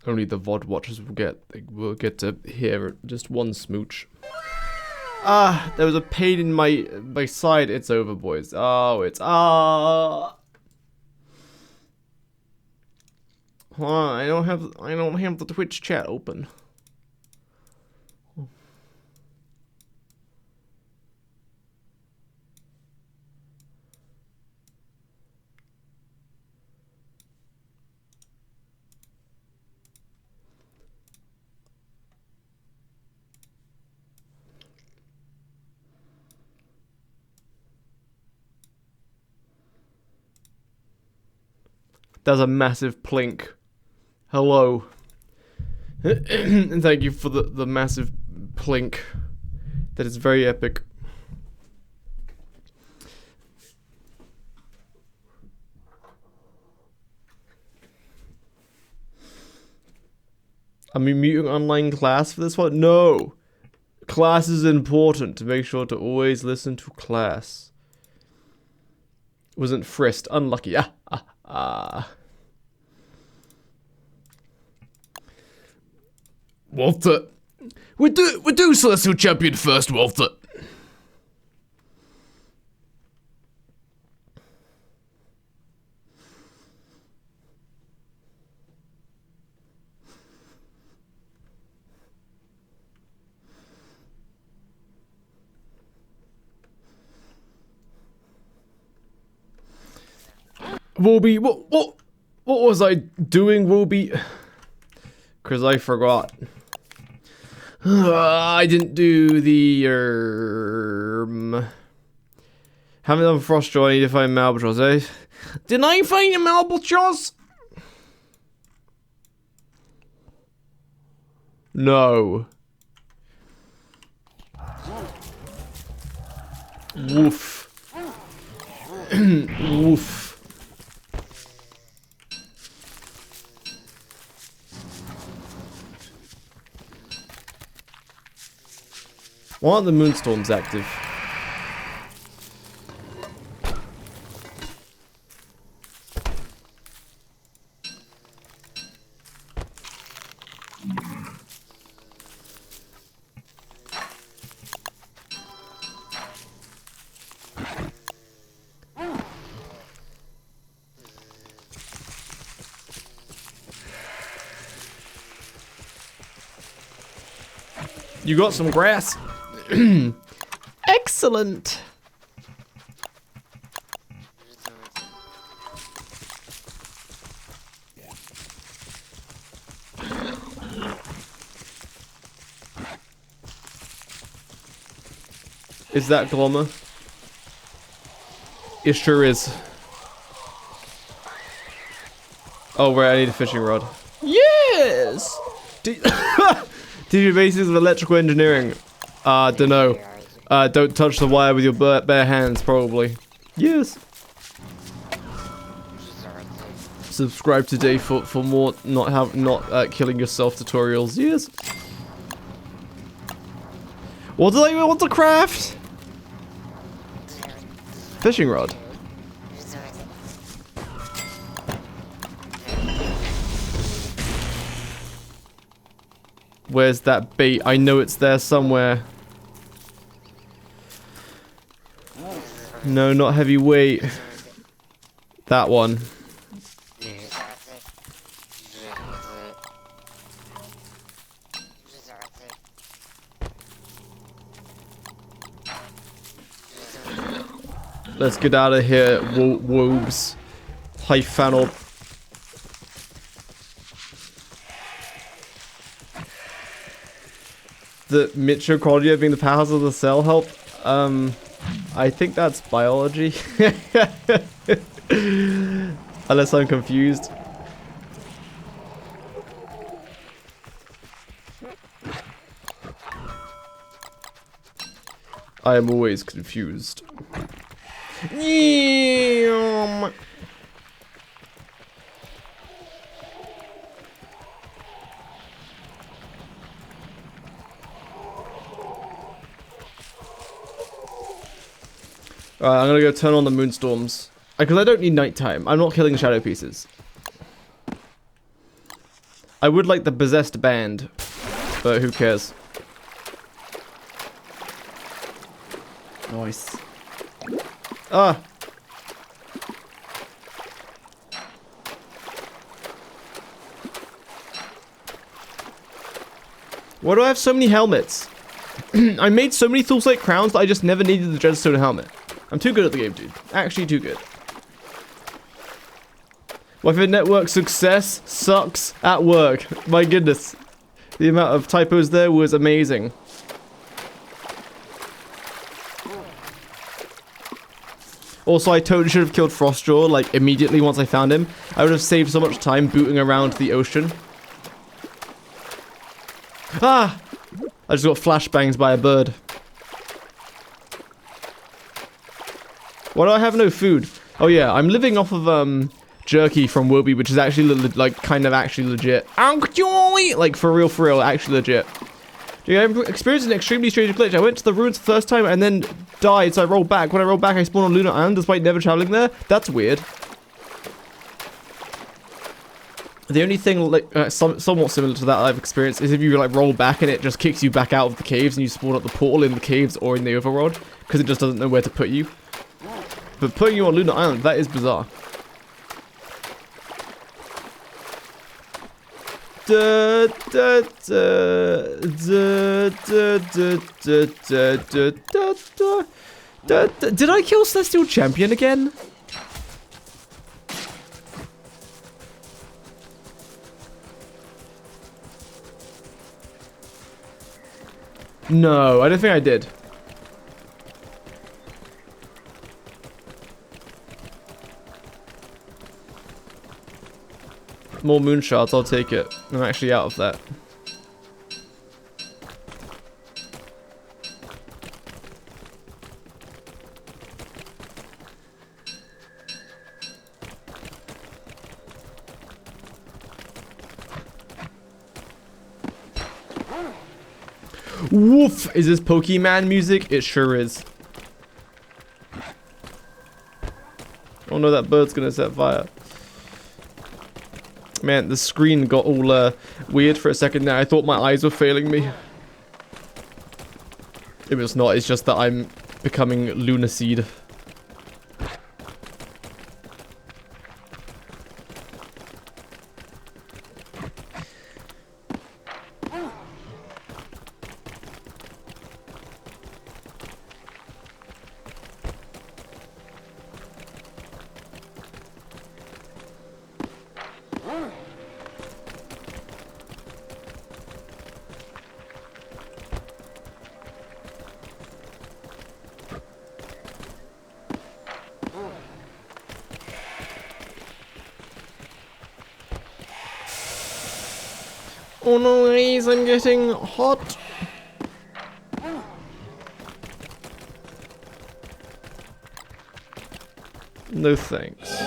Only the VOD watchers will get to hear just one smooch. Ah, there was a pain in my side. It's over, boys. Oh, it's Hold on, I don't have the Twitch chat open. There's a massive plink. Hello. And thank you for the massive plink. That is very epic. Am I muting online class for this one? No. Class is important. To make sure to always listen to class. Wasn't frisked. Unlucky. Walter. We do Celestial Champion first, Walter. Wolby, what was I doing, Wolby? Cause I forgot. I didn't do the haven't done Frostjaw. I need to find Malbatross, eh? Did I find a Malbatross? No. Woof. Woof. Why aren't the moonstorms active? You got some grass. Excellent. Is that Glommer? It sure is. Oh, right, I need a fishing rod. Yes! Teach you basics of electrical engineering. Dunno. Don't touch the wire with your bare hands, probably. Yes. Subscribe today for more not killing yourself tutorials. Yes. What did I want to craft? Fishing rod. Where's that bait? I know it's there somewhere. No, not heavy weight. That one. Let's get out of here, woobs. Hyphanal. The mitochondria being the powers of the cell help? I think that's biology. Unless I'm confused. I am always confused. Alright, I'm gonna go turn on the moonstorms. Because I don't need nighttime. I'm not killing shadow pieces. I would like the possessed band, but who cares? Nice. Ah. Why do I have so many helmets? I made so many Thulsite crowns that I just never needed the Dreadstone helmet. I'm too good at the game, dude. Actually too good. Wi-Fi network success sucks at work. My goodness. The amount of typos there was amazing. Also, I totally should have killed Frostjaw, like, immediately once I found him. I would have saved so much time booting around the ocean. Ah! I just got flashbangs by a bird. Why do I have no food? Oh yeah, I'm living off of, jerky from Wilby, which is actually, like, kind of actually legit. Like, for real, actually legit. Dude, I experienced an extremely strange glitch. I went to the ruins the first time and then died, so I rolled back. When I rolled back, I spawned on Lunar Island despite never traveling there. That's weird. The only thing, like, somewhat similar to that I've experienced is if you, like, roll back and it just kicks you back out of the caves and you spawn at the portal in the caves or in the overworld, because it just doesn't know where to put you. But putting you on Lunar Island, that is bizarre. Did I kill Celestial Champion again? No, I don't think I did. More moon shards, I'll take it. I'm actually out of that. Woof! Is this Pokemon music? It sure is. Oh no, that bird's gonna set fire. Man, the screen got all weird for a second there. I thought my eyes were failing me. It was not, it's just that I'm becoming Lunaseed. Oh no, please, I'm getting hot. No thanks.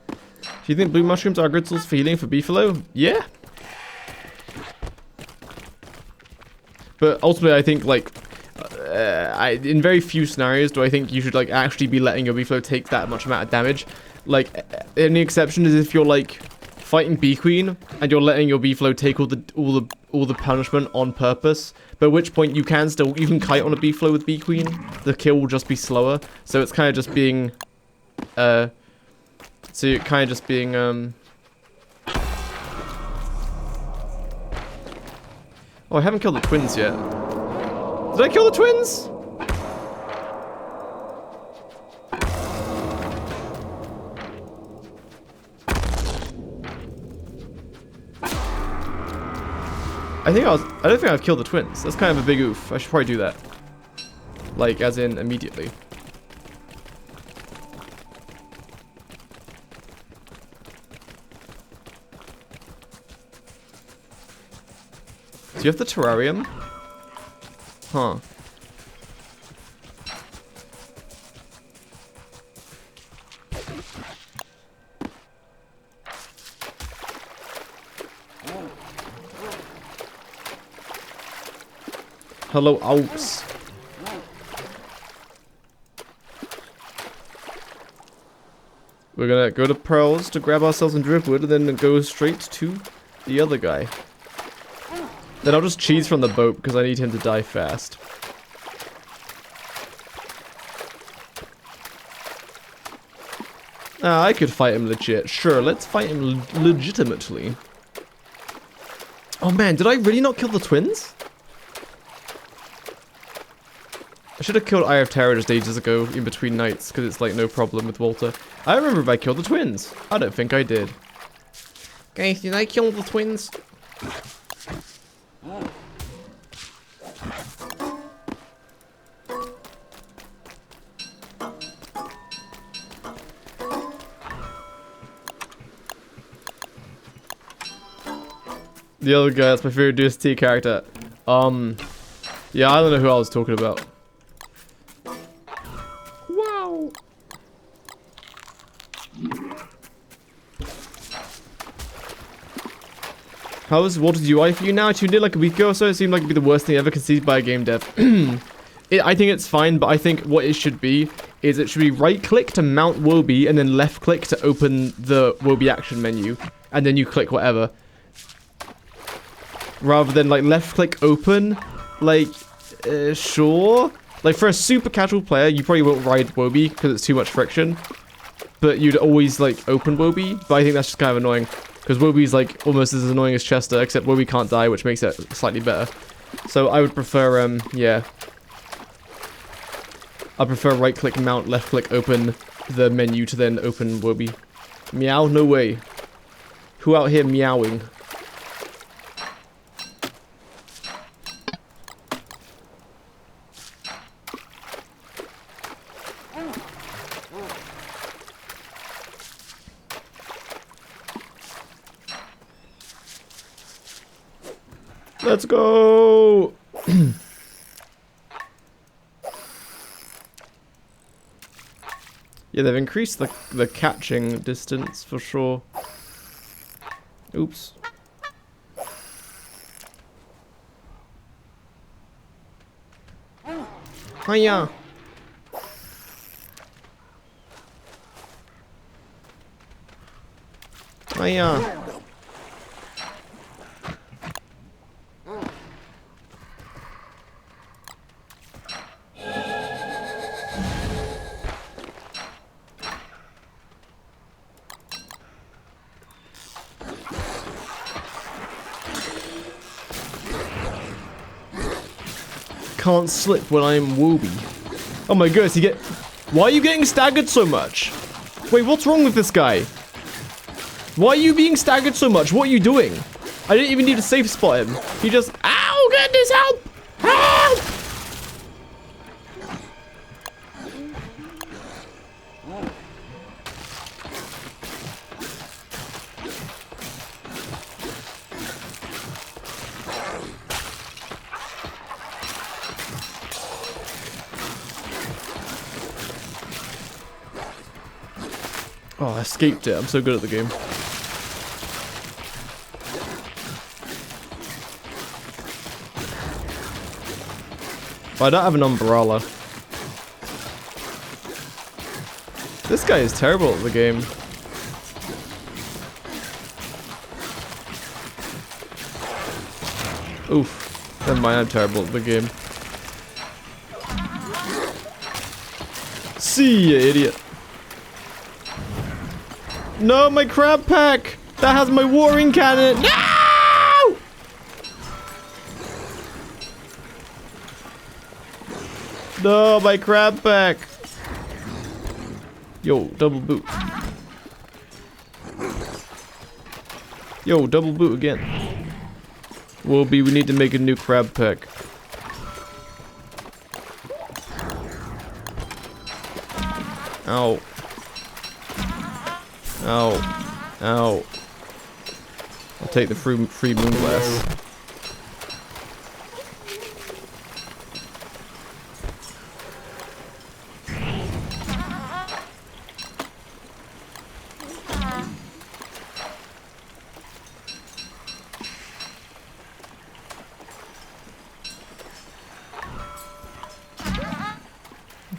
Do you think blue mushrooms are a good source for healing for beefalo? Yeah. But ultimately, I think, like, in very few scenarios do I think you should, like, actually be letting your beefalo take that much amount of damage. Like, the only exception is if you're, like, fighting Bee Queen and you're letting your beefalo take all the punishment on purpose. But at which point you can kite on a beefalo with Bee Queen. The kill will just be slower. So it's kind of just being, oh, I haven't killed the twins yet. Did I kill the twins? I don't think I've killed the twins. That's kind of a big oof. I should probably do that. Like, as in, immediately. Do you have the terrarium? Huh. Hello, Alps. We're gonna go to Pearls to grab ourselves some driftwood and then go straight to the other guy. Then I'll just cheese from the boat because I need him to die fast. I could fight him legit. Sure, let's fight him legitimately. Oh man, did I really not kill the twins? I should have killed Eye of Terror just ages ago in between nights because it's like no problem with Walter. I remember if I killed the twins. I don't think I did. Guys, did I kill the twins? The other guy, that's my favorite DST character. Yeah, I don't know who I was talking about. Wow. How is Walter's UI for you now? I tuned in like a week ago or so. It seemed like it'd be the worst thing ever conceived by a game dev. I think it's fine, but I think what it should be is it should be right-click to mount Wobie and then left-click to open the Wobie action menu, and then you click whatever. Rather than like left-click open, like, sure. Like for a super casual player, you probably won't ride Wobie because it's too much friction. But you'd always like open Wobie, but I think that's just kind of annoying. Because Wobie's like almost as annoying as Chester, except Wobie can't die, which makes it slightly better. So I would prefer, yeah. I prefer right-click mount, left-click open the menu to then open Wobie. Meow? No way. Who out here meowing? Let's go! Yeah, they've increased the catching distance for sure. Oops. Hiya! Hiya! Can't slip when I'm Wobie. Oh my goodness, why are you getting staggered so much? Wait, what's wrong with this guy? Why are you being staggered so much? What are you doing? I didn't even need to safe spot him. He just, ow, goodness, help! Help! Oh, I escaped it. I'm so good at the game. But I don't have an umbrella. This guy is terrible at the game. Oof. Never mind, I'm terrible at the game. See ya, idiot. No, my crab pack! That has my warring cannon! No! No, my crab pack! Yo, double boot. Yo, double boot again. Wobie, we need to make a new crab pack. Ow. Ow. Ow. I'll take the free moonglass.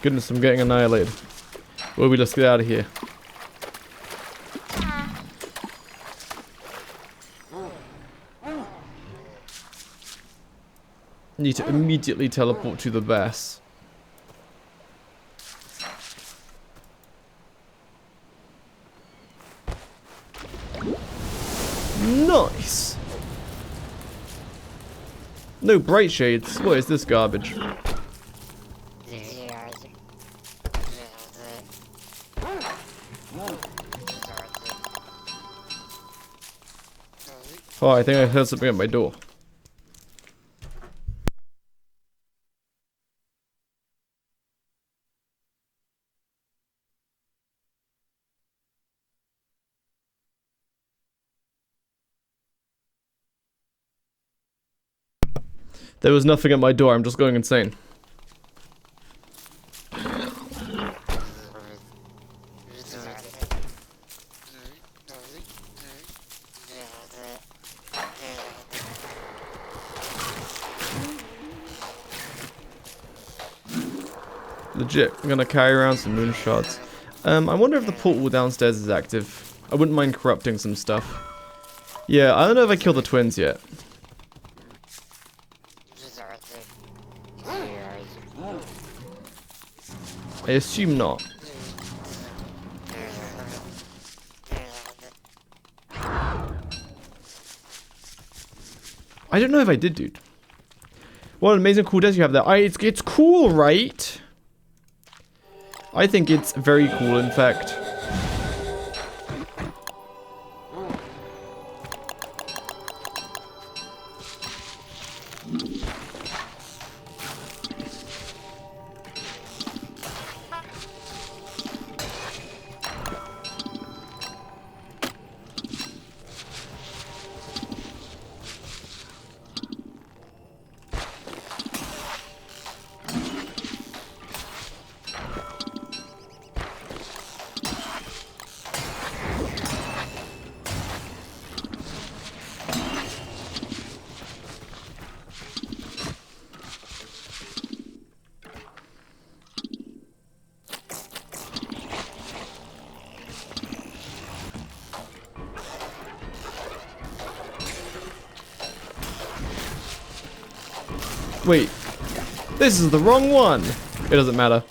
Goodness, I'm getting annihilated. Wobie, let's get out of here. Need to immediately teleport to the base. Nice! No bright shades. What is this garbage? Oh, I think I heard something at my door. There was nothing at my door, I'm just going insane. Legit, I'm gonna carry around some moon shards. I wonder if the portal downstairs is active. I wouldn't mind corrupting some stuff. Yeah, I don't know if I killed the twins yet. I assume not. I don't know if I did, dude. What an amazing cool desk you have there. It's cool, right? I think it's very cool, in fact. Wait, this is the wrong one. It doesn't matter.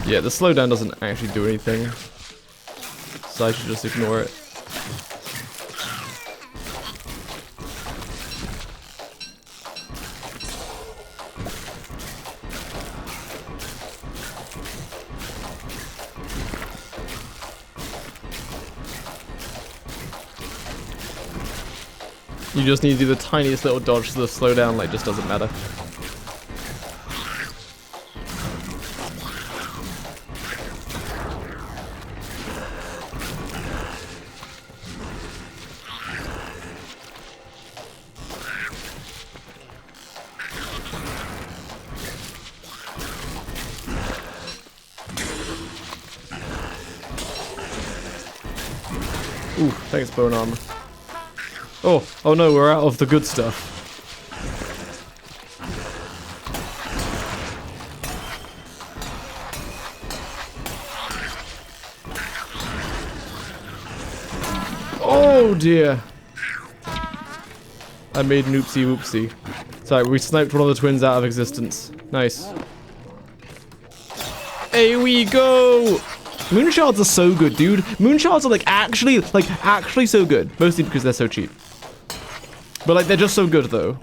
Yeah, the slowdown doesn't actually do anything. So I should just ignore it. You just need to do the tiniest little dodge so the slowdown like just doesn't matter. Ooh, thanks, bone armor. Oh no, we're out of the good stuff. Oh dear. I made an oopsie whoopsie. Sorry, we sniped one of the twins out of existence. Nice. Here we go! Moonshards are so good, dude. Moonshards are like actually so good. Mostly because they're so cheap. But like they're just so good though.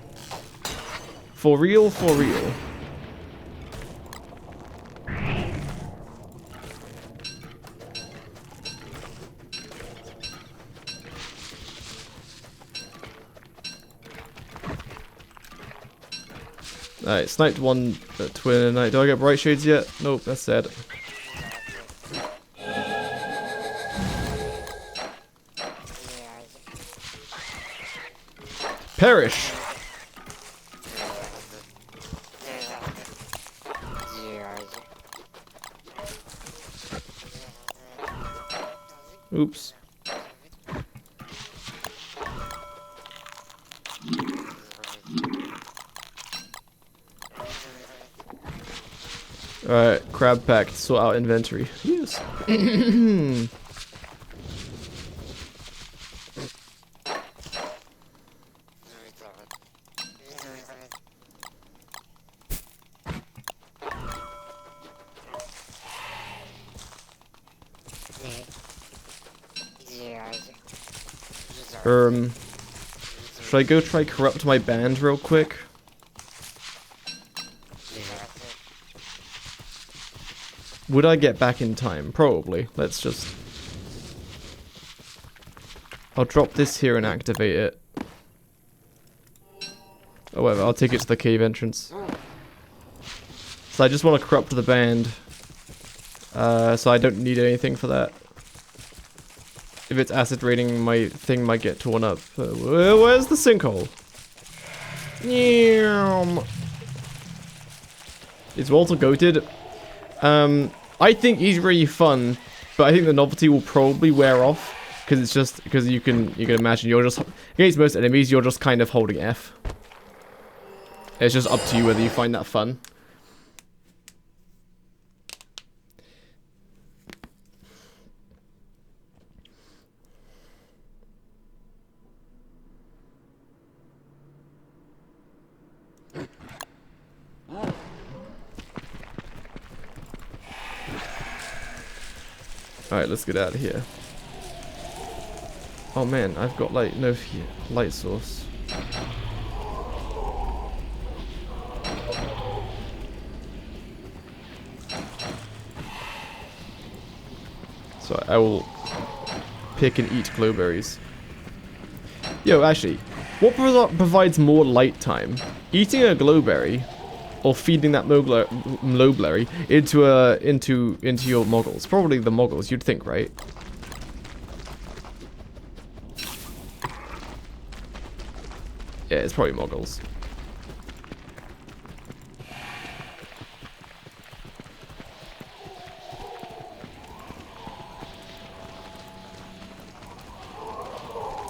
For real, for real. Alright, sniped one twin a night. Do I get bright shades yet? Nope, that's sad. Perish! Oops. Alright, crab pack to sort out inventory. Yes. Should I go try corrupt my band real quick? Would I get back in time? Probably. Let's just... I'll drop this here and activate it. Oh, whatever, I'll take it to the cave entrance. So I just want to corrupt the band. So I don't need anything for that. If it's acid rating, my thing might get torn up. Where's the sinkhole? Is Walter goated? I think he's really fun, but I think the novelty will probably wear off because it's just because you can imagine you're just against most enemies you're just kind of holding F. It's just up to you whether you find that fun. Alright, let's get out of here. Oh man, I've got like no light source. So I will pick and eat glowberries. Yo, actually, what provides more light time? Eating a glowberry or feeding that lowberry into your moggles? Probably the moggles, you'd think, right? Yeah, it's probably moggles.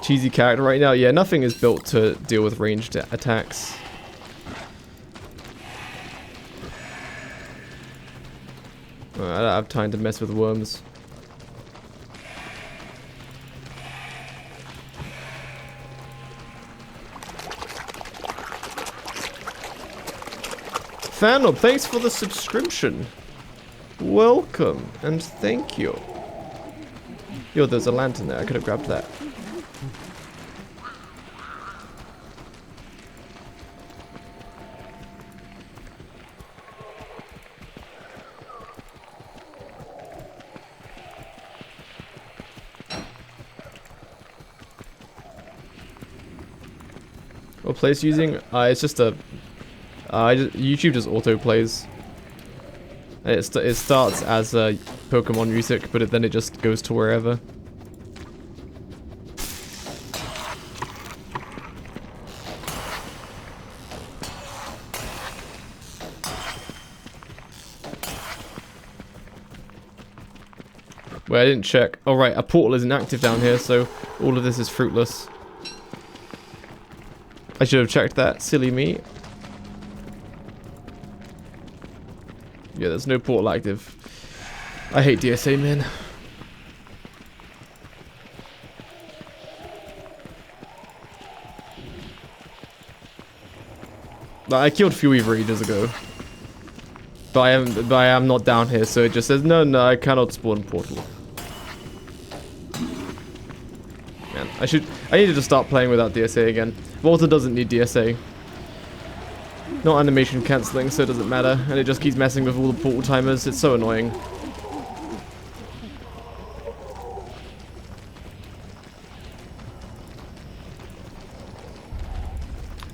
Cheesy character right now. Yeah, nothing is built to deal with ranged attacks. I don't have time to mess with worms. Fanob, thanks for the subscription. Welcome and thank you. Yo, there's a lantern there. I could have grabbed that. What place using? It's just a... YouTube just auto-plays. It starts as Pokemon music, but then it just goes to wherever. Wait, I didn't check. Oh right, a portal isn't active down here, so all of this is fruitless. I should have checked that, silly me. Yeah, there's no portal active. I hate DSA, man. I killed Fueweaver ages ago. But I am not down here, so it just says, no, I cannot spawn portal. Man, I needed to start playing without DSA again. Walter doesn't need DSA. Not animation cancelling, so it doesn't matter. And it just keeps messing with all the portal timers. It's so annoying.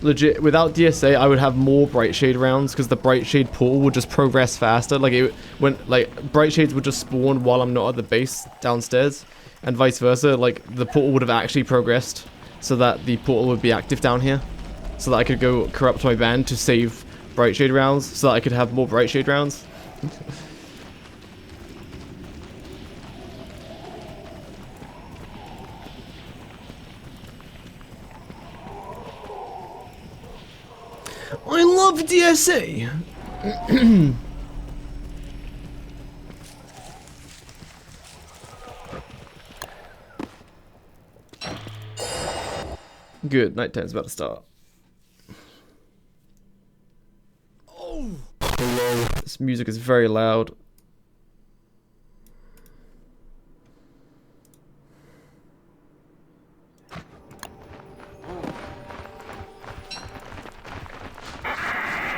Legit, without DSA, I would have more Bright Shade rounds because the Bright Shade portal would just progress faster. Like Bright Shades would just spawn while I'm not at the base downstairs, and vice versa. Like the portal would have actually progressed, so that the portal would be active down here, so that I could go corrupt my band to save Bright Shade rounds, so that I could have more Bright Shade rounds. love DSA. Good, nighttime's about to start. Oh, hello. This music is very loud.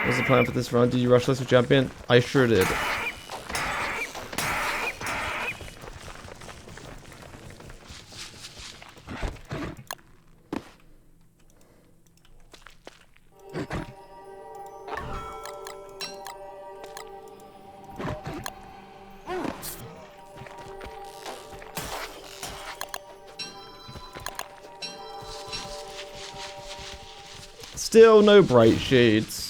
What's the plan for this round? Did you rush this with champion? I sure did. Still no bright shades.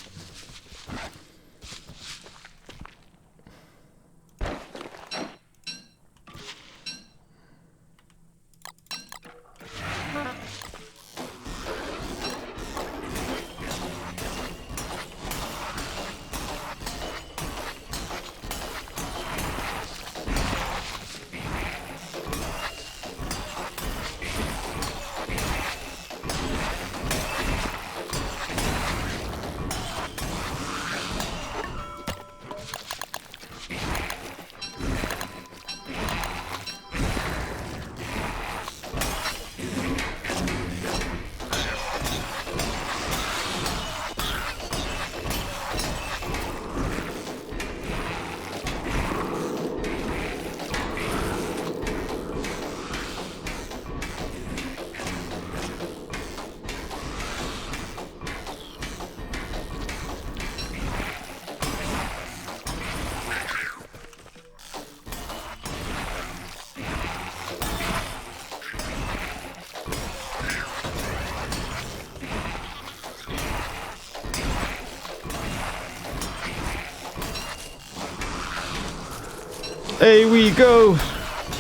Hey, we go!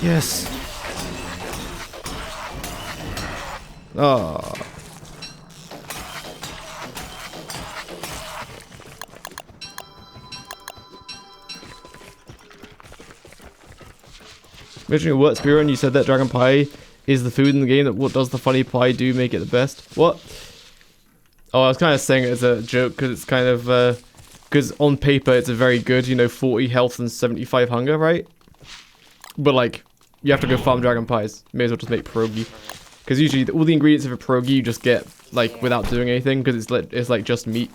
Yes. Ah. Mentioning what, Spearrun, you said that dragon pie is the food in the game. That what does the funny pie do make it the best? What? Oh, I was kind of saying it as a joke because it's kind of because on paper it's a very good, you know, 40 health and 75 hunger, right? But like, you have to go farm dragon pies. May as well just make pierogi. Because usually all the ingredients of a pierogi you just get like without doing anything because it's like just meat.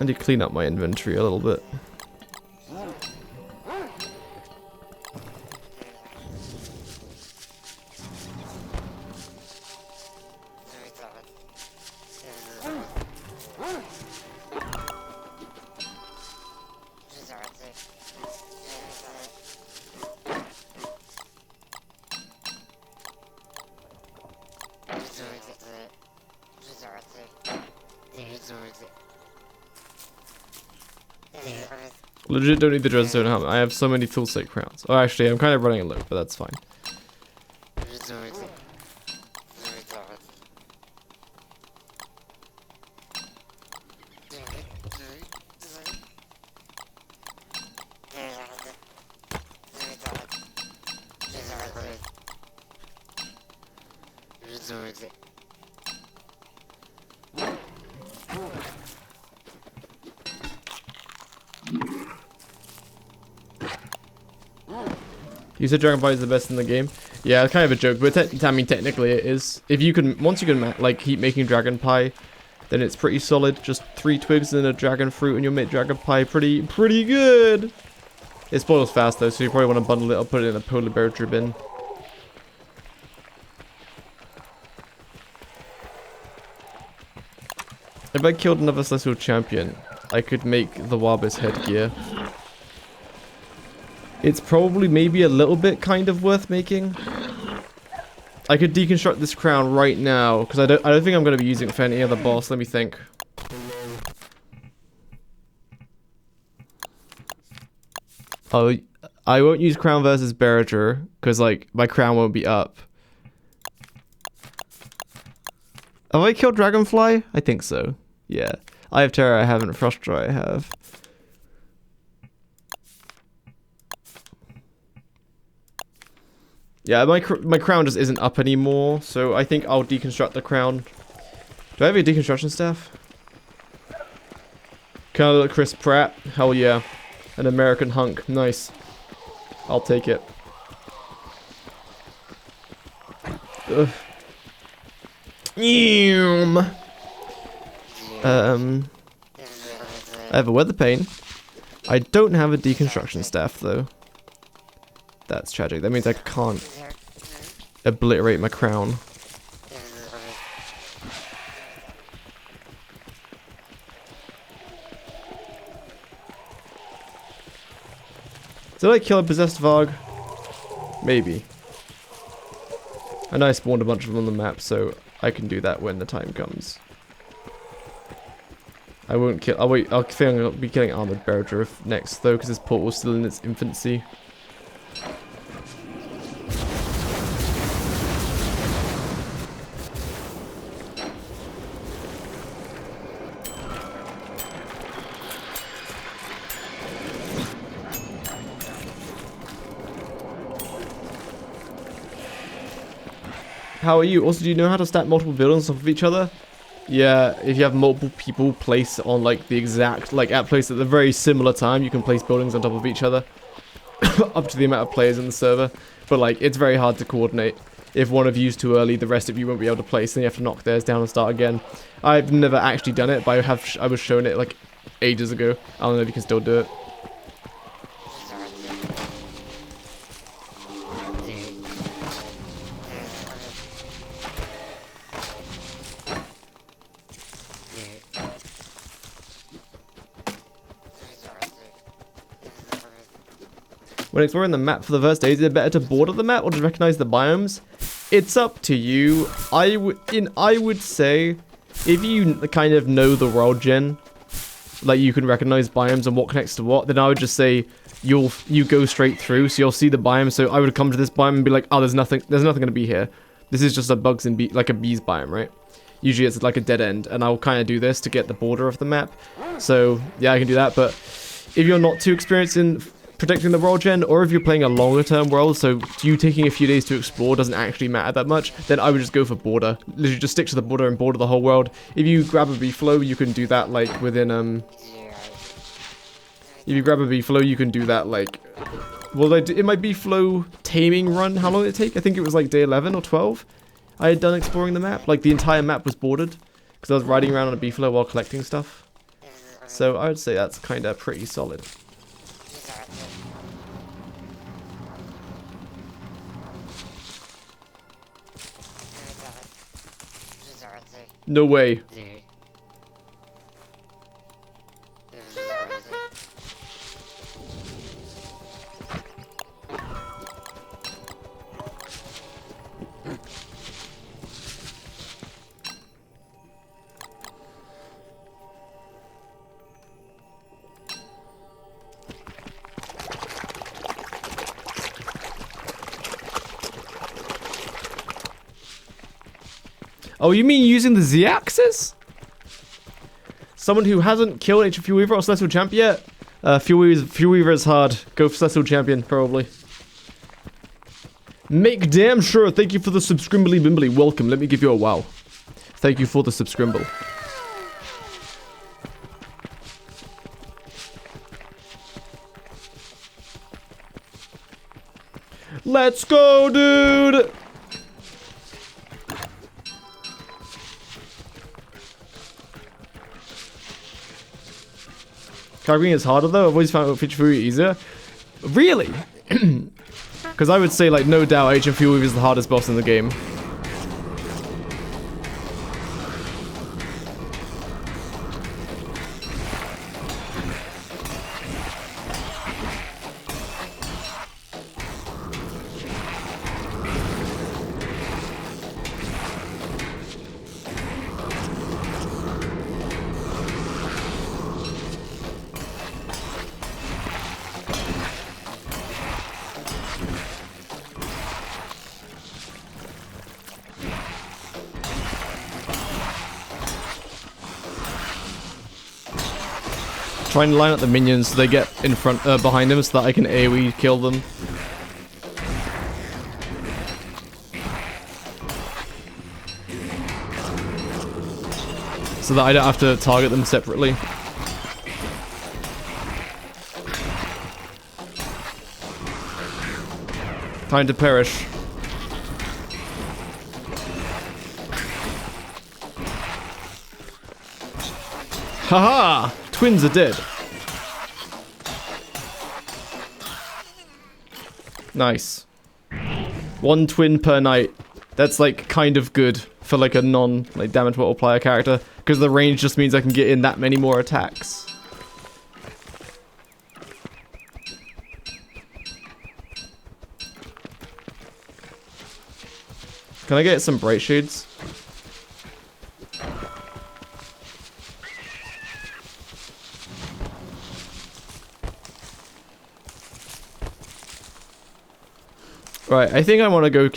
I need to clean up my inventory a little bit. Legit don't need the Dreadstone helmet. I have so many full set crowns. Oh, actually, I'm kind of running low, but that's fine. You said Dragon Pie is the best in the game. Yeah, it's kind of a joke, but I mean technically it is. If you can, once you can like keep making Dragon Pie, then it's pretty solid. Just 3 twigs and a dragon fruit, and you'll make Dragon Pie pretty good. It spoils fast though, so you probably want to bundle it or put it in a polar bear bin. If I killed another Celestial Champion, I could make the Wabis headgear. It's probably maybe a little bit kind of worth making. I could deconstruct this crown right now because I don't think I'm going to be using it for any other boss. Let me think. Oh, I won't use crown versus Barrager because like my crown won't be up. Have I killed Dragonfly? I think so. Yeah. I have Terror, I haven't. Frostdry, I have. Yeah, my crown just isn't up anymore, so I think I'll deconstruct the crown. Do I have a deconstruction staff? Kind of look Chris Pratt. Hell yeah. An American hunk. Nice. I'll take it. Ugh. I have a weather pane. I don't have a deconstruction staff though. That's tragic. That means I can't obliterate my crown. Did I kill a possessed Varg? Maybe. I know I spawned a bunch of them on the map, so I can do that when the time comes. I won't kill. I'll wait. I think I'll be killing Armored Barrager next, though, because this portal's still in its infancy. How are you? Also, do you know how to stack multiple buildings on top of each other? Yeah, if you have multiple people place on like the exact, like at place at the very similar time, you can place buildings on top of each other. Up to the amount of players in the server. But like, it's very hard to coordinate. If one of you's too early, the rest of you won't be able to place, then you have to knock theirs down and start again. I've never actually done it, but I was shown it like ages ago. I don't know if you can still do it. When exploring the map for the first day, is it better to border the map or to recognize the biomes? It's up to you. I would say, if you kind of know the world gen, like you can recognize biomes and what connects to what, then I would just say you go straight through, so you'll see the biome. So I would come to this biome and be like, oh, there's nothing going to be here. This is just a bugs and like a bees biome, right? Usually it's like a dead end, and I'll kind of do this to get the border of the map. So yeah, I can do that. But if you're not too experienced in predicting the world gen, or if you're playing a longer term world, so you taking a few days to explore doesn't actually matter that much, then I would just go for border. Literally just stick to the border and border the whole world. If you grab a B-flow, you can do that like within if you grab a B-flow, you can do that like, well, it might be flow taming run. How long did it take? I think it was like day 11 or 12 I had done exploring the map. Like the entire map was bordered because I was riding around on a B-flow while collecting stuff. So I would say that's kind of pretty solid. No way. Oh, you mean using the Z-axis? Someone who hasn't killed Ancient Fuel Weaver or Celestial Champ yet? Fuel Weaver is hard. Go for Celestial Champion, probably. Make damn sure. Thank you for the subscrimbly bimbly. Welcome. Let me give you a wow. Thank you for the subscrimble. Let's go, dude! Carrying is harder though. I've always found Ancient Fuel Weaver easier. Really? Because I would say, like, no doubt, Ancient Fuel Weaver is the hardest boss in the game. trying to line up the minions so they get in front, behind them so that I can AoE kill them. So that I don't have to target them separately. Time to perish. Haha! Twins are dead. Nice. 1 twin per night. That's like kind of good for like a non-like damage multiplier character, because the range just means I can get in that many more attacks. Can I get some bright shades? Right, I think I want to go make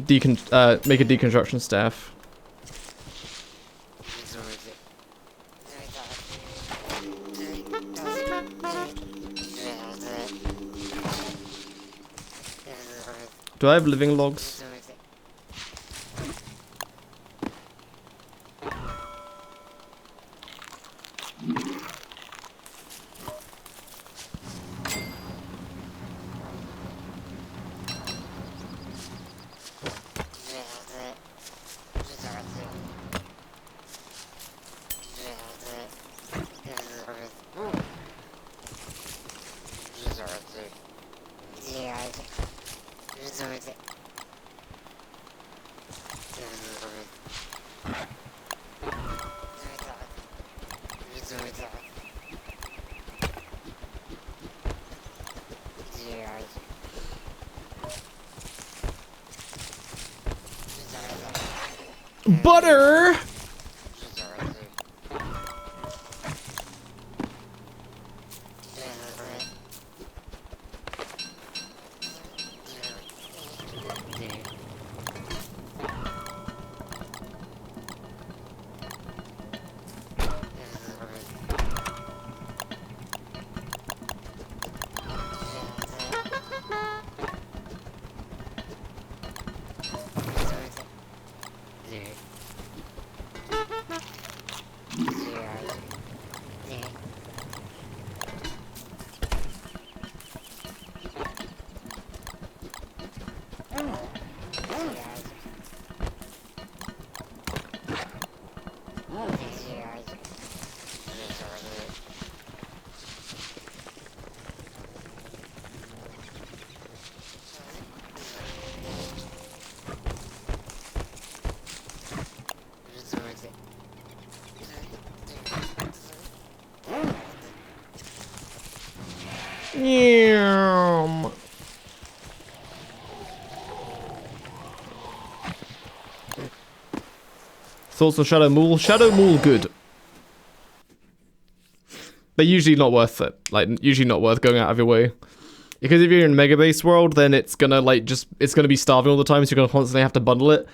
a deconstruction staff. Do I have living logs? Butter! Yum. Thoughts on Shadow Mool? Shadow Mool good. But usually not worth it. Like, usually not worth going out of your way. Because if you're in Mega Base world, then it's gonna like it's gonna be starving all the time, so you're gonna constantly have to bundle it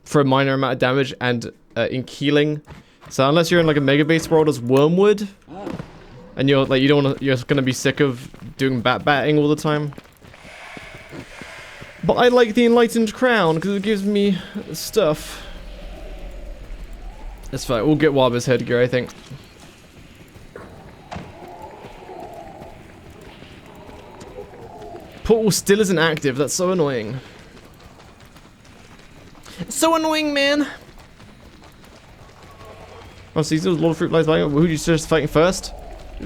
for a minor amount of damage and in healing. So unless you're in like a Mega Base world as Wormwood, and you're like you're gonna be sick of doing batting all the time. But I like the Enlightened Crown because it gives me stuff. That's fine. We'll get Waba's headgear, I think. Portal still isn't active. That's so annoying. It's so annoying, man. Oh, so these are a lot of fruit flies fighting. Who are you just fighting first?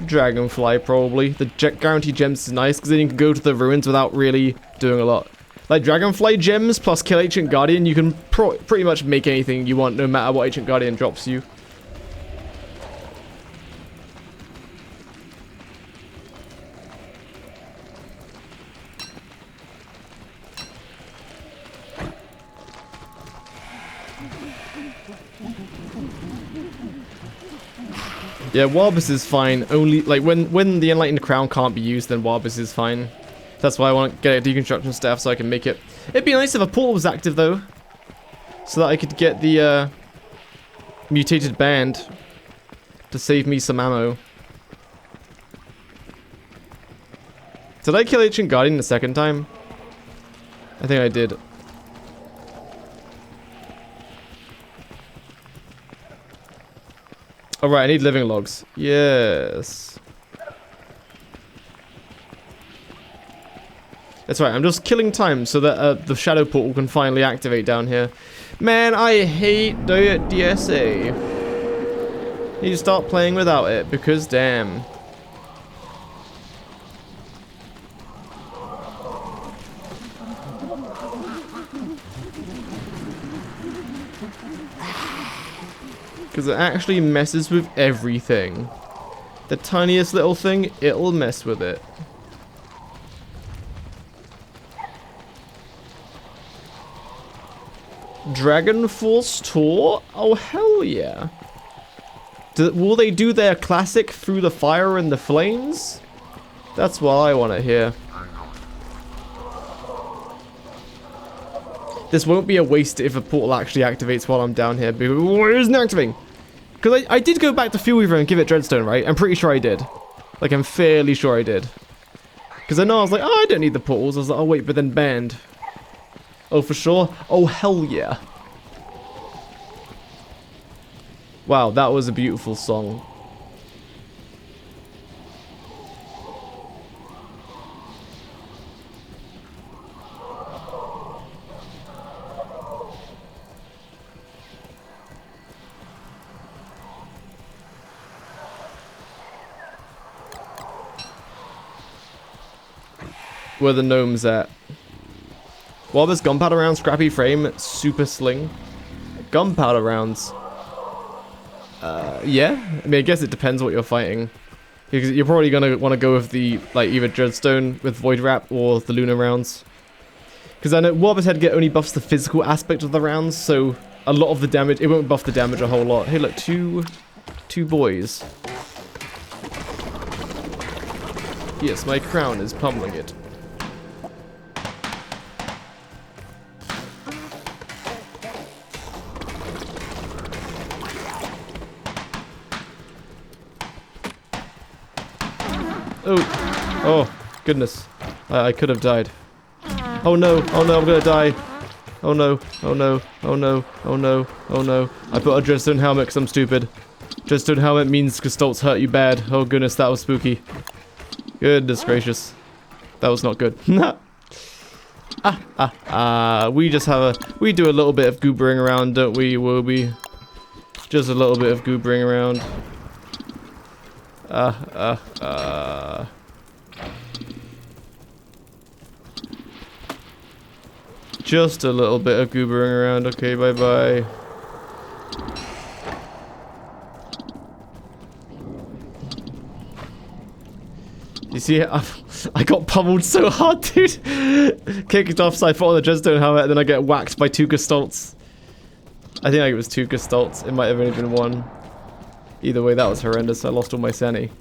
Dragonfly, probably. The guaranteed gems is nice because then you can go to the ruins without really doing a lot. Like Dragonfly gems plus kill Ancient Guardian, you can pretty much make anything you want no matter what Ancient Guardian drops you. Yeah, Warbus is fine. Only like when the Enlightened Crown can't be used, then Warbus is fine. That's why I want to get a deconstruction staff so I can make it. It'd be nice if a portal was active though, so that I could get the mutated band to save me some ammo. Did I kill Ancient Guardian the second time? I think I did. Alright, I need living logs. Yes. That's right, I'm just killing time so that the shadow portal can finally activate down here. Man, I hate the DSA. Need to start playing without it, because damn. Because it actually messes with everything. The tiniest little thing, it'll mess with it. Dragon Force Tour? Oh, hell yeah. Will they do their classic Through the Fire and the Flames? That's what I want to hear. This won't be a waste if a portal actually activates while I'm down here. Why isn't it activating? Because I did go back to Fieldweaver and give it Dreadstone, right? I'm pretty sure I did. Like, I'm fairly sure I did. Because I know I was like, oh, I don't need the portals. I was like, oh, wait, but then banned. Oh, for sure? Oh, hell yeah. Wow, that was a beautiful song. Where the gnomes at? Well, there's gunpowder rounds, scrappy frame, super sling. Gunpowder rounds. Yeah. I mean, I guess it depends what you're fighting. Because you're probably gonna want to go with the, like, either Dreadstone with Void Wrap or the Lunar rounds. Because I know Warp's Head get only buffs the physical aspect of the rounds, so a lot of the damage, it won't buff the damage a whole lot. Hey, look, two boys. Yes, my crown is pummeling it. Oh, goodness. I could have died. Oh no, I'm gonna die. Oh no, oh no, oh no, oh no, oh no. I put a Dreadstone helmet because I'm stupid. Dreadstone helmet means Gestults hurt you bad. Oh goodness, that was spooky. Goodness gracious. That was not good. We just have we do a little bit of goobering around, don't we, Wobie? Just a little bit of goobering around. Just a little bit of goobering around. Okay, bye-bye. You see, I got pummeled so hard, dude. Kicked off, so I fought on the Dreadstone helmet, and then I get whacked by 2 Gestults. I think it was 2 Gestults. It might have only been 1. Either way, that was horrendous. I lost all my sanity.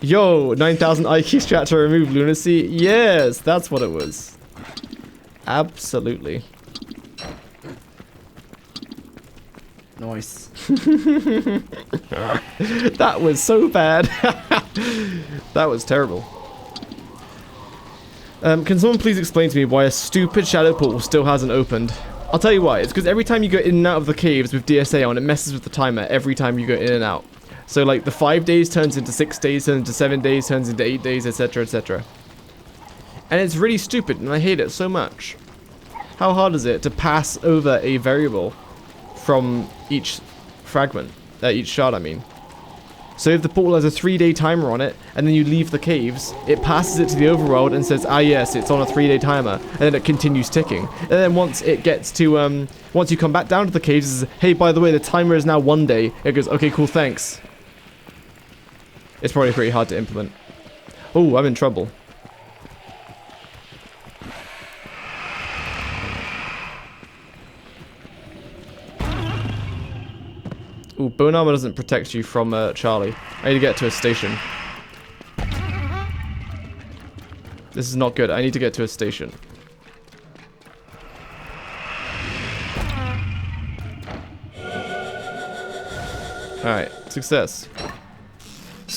Yo, 9,000 IQ strat to remove lunacy. Yes, that's what it was. Absolutely. Nice. That was so bad. That was terrible. Can someone please explain to me why a stupid shadow portal still hasn't opened? I'll tell you why. It's because every time you go in and out of the caves with DSA on, it messes with the timer every time you go in and out. So like the 5 days turns into 6 days, turns into 7 days, turns into 8 days, etc, etc. And it's really stupid, and I hate it so much. How hard is it to pass over a variable from each fragment? Each shard, I mean. So if the portal has a 3-day timer on it, and then you leave the caves, it passes it to the overworld and says, ah yes, it's on a 3-day timer, and then it continues ticking. And then once it gets to, once you come back down to the caves, it says, hey, by the way, the timer is now 1 day. It goes, okay, cool, thanks. It's probably pretty hard to implement. Oh, I'm in trouble. Ooh, bone armor doesn't protect you from Charlie. I need to get to a station. This is not good. I need to get to a station. Alright, success.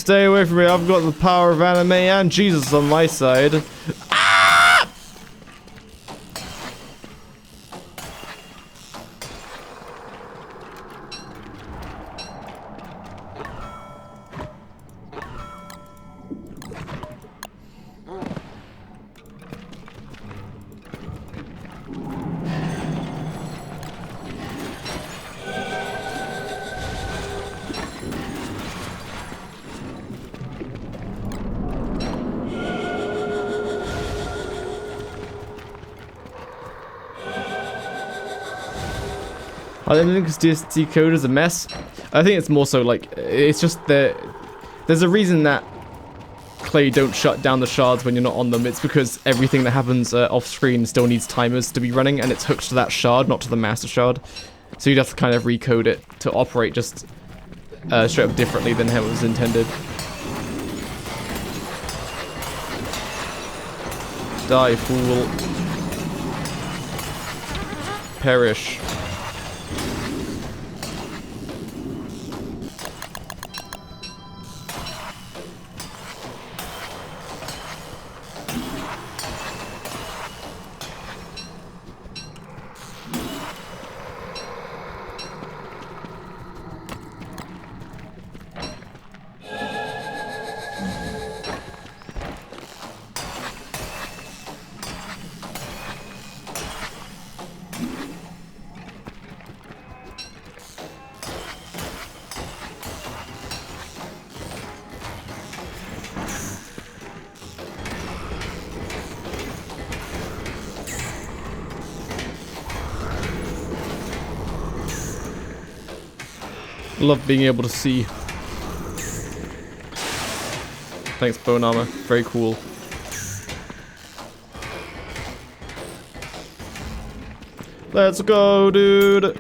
Stay away from me. I've got the power of anime and Jesus on my side. I don't think this DST code is a mess. I think it's more so like, it's just that there's a reason that Clay don't shut down the shards when you're not on them. It's because everything that happens off screen still needs timers to be running, and it's hooked to that shard, not to the master shard. So you'd have to kind of recode it to operate just straight up differently than how it was intended. Die, fool. Perish. Love being able to see. Thanks, bone armor. Very cool. Let's go, dude.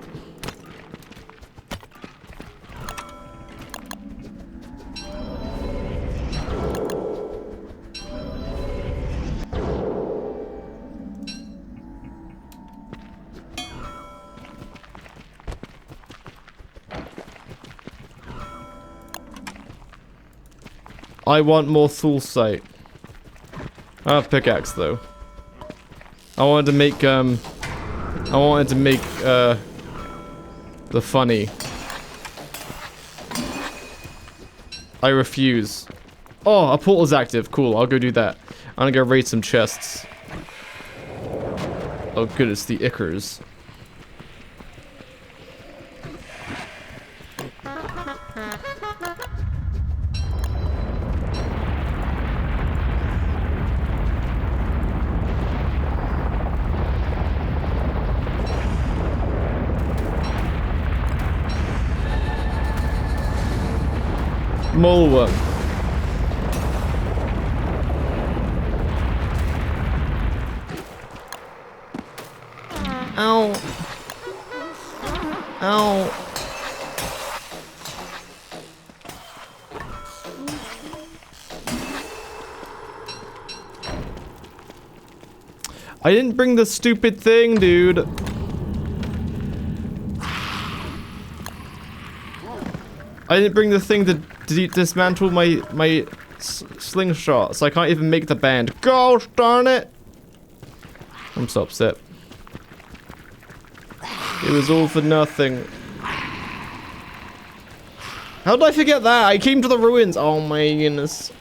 I want more tool sight. I have pickaxe though. I wanted to make the funny. I refuse. Oh, a portal's active. Cool, I'll go do that. I'm gonna go raid some chests. Oh good, it's the Ickers. Mole worm. Ow. Ow. I didn't bring the stupid thing, dude. I didn't bring the thing to dismantle my slingshot, so I can't even make the band. Gosh darn it! I'm so upset. It was all for nothing. How did I forget that? I came to the ruins. Oh my goodness.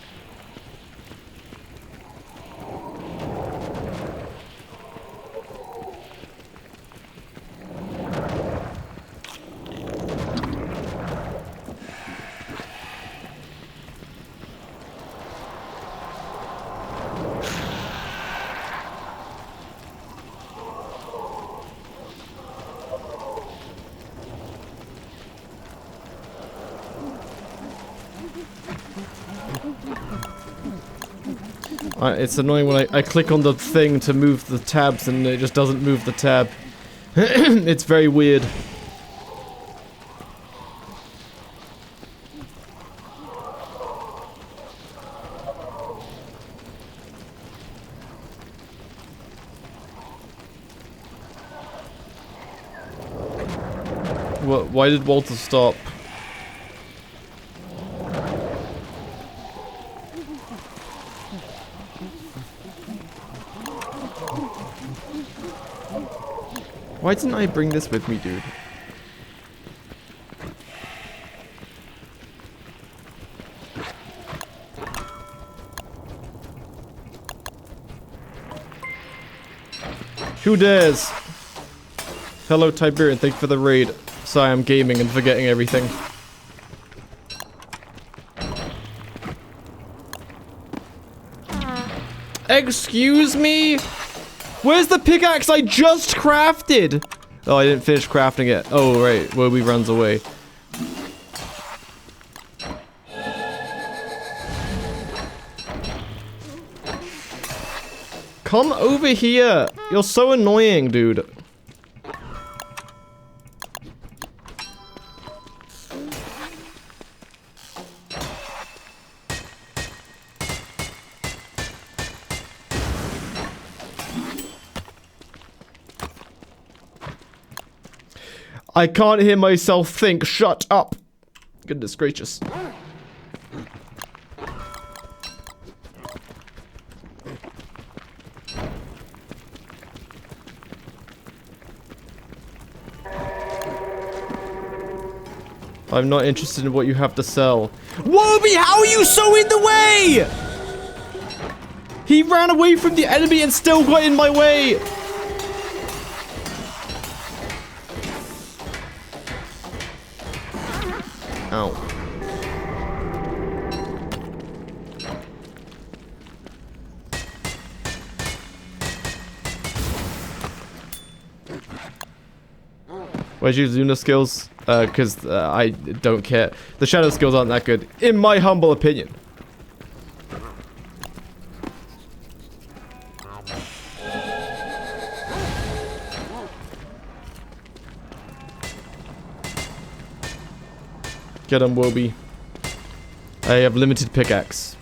It's annoying when I click on the thing to move the tabs and it just doesn't move the tab. It's very weird. What? Why did Walter stop? Why didn't I bring this with me, dude? Who dares? Hello, Tiberian. Thank you for the raid. Sorry, I'm gaming and forgetting everything. Excuse me? Where's the pickaxe I just crafted? Oh, I didn't finish crafting it. Oh, right. Woby runs away. Come over here. You're so annoying, dude. I can't hear myself think. Shut up. Goodness gracious. I'm not interested in what you have to sell. Woby, how are you so in the way? He ran away from the enemy and still got in my way. Ow. Where'd you use Lunar skills? Because I don't care. The shadow skills aren't that good, in my humble opinion. Get him, Woby. I have limited pickaxe.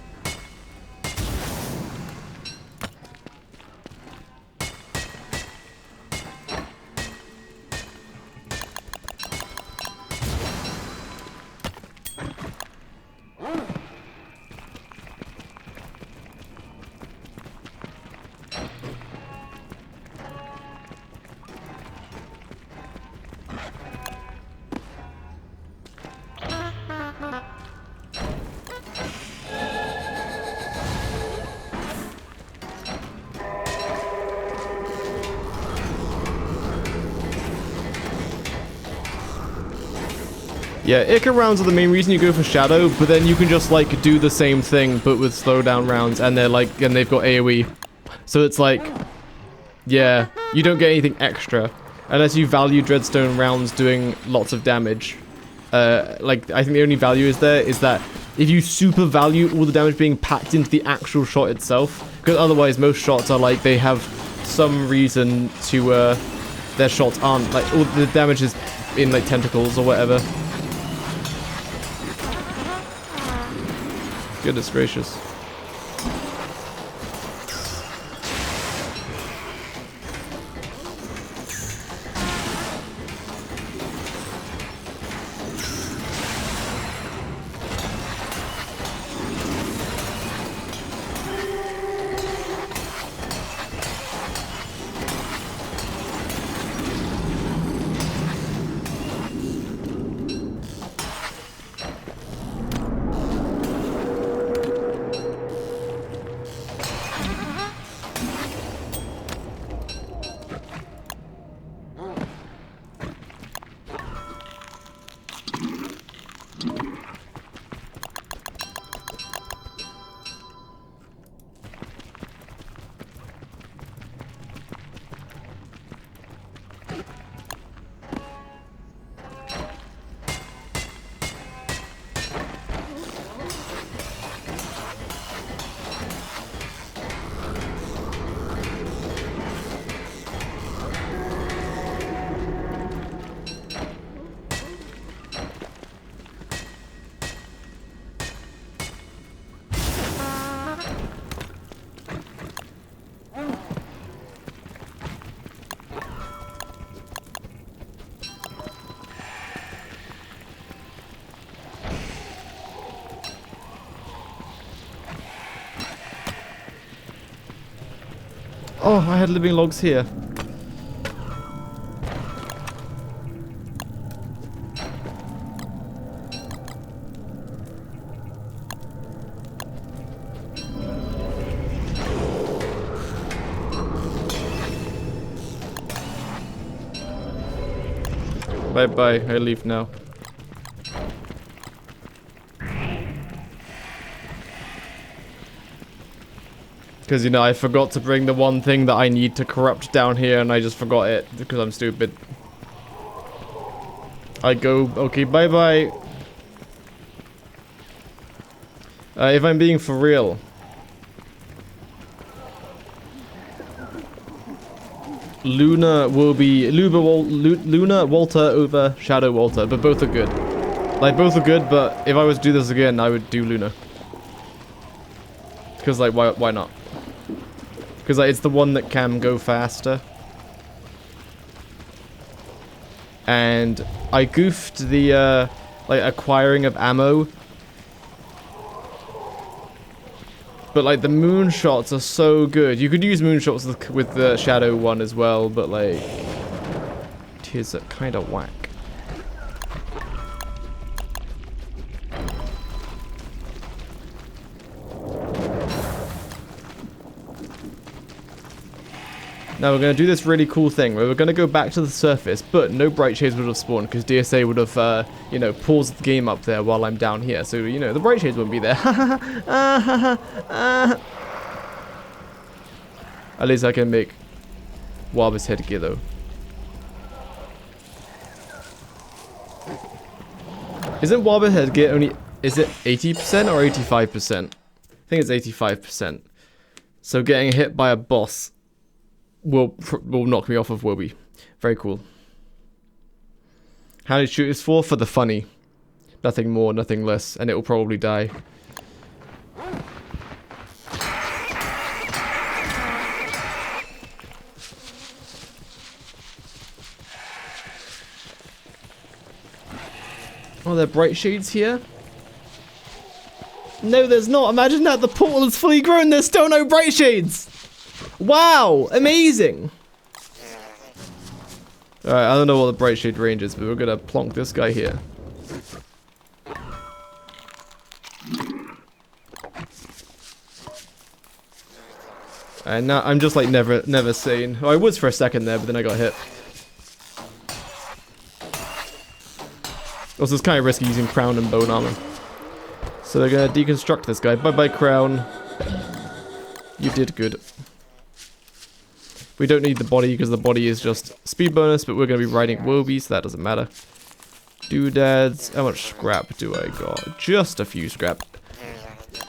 Yeah, Ica rounds are the main reason you go for Shadow, but then you can just like do the same thing but with slowdown rounds, and they're like, and they've got AoE. So it's like, yeah, you don't get anything extra unless you value Dreadstone rounds doing lots of damage. Like I think the only value is there is that if you super value all the damage being packed into the actual shot itself, because otherwise most shots are like they have some reason to their shots aren't like all the damage is in like tentacles or whatever. Goodness gracious. Oh, I had living logs here. Bye-bye, I leave now. Because, you know, I forgot to bring the one thing that I need to corrupt down here, and I just forgot it, because I'm stupid. I go, okay, bye-bye. If I'm being for real. Lunar will be Lunar Walter over Shadow Walter, but both are good. Like, both are good, but if I was to do this again, I would do Lunar. Because, like, why not? Because, like, it's the one that can go faster. And I goofed the, like, acquiring of ammo. But, like, the moonshots are so good. You could use moonshots with the Shadow one as well, but, like, it is kind of whack. Now we're going to do this really cool thing where we're going to go back to the surface, but no bright shades would have spawned because DSA would have, you know, paused the game up there while I'm down here. So, you know, the bright shades wouldn't be there. At least I can make Waba's headgear though. Isn't Waba headgear only, is it 80% or 85%? I think it's 85%. So getting hit by a boss will knock me off of Woby. Very cool. How did you shoot this for? For the funny. Nothing more, nothing less, and it will probably die. Oh, there are bright shades here? No, there's not. Imagine that the portal is fully grown. There's still no bright shades. Wow, amazing. Alright, I don't know what the bright shade range is, but we're gonna plonk this guy here. And now I'm just like never sane. Oh, I was for a second there, but then I got hit. Also, it's kind of risky using crown and bone armor. So they're gonna deconstruct this guy. Bye-bye, crown. You did good. We don't need the body because the body is just speed bonus, but we're going to be riding Woby, so that doesn't matter. Doodads. How much scrap do I got? Just a few scrap.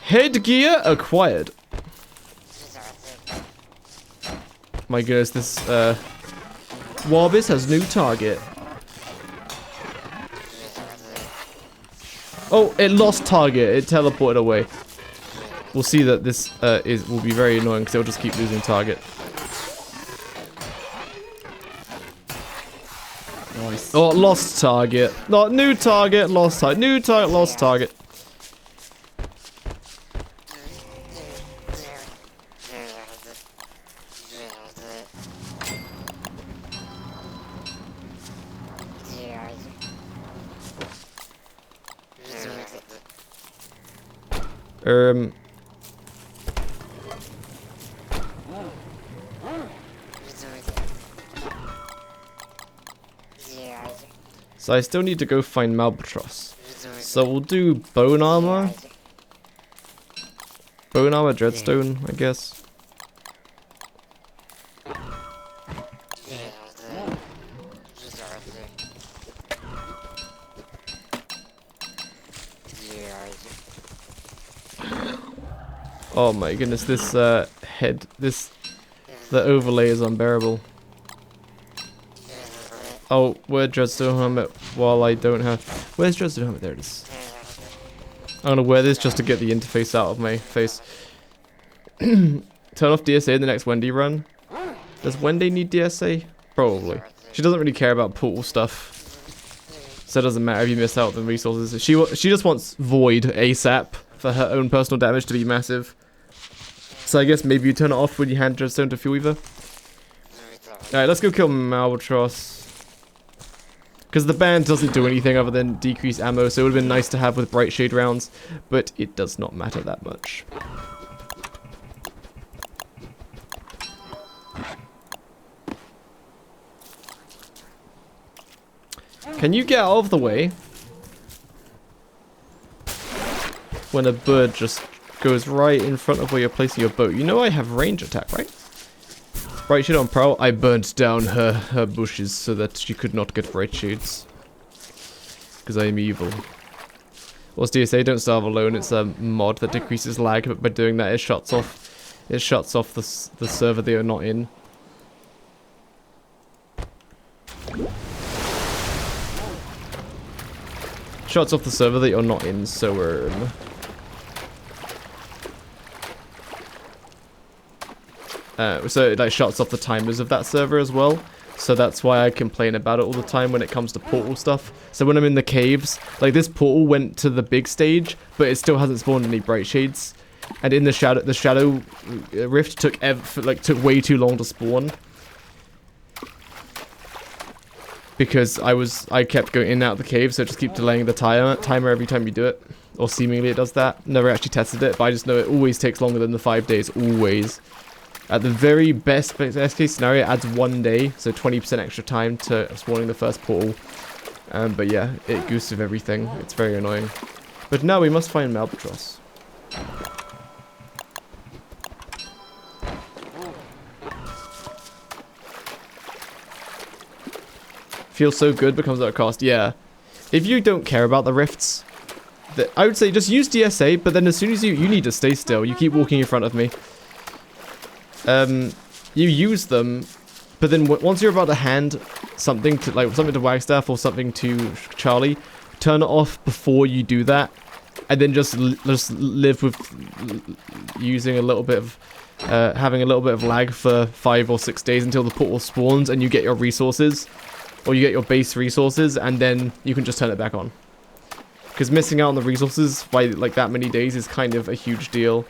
Headgear acquired. My goodness, this Warbis has new target. Oh, it lost target. It teleported away. We'll see that this will be very annoying because it'll just keep losing target. Nice. Oh, lost target. Not new target, lost target. New target, lost target. So I still need to go find Malbatross. So we'll do bone armor. Bone armor, dreadstone, I guess. Oh my goodness, this the overlay is unbearable. Oh, where's Dreadstone Helmet while I don't have... Where's Dreadstone Helmet? There it is. I'm gonna wear this just to get the interface out of my face. Turn off DSA in the next Wendy run. Does Wendy need DSA? Probably. She doesn't really care about portal stuff. So it doesn't matter if you miss out on the resources. She just wants Void ASAP for her own personal damage to be massive. So I guess maybe you turn it off when you hand Redstone to Fuel Weaver. Alright, let's go kill Malbatross. Because the band doesn't do anything other than decrease ammo, so it would have been nice to have with Bright Shade rounds, but it does not matter that much. Can you get out of the way? When a bird just goes right in front of where you're placing your boat. You know I have range attack, right? Bright Shade on Prowl. I burnt down her bushes so that she could not get bright shades. Because I am evil. What's DSA? Don't starve alone. It's a mod that decreases lag, but by doing that it shuts off the server they are not in. Shuts off the server that you're not in, so so it like shuts off the timers of that server as well. So that's why I complain about it all the time when it comes to portal stuff. So when I'm in the caves, like this portal went to the big stage, but it still hasn't spawned any bright shades. And in the shadow rift took way too long to spawn. Because I kept going in and out of the cave, so just keep delaying the timer every time you do it. Or seemingly it does that. Never actually tested it, but I just know it always takes longer than the 5 days, always. At the very best case scenario, it adds 1 day, so 20% extra time to spawning the first portal. But yeah, it gooses with everything. It's very annoying. But now we must find Malbatross. Feels so good, becomes at a cost. Yeah. If you don't care about the rifts, I would say just use DSA, but then as soon as you need to stay still. You keep walking in front of me. You use them, but then once you're about to hand something to Wagstaff or something to Charlie, turn it off before you do that, and then just live with using a little bit of having a little bit of lag for 5 or 6 days until the portal spawns and you get your resources, or you get your base resources, and then you can just turn it back on. Because missing out on the resources by like that many days is kind of a huge deal.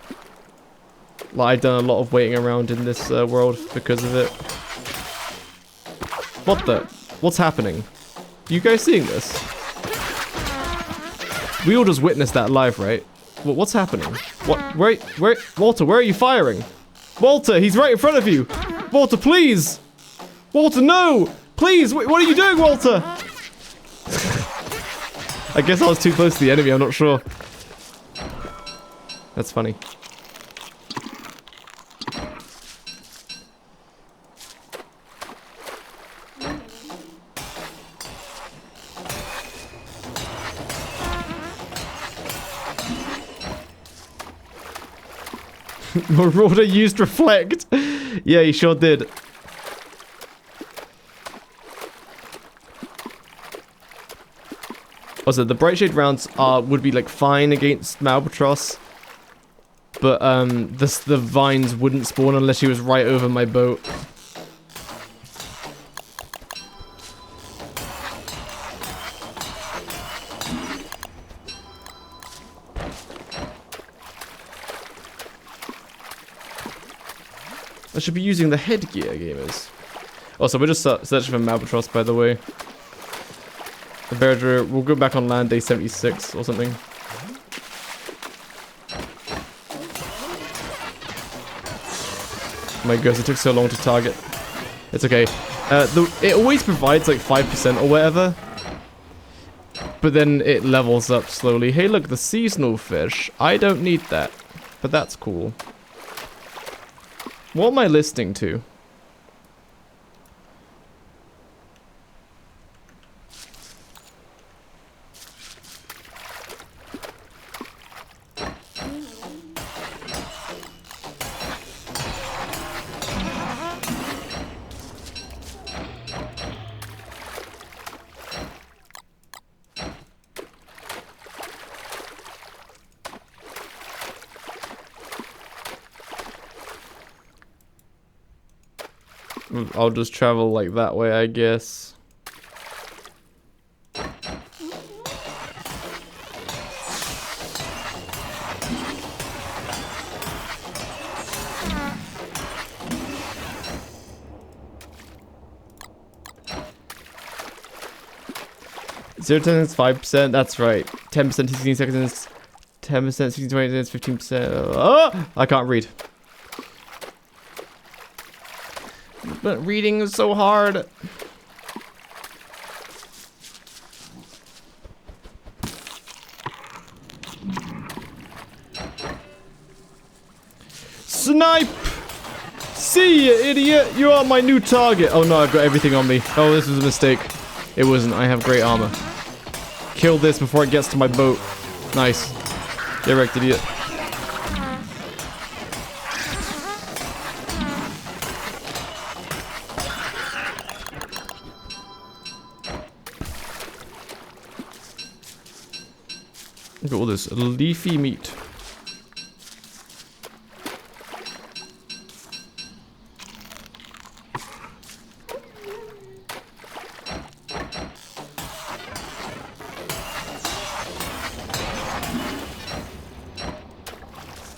Like, I've done a lot of waiting around in this world because of it. What's happening? You guys seeing this? We all just witnessed that live, right? What's happening? Where, Walter, where are you firing? Walter, he's right in front of you! Walter, please! Walter, no! Please, what are you doing, Walter? I guess I was too close to the enemy, I'm not sure. That's funny. Marauder used reflect. Yeah, he sure did. Also, the bright shade rounds would be like fine against Malbatross, but the vines wouldn't spawn unless he was right over my boat. I should be using the headgear, gamers. Also, we're just searching for Malbatross, by the way. The Beardra, we'll go back on land day 76 or something. Oh my gosh, it took so long to target. It's okay. It always provides like 5% or whatever. But then it levels up slowly. Hey look, the seasonal fish. I don't need that. But that's cool. What am I listening to? I'll just travel like that way, I guess. 0 to 10 is 5%. That's right. 10% 16 seconds. 10% 16 20 is 15%. Oh, I can't read. But reading is so hard. Snipe! See ya, idiot! You are my new target. Oh no, I've got everything on me. Oh, this was a mistake. It wasn't. I have great armor. Kill this before it gets to my boat. Nice. Get wrecked, idiot. Look at all this leafy meat.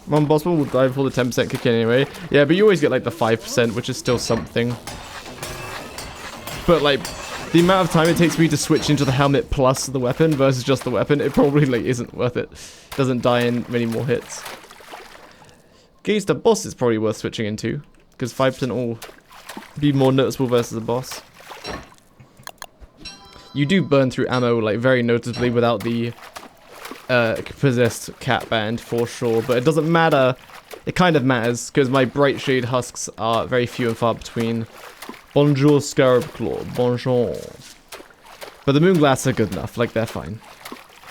Mom Boswell will die before the 10% kick in anyway. Yeah, but you always get like the 5%, which is still something. But like, the amount of time it takes me to switch into the helmet plus the weapon versus just the weapon, it probably like isn't worth it. Doesn't die in many more hits. Against a boss, it's probably worth switching into, because 5% will be more noticeable versus a boss. You do burn through ammo like very noticeably without the possessed cat band for sure, but it doesn't matter. It kind of matters because my bright shade husks are very few and far between. Bonjour, Scarab Claw. Bonjour. But the Moonglass are good enough. Like, they're fine.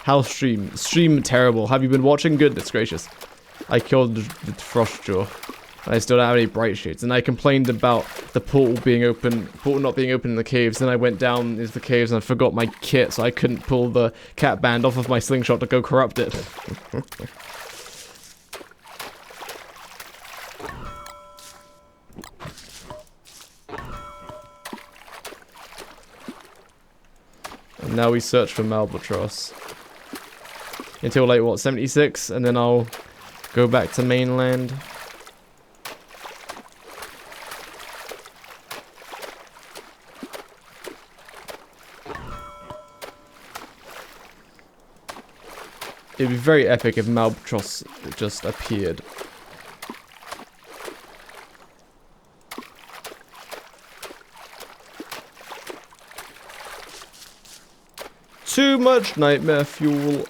How's stream? Stream terrible. Have you been watching? Goodness gracious. I killed the Frostjaw. And I still don't have any bright shades. And I complained about the portal being open, portal not being open in the caves. Then I went down into the caves and I forgot my kit, so I couldn't pull the cat band off of my slingshot to go corrupt it. And now we search for Malbatross. Until like, what, 76? And then I'll go back to mainland. It'd be very epic if Malbatross just appeared. Too much nightmare fuel.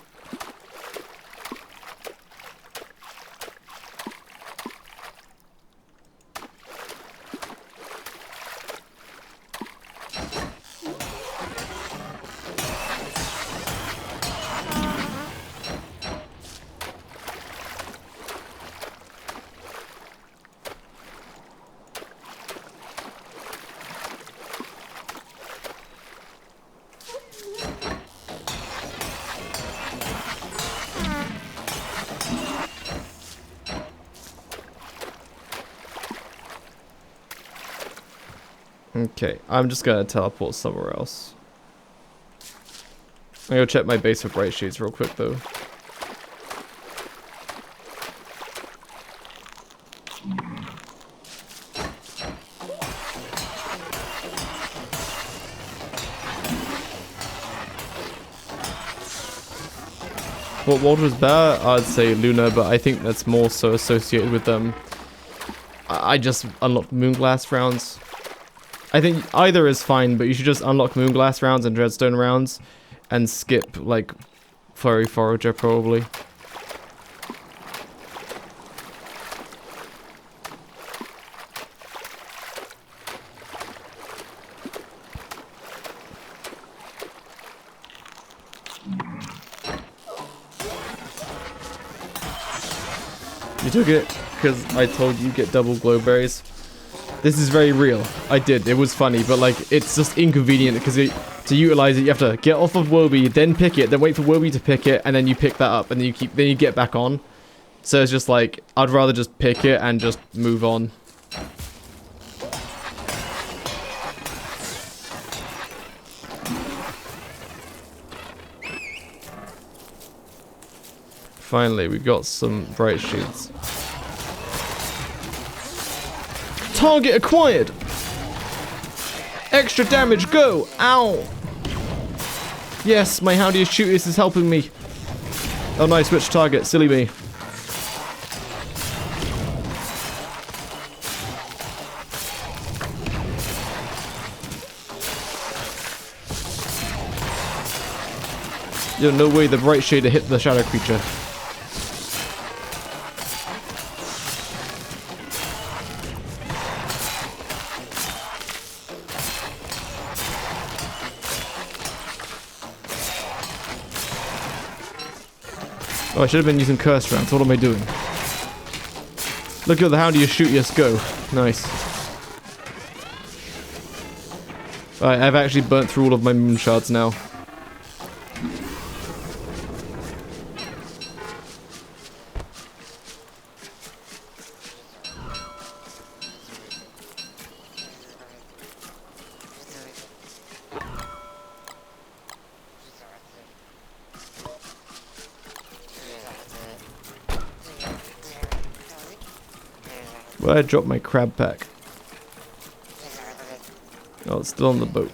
Okay, I'm just gonna teleport somewhere else. I'm gonna check my base for bright shades real quick though. What Walter was better? I'd say Lunar, but I think that's more so associated with them. I just unlocked Moonglass rounds. I think either is fine, but you should just unlock Moonglass rounds and Dreadstone rounds and skip, like, Flurry Forager, probably. You took it because I told you get double glowberries. This is very real. I did. It was funny, but like it's just inconvenient because to utilize it, you have to get off of Woby, then pick it, then wait for Woby to pick it, and then you pick that up, and then you get back on. So it's just like I'd rather just pick it and just move on. Finally, we got some bright shoots. Target acquired! Extra damage, go! Ow! Yes, my how do you shoot this is helping me. Oh nice, switch target, silly me. Yo, no way the bright shader hit the shadow creature. Oh, I should have been using curse rounds. What am I doing? Look at the how do you shoot, yes, go. Nice. Alright, I've actually burnt through all of my moon shards now. Where I dropped my crab pack? Oh, it's still on the boat.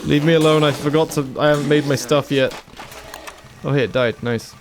Leave me alone, I forgot to... I haven't made my stuff yet. Oh hey, it died, nice.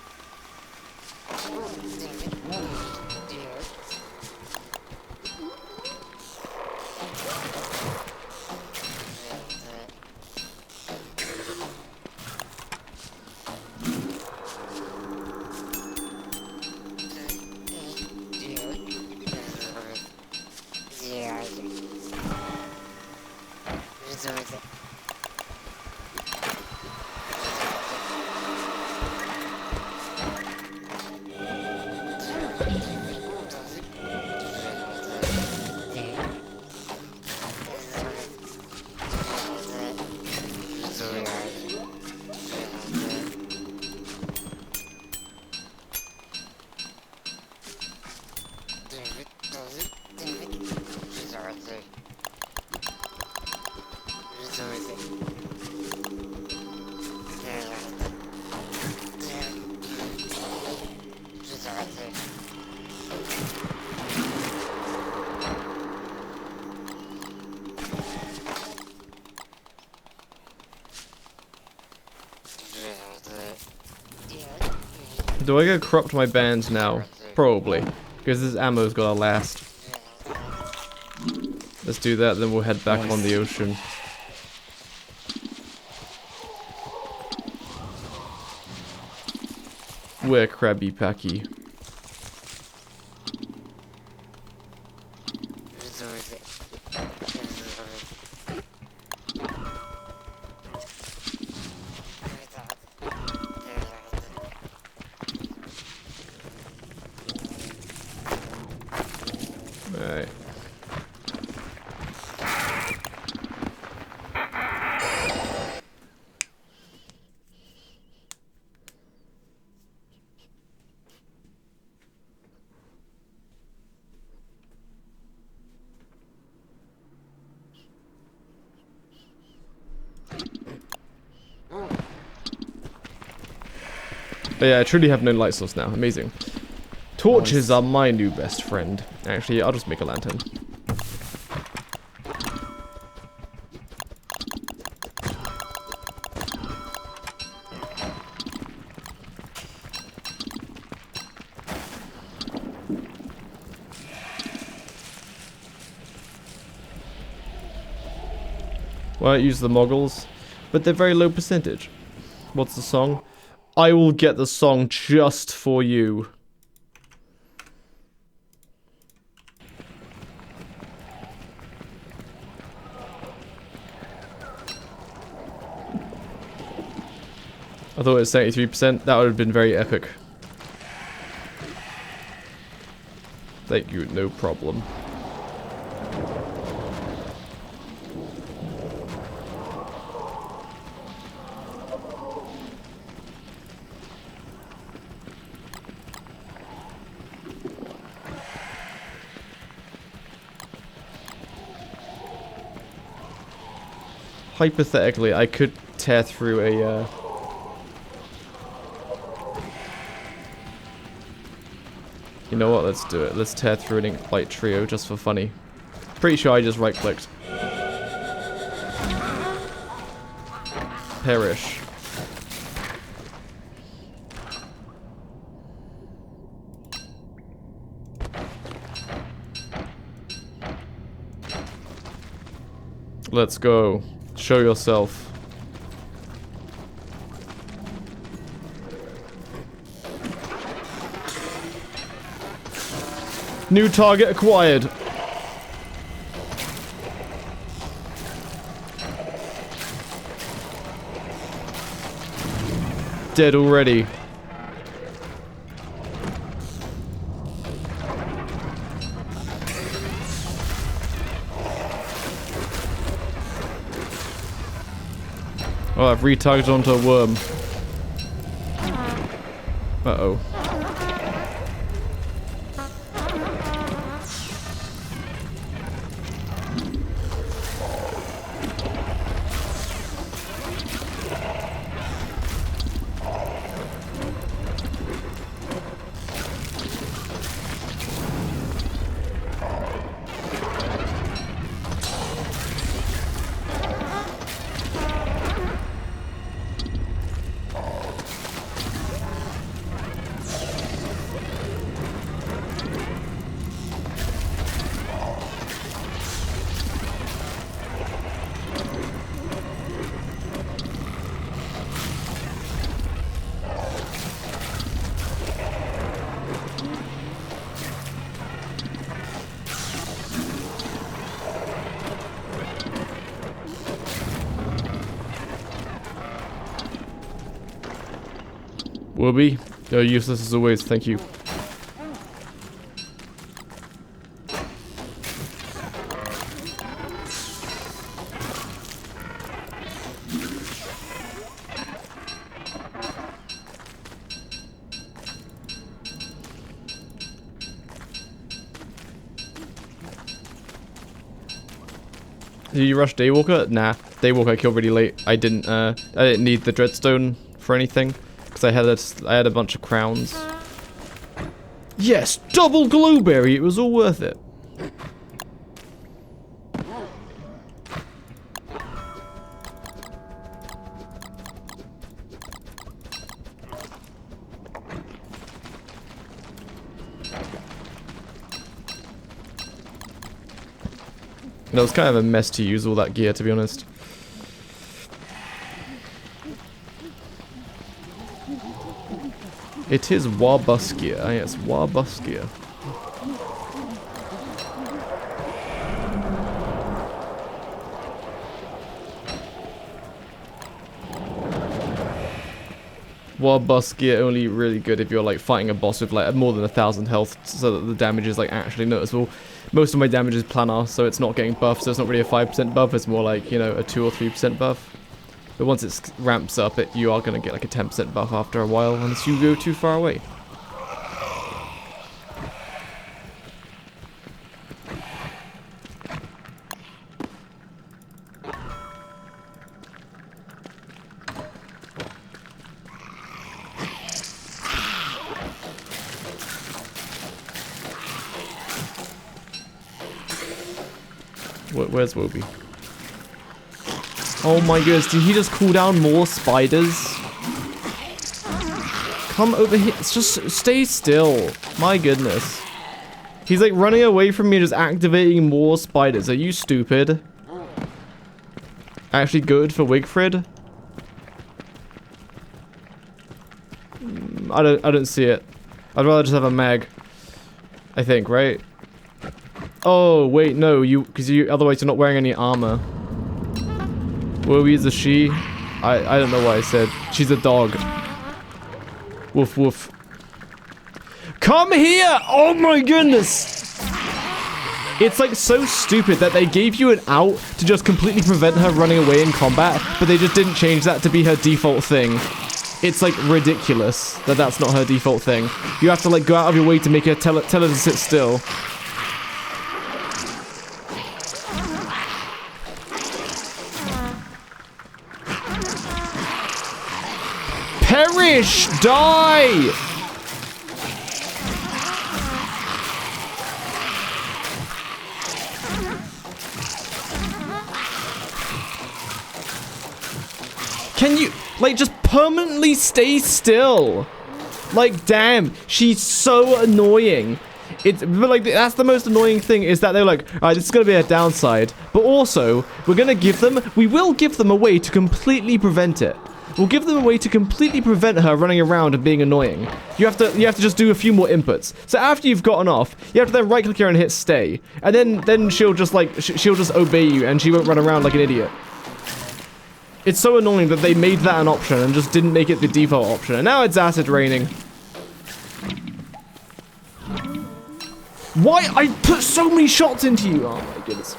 Do I get corrupt my bands now? Probably. Because this ammo's gotta last. Let's do that, then we'll head back on the ocean. We're crabby packy. Alright. But yeah, I truly have no light source now. Amazing. Torches are my new best friend. Actually, I'll just make a lantern. Won't use the moggles, but they're very low percentage. What's the song? I will get the song just for you. I thought it was 73%. That would have been very epic. Thank you, no problem. Hypothetically, I could tear through a, You know what, let's do it. Let's tear through an ink light trio just for funny. Pretty sure I just right-clicked. Perish. Let's go. Show yourself. New target acquired. Dead already. Oh, I've retargeted onto a worm. Uh-oh. Whooby, you're useless as always, thank you. Did you rush Daywalker? Nah, Daywalker I killed really late. I didn't need the Dreadstone for anything. Because I had a bunch of crowns. Yes, double glowberry. It was all worth it. It was kind of a mess to use all that gear, to be honest. It is Wabuskia. Yes, Wabuskia. Wabuskia only really good if you're like fighting a boss with like more than 1,000 health, so that the damage is like actually noticeable. Most of my damage is planar, so it's not getting buffed, so it's not really a 5% buff. It's more like, you know, a 2 or 3% buff. But once it ramps up, you are going to get like a 10% buff after a while, unless you go too far away. Where's Woby? Oh my goodness, did he just cool down more spiders? Come over here. Just stay still. My goodness. He's like running away from me, just activating more spiders. Are you stupid? Actually good for Wigfrid? I don't see it. I'd rather just have a mag. I think, right? Oh, wait, no, because otherwise you're not wearing any armor. Woby is a she. I don't know why I said. She's a dog. Woof, woof. Come here! Oh my goodness! It's like so stupid that they gave you an out to just completely prevent her running away in combat, but they just didn't change that to be her default thing. It's like ridiculous that that's not her default thing. You have to like go out of your way to make her tell her to sit still. Perish! Die! Can you, like, just permanently stay still? Like, damn, she's so annoying. But like, that's the most annoying thing, is that they're like, all right, this is gonna be a downside, but also, we will give them a way to completely prevent it. We'll give them a way to completely prevent her running around and being annoying. You have to just do a few more inputs. So after you've gotten off, you have to then right-click here and hit stay. And then she'll just like, she'll just obey you and she won't run around like an idiot. It's so annoying that they made that an option and just didn't make it the default option. And now it's acid raining. Why? I put so many shots into you. Oh my goodness.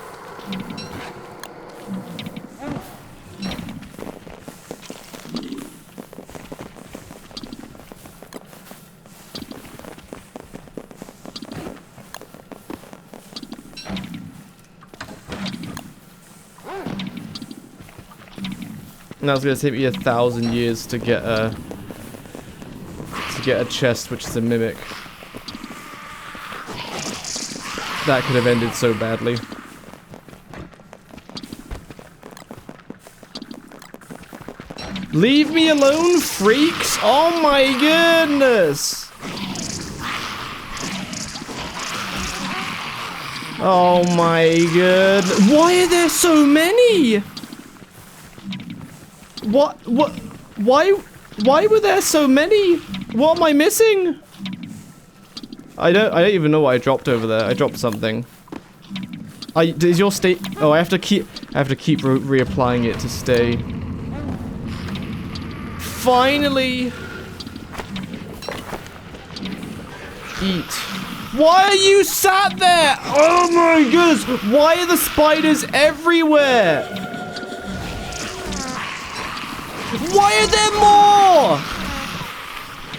Now it's gonna take me 1,000 years to get a chest, which is a mimic. That could have ended so badly. Leave me alone, freaks! Oh my goodness! Oh my god! Why are there so many? Why were there so many? What am I missing? I don't even know what I dropped over there. I dropped something. Is your state? Oh, I have to keep reapplying it to stay. Finally. Eat. Why are you sat there? Oh my goodness! Why are the spiders everywhere? Why are there more?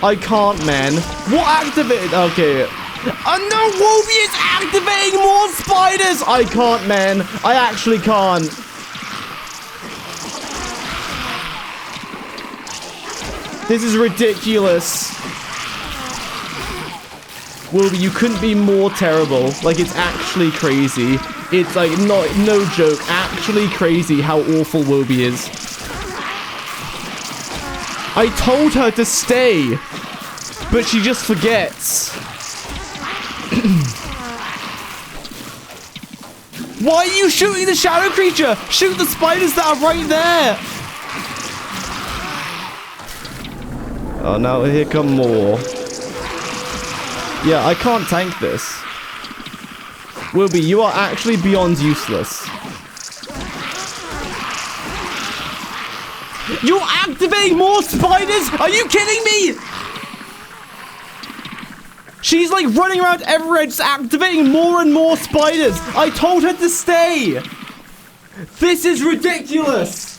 I can't, man. What activated? Okay. No, Wolby is activating more spiders! I can't, man. I actually can't. This is ridiculous. Wolby, you couldn't be more terrible. Like, it's actually crazy. It's like, no joke. Actually crazy how awful Wolby is. I told her to stay, but she just forgets. Why are you shooting the shadow creature? Shoot the spiders that are right there. Oh, now here come more. Yeah, I can't tank this. Wilby, you are actually beyond useless. You're activating more spiders? Are you kidding me? She's like running around everywhere just activating more and more spiders. I told her to stay. This is ridiculous.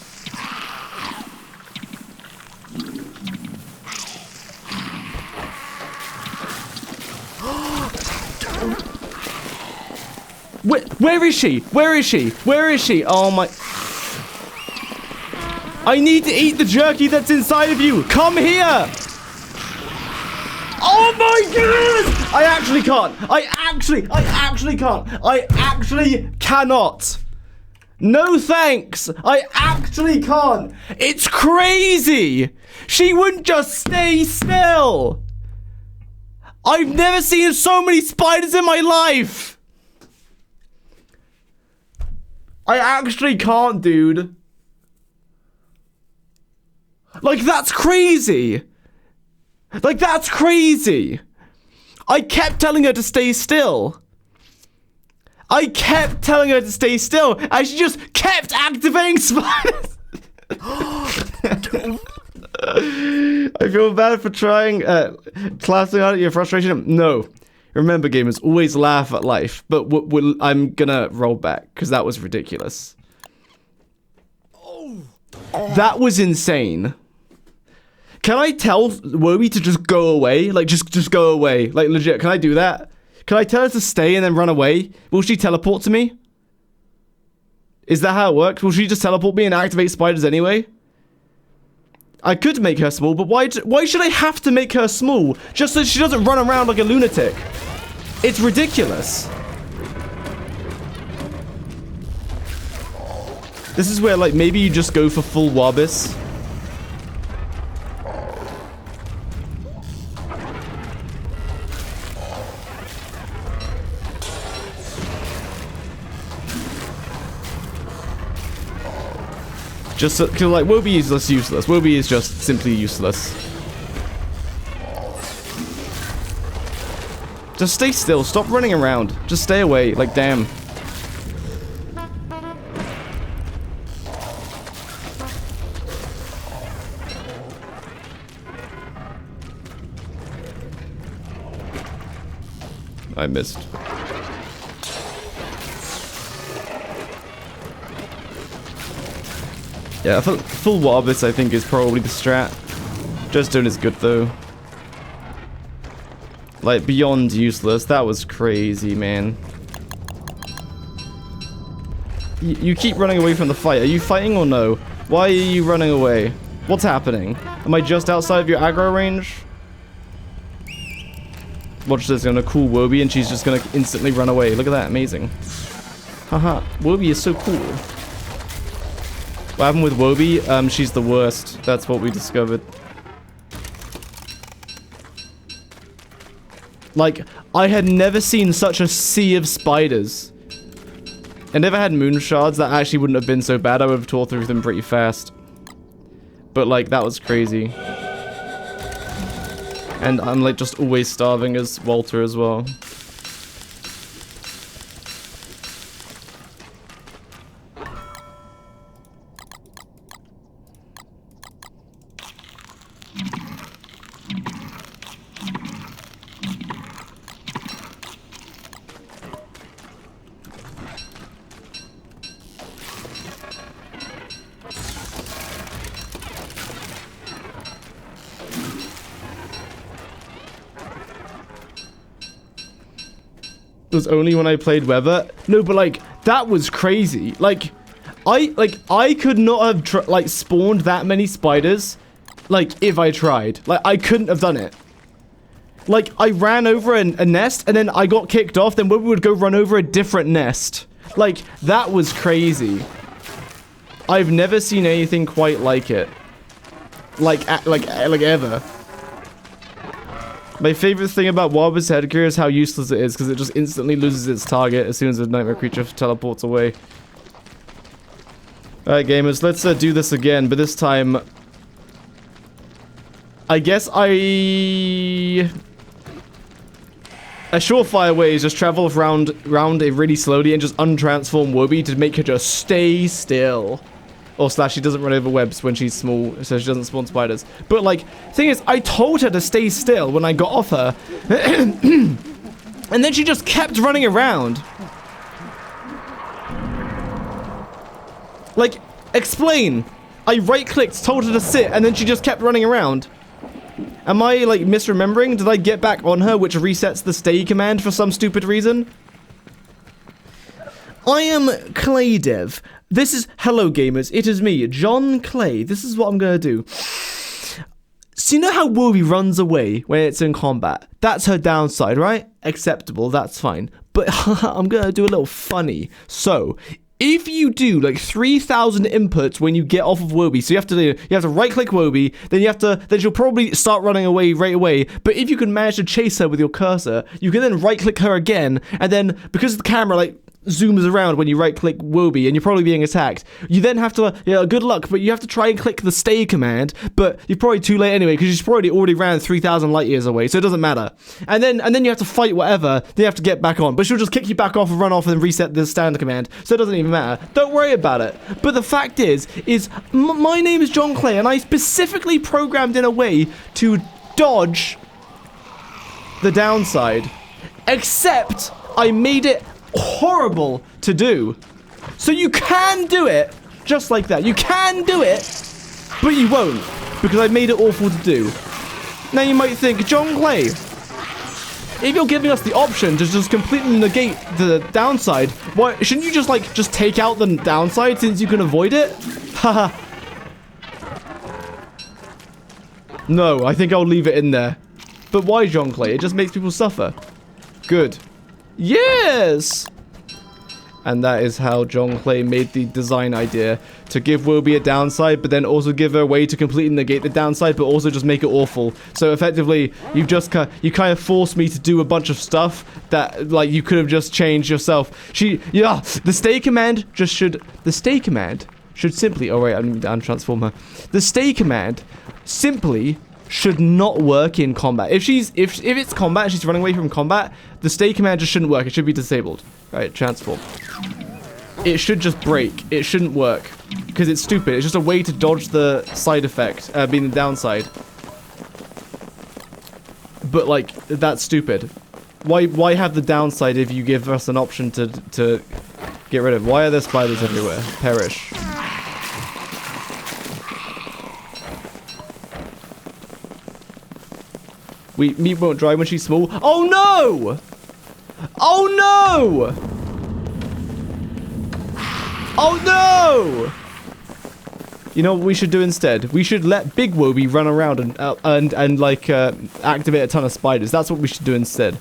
Where is she? Where is she? Where is she? Oh my... I need to eat the jerky that's inside of you. Come here. Oh my goodness! I actually can't. I actually can't. I actually cannot. No thanks. I actually can't. It's crazy. She wouldn't just stay still. I've never seen so many spiders in my life. I actually can't, dude. Like, that's crazy. Like, that's crazy. I kept telling her to stay still. I kept telling her to stay still, and she just kept activating spiders. I feel bad for trying, classing out your frustration. No. Remember, gamers, always laugh at life. But I'm gonna roll back, because that was ridiculous. That was insane. Can I tell Woby to just go away? Like, just go away. Like, legit, can I do that? Can I tell her to stay and then run away? Will she teleport to me? Is that how it works? Will she just teleport me and activate spiders anyway? I could make her small, but why should I have to make her small? Just so she doesn't run around like a lunatic. It's ridiculous. This is where, like, maybe you just go for full Warbis. Just so, cause like, Woby is just useless. Woby is just simply useless. Just stay still. Stop running around. Just stay away. Like, damn. I missed. Yeah, full Warbis I think is probably the strat. Jetstone is good though. Like, beyond useless. That was crazy, man. You keep running away from the fight. Are you fighting or no? Why are you running away? What's happening? Am I just outside of your aggro range? Watch this, gonna cool Woby and she's just gonna instantly run away. Look at that, amazing. Haha, Woby is so cool. What happened with Woby? She's the worst. That's what we discovered. Like, I had never seen such a sea of spiders. I never had moon shards. That actually wouldn't have been so bad. I would have tore through them pretty fast. But, like, that was crazy. And I'm, like, just always starving as Walter as well. It was only when I played Weather. No, but like, that was crazy. Like, I could not have like spawned that many spiders, like, if I tried. Like, I couldn't have done it. Like, I ran over a nest and then I got kicked off. Then we would go run over a different nest. Like, that was crazy. I've never seen anything quite like it. Like ever. My favorite thing about Warbis headgear is how useless it is, because it just instantly loses its target as soon as a nightmare creature teleports away. Alright, gamers, let's do this again, but this time... I guess a surefire way is just travel around it really slowly and just untransform Woby to make her just stay still. Or slash, she doesn't run over webs when she's small, so she doesn't spawn spiders. But, like, thing is, I told her to stay still when I got off her. And then she just kept running around. Like, explain. I right-clicked, told her to sit, and then she just kept running around. Am I, like, misremembering? Did I get back on her, which resets the stay command for some stupid reason? I am Claydev. This is... Hello, gamers. It is me, John Clay. This is what I'm gonna do. So you know how Woby runs away when it's in combat? That's her downside, right? Acceptable, that's fine. But I'm gonna do a little funny. So... if you do like 3,000 inputs when you get off of Woby, so you have to right click Woby, then she'll probably start running away right away. But if you can manage to chase her with your cursor, you can then right click her again, and then because the camera like zooms around when you right click Woby and you're probably being attacked, you then have to, good luck, but you have to try and click the stay command, but you're probably too late anyway because she's probably already ran 3,000 light years away, so it doesn't matter. And then you have to fight whatever, then you have to get back on, but she'll just kick you back off and run off and reset the standard command, so it doesn't even matter. Don't worry about it. But the fact is my name is John Clay and I specifically programmed in a way to dodge the downside. Except I made it horrible to do. So you can do it just like that. You can do it, but you won't because I made it awful to do. Now you might think, John Clay, if you're giving us the option to just completely negate the downside, why shouldn't you just take out the downside since you can avoid it? Haha. No, I think I'll leave it in there. But why, John Clay? It just makes people suffer. Good. Yes! And that is how John Clay made the design idea. To give Wilby a downside, but then also give her a way to completely negate the downside, but also just make it awful. So effectively, you kind of forced me to do a bunch of stuff that, like, you could have just changed yourself. The stay command should simply, oh wait, I need to untransform her. The stay command simply should not work in combat. If it's combat, she's running away from combat, the stay command just shouldn't work. It should be disabled. Right, transform. It should just break. It shouldn't work because it's stupid. It's just a way to dodge the side effect, being the downside. But like, that's stupid. Why have the downside if you give us an option to get rid of? Why are there spiders everywhere? Perish. Meat won't dry when she's small. Oh no! Oh no! Oh no! You know what we should do instead? We should let Big Woby run around and like activate a ton of spiders. That's what we should do instead.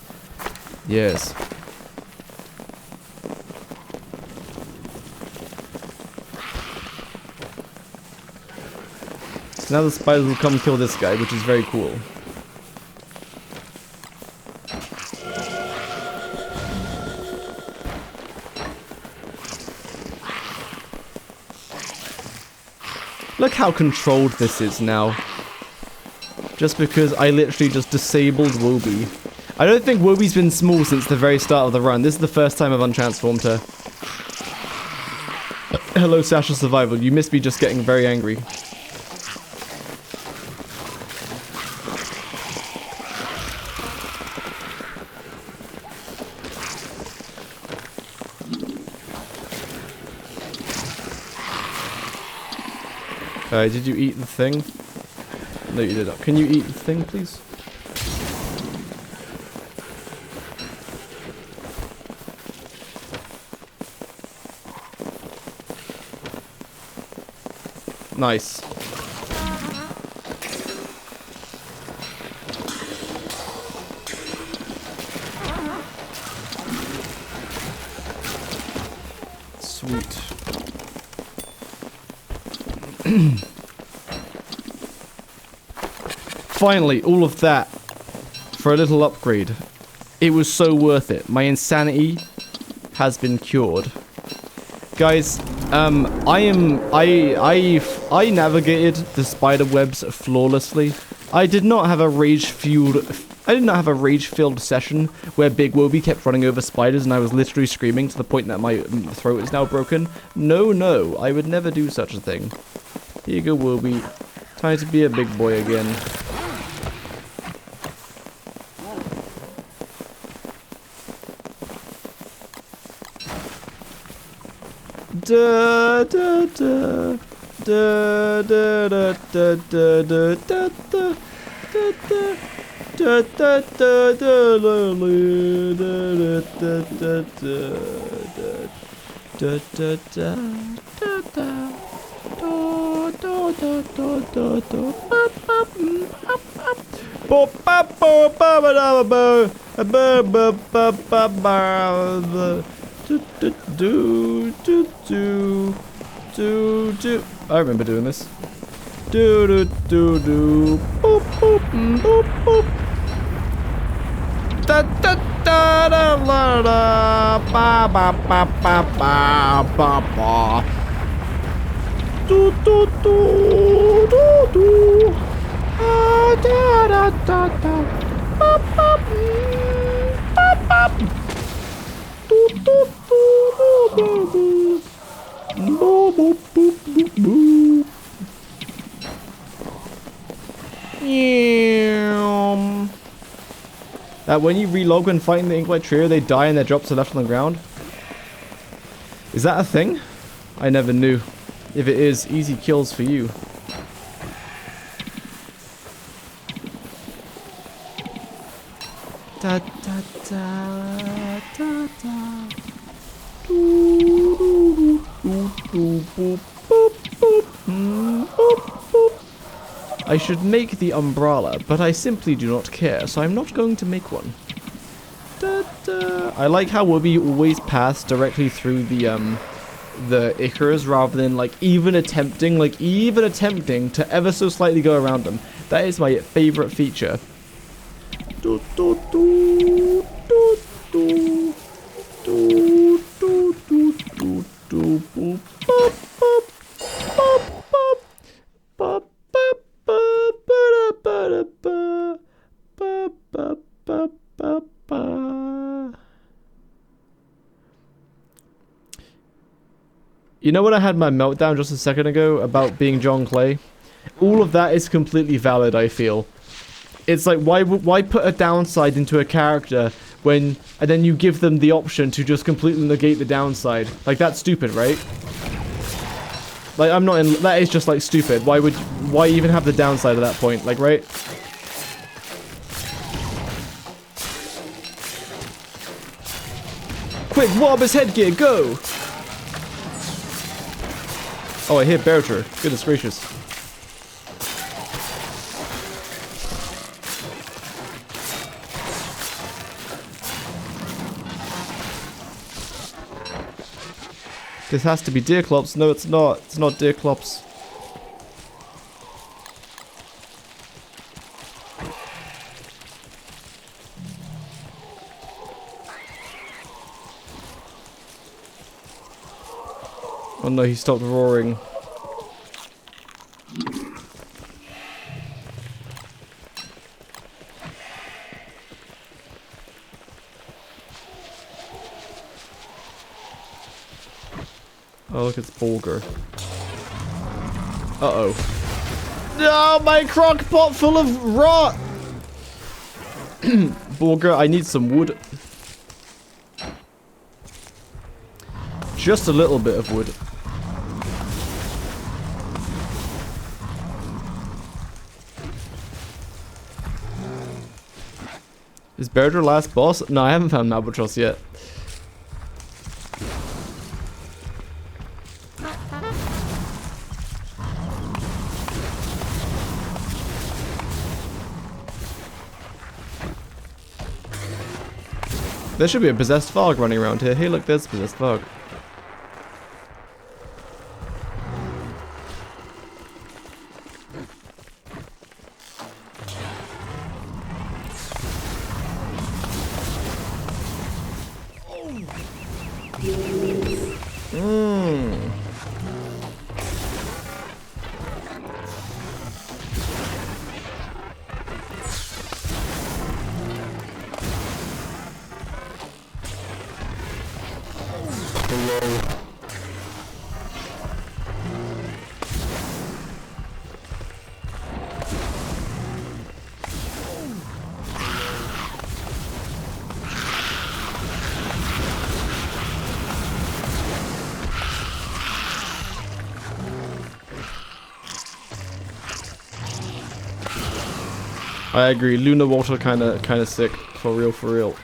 Yes. So now the spiders will come kill this guy, which is very cool. Look how controlled this is now. Just because I literally just disabled Woby. I don't think Woby's been small since the very start of the run. This is the first time I've untransformed her. Hello, Sasha Survival. You missed me just getting very angry. Did you eat the thing? No, you did not. Can you eat the thing, please? Nice. Sweet. Finally, all of that for a little upgrade. It was so worth it. My insanity has been cured. Guys, I navigated the spider webs flawlessly. I did not have a rage-filled session where Big Woby kept running over spiders and I was literally screaming to the point that my throat is now broken. No, I would never do such a thing. Here you go, Woby. Time to be a big boy again. Da da da da da da da da da da da da I remember doing this. Boop boop boop boop. Da da da da la da ba ba ba ba ba ba ba. Do do do do do. Ah da da da da. Ba ba ba ba. Do do do do do. Boop boop boop boop boop. That when you relog when fighting the Inkwhite Trio, they die and their drops are left on the ground? Is that a thing? I never knew. If it is, easy kills for you. Da da da da da. Doo, doo, doo, boop, boop, boop, boop, boop. I should make the umbrella, but I simply do not care, so I'm not going to make one. Da, da. I like how Whoopi always pass directly through the Icarus rather than like even attempting to ever so slightly go around them. That is my favorite feature. Do, do, do, do, do, do, do, do, do, do, boop, boop, boop, boop, boop, boop, boop, boop, ba, ba, ba, ba, ba, ba, ba. You know when I had my meltdown just a second ago about being John Clay? All of that is completely valid, I feel. It's like, why put a downside into a character when, and then you give them the option to just completely negate the downside? Like, that's stupid, right? Like, I'm not in, that is just like stupid. Why even have the downside at that point? Like, right? Quick, Wob his headgear, go! Oh, I hit Berger. Goodness gracious. This has to be Deerclops. No, it's not. It's not Deerclops. Oh no, he stopped roaring. Oh, look, it's Bulgur. Uh-oh. No, my crock pot full of rot! Bulgur, I need some wood. Just a little bit of wood. Is Berger last boss? No, I haven't found Albatross yet. There should be a possessed Varg running around here. Hey, look, there's a possessed Varg. I agree. Lunar Walter kind of sick. For real, for real.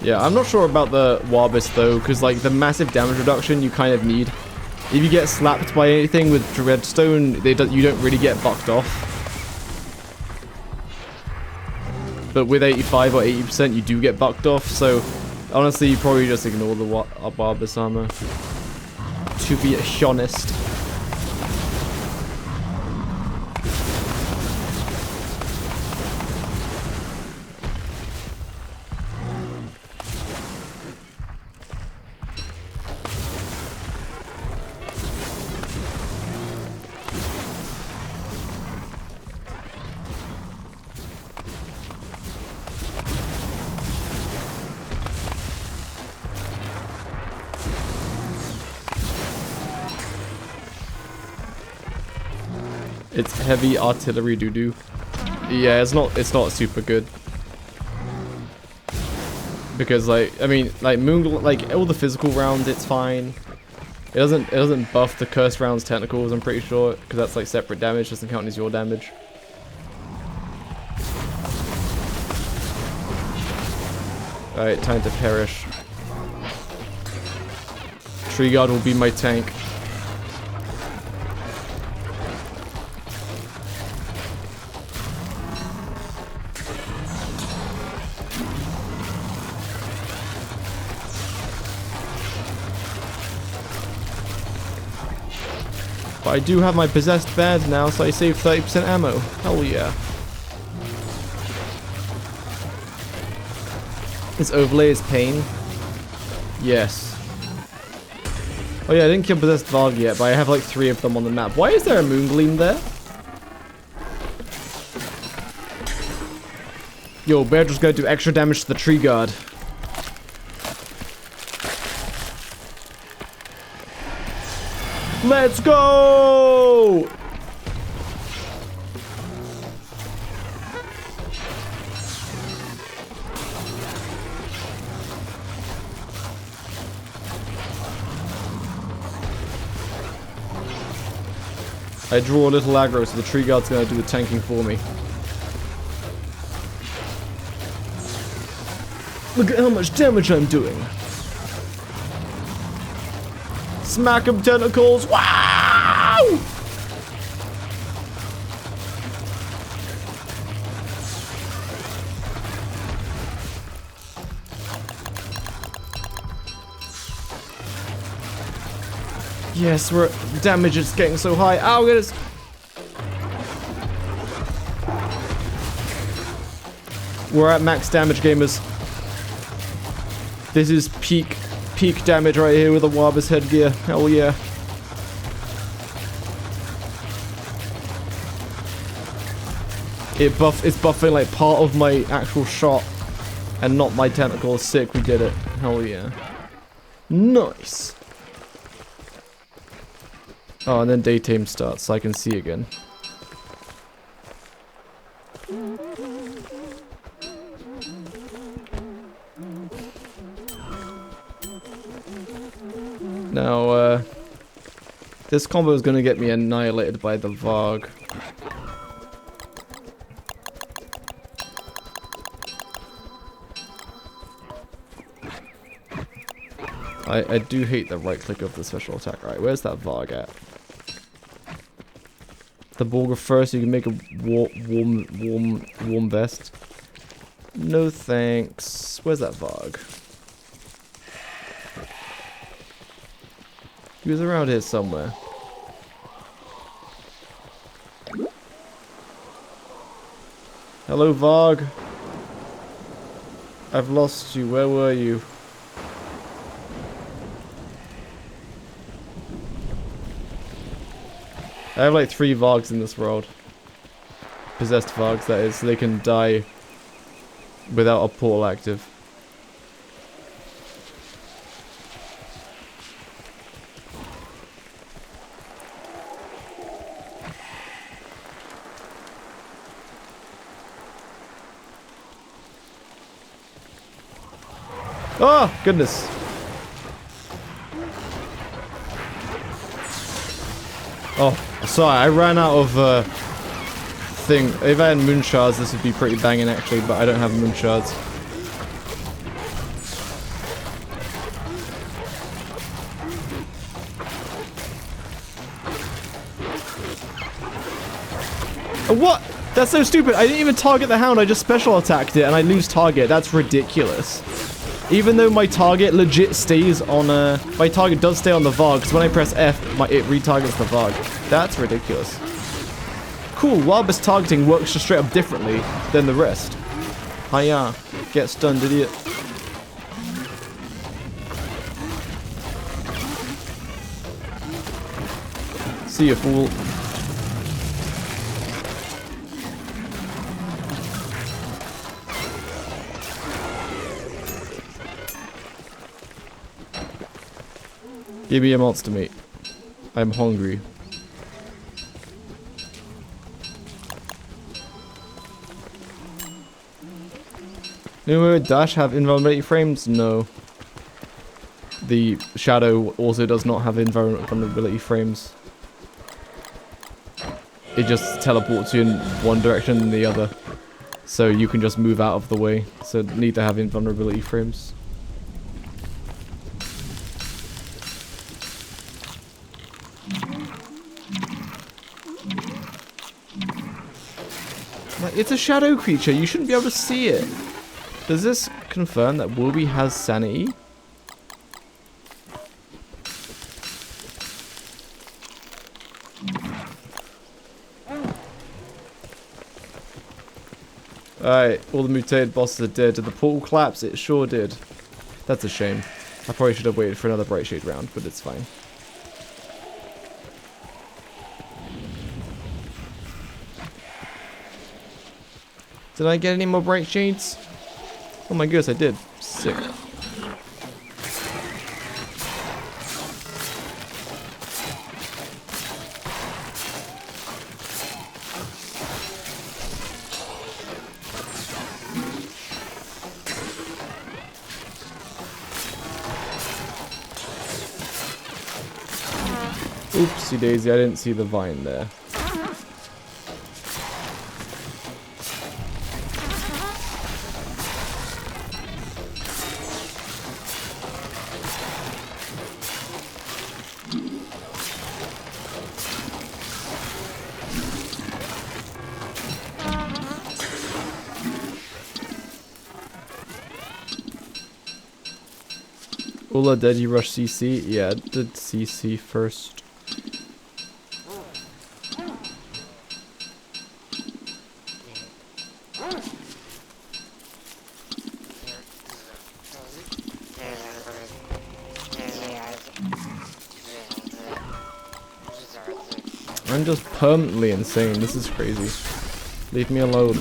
Yeah, I'm not sure about the Warbis though, because like the massive damage reduction you kind of need. If you get slapped by anything with Dreadstone, you don't really get bucked off. But with 85 or 80%, you do get bucked off. So honestly, you probably just ignore the Warbis armor. To be honest. It's heavy artillery doo-doo. Yeah, it's not super good. Because like, I mean, like like all the physical rounds, it's fine. It doesn't buff the cursed rounds technicals, I'm pretty sure, because that's like separate damage, doesn't count as your damage. Alright, time to perish. Tree guard will be my tank. But I do have my possessed band now, so I save 30% ammo. Hell yeah. This overlay is pain. Yes. Oh yeah, I didn't kill possessed Varg yet, but I have like 3 of them on the map. Why is there a moon gleam there? Yo, Bear just gonna do extra damage to the tree guard. Let's go! I draw a little aggro, so the tree guard's gonna do the tanking for me. Look at how much damage I'm doing. Smack 'em, tentacles! Wow! Yes, damage is getting so high. Ow, get us. We're at max damage, gamers. This is peak damage right here with the Wabba's headgear. Hell yeah. It's buffing like part of my actual shot and not my tentacles. Sick, we did it. Hell yeah. Nice. Oh, and then daytime starts, so I can see again. Now, this combo is gonna get me annihilated by the Varg. I do hate the right click of the special attack. Right, where's that Varg at? The ball go first, you can make a warm vest. No thanks. Where's that Varg? He was around here somewhere. Hello, Varg. I've lost you. Where were you? I have like 3 Vargs in this world. Possessed Vargs, that is, so they can die without a portal active. Oh, goodness. Oh, sorry, I ran out of thing. If I had moon shards, this would be pretty banging actually, but I don't have moon shards. What? That's so stupid. I didn't even target the hound. I just special attacked it and I lose target. That's ridiculous. Even though my target legit stays on my target does stay on the Varg, because when I press F, it retargets the Varg. That's ridiculous. Cool, Wabba's targeting works just straight up differently than the rest. Hiya. Get stunned, idiot. See ya, fool. Give me a monster meat. I'm hungry. No, Dash have invulnerability frames? No. The Shadow also does not have invulnerability frames. It just teleports you in one direction and the other. So you can just move out of the way. So neither have invulnerability frames. Like, it's a shadow creature. You shouldn't be able to see it. Does this confirm that Wilby has sanity? Alright, all the mutated bosses are dead. Did the portal collapse? It sure did. That's a shame. I probably should have waited for another Bright Shade round, but it's fine. Did I get any more Bright Shades? Oh my goodness, I did. Sick. Oopsie daisy, I didn't see the vine there. Ula, did you rush CC? Yeah, I did CC first. I'm just permanently insane. This is crazy. Leave me alone.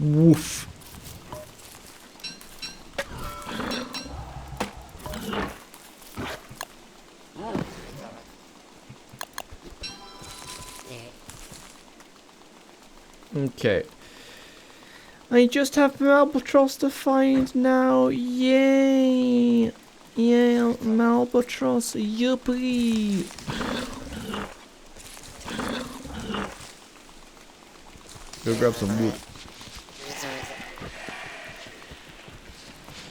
Woof. Okay. I just have Albatross to find now. Yay! Yeah, Albatross. Yuppie! Go grab some wood.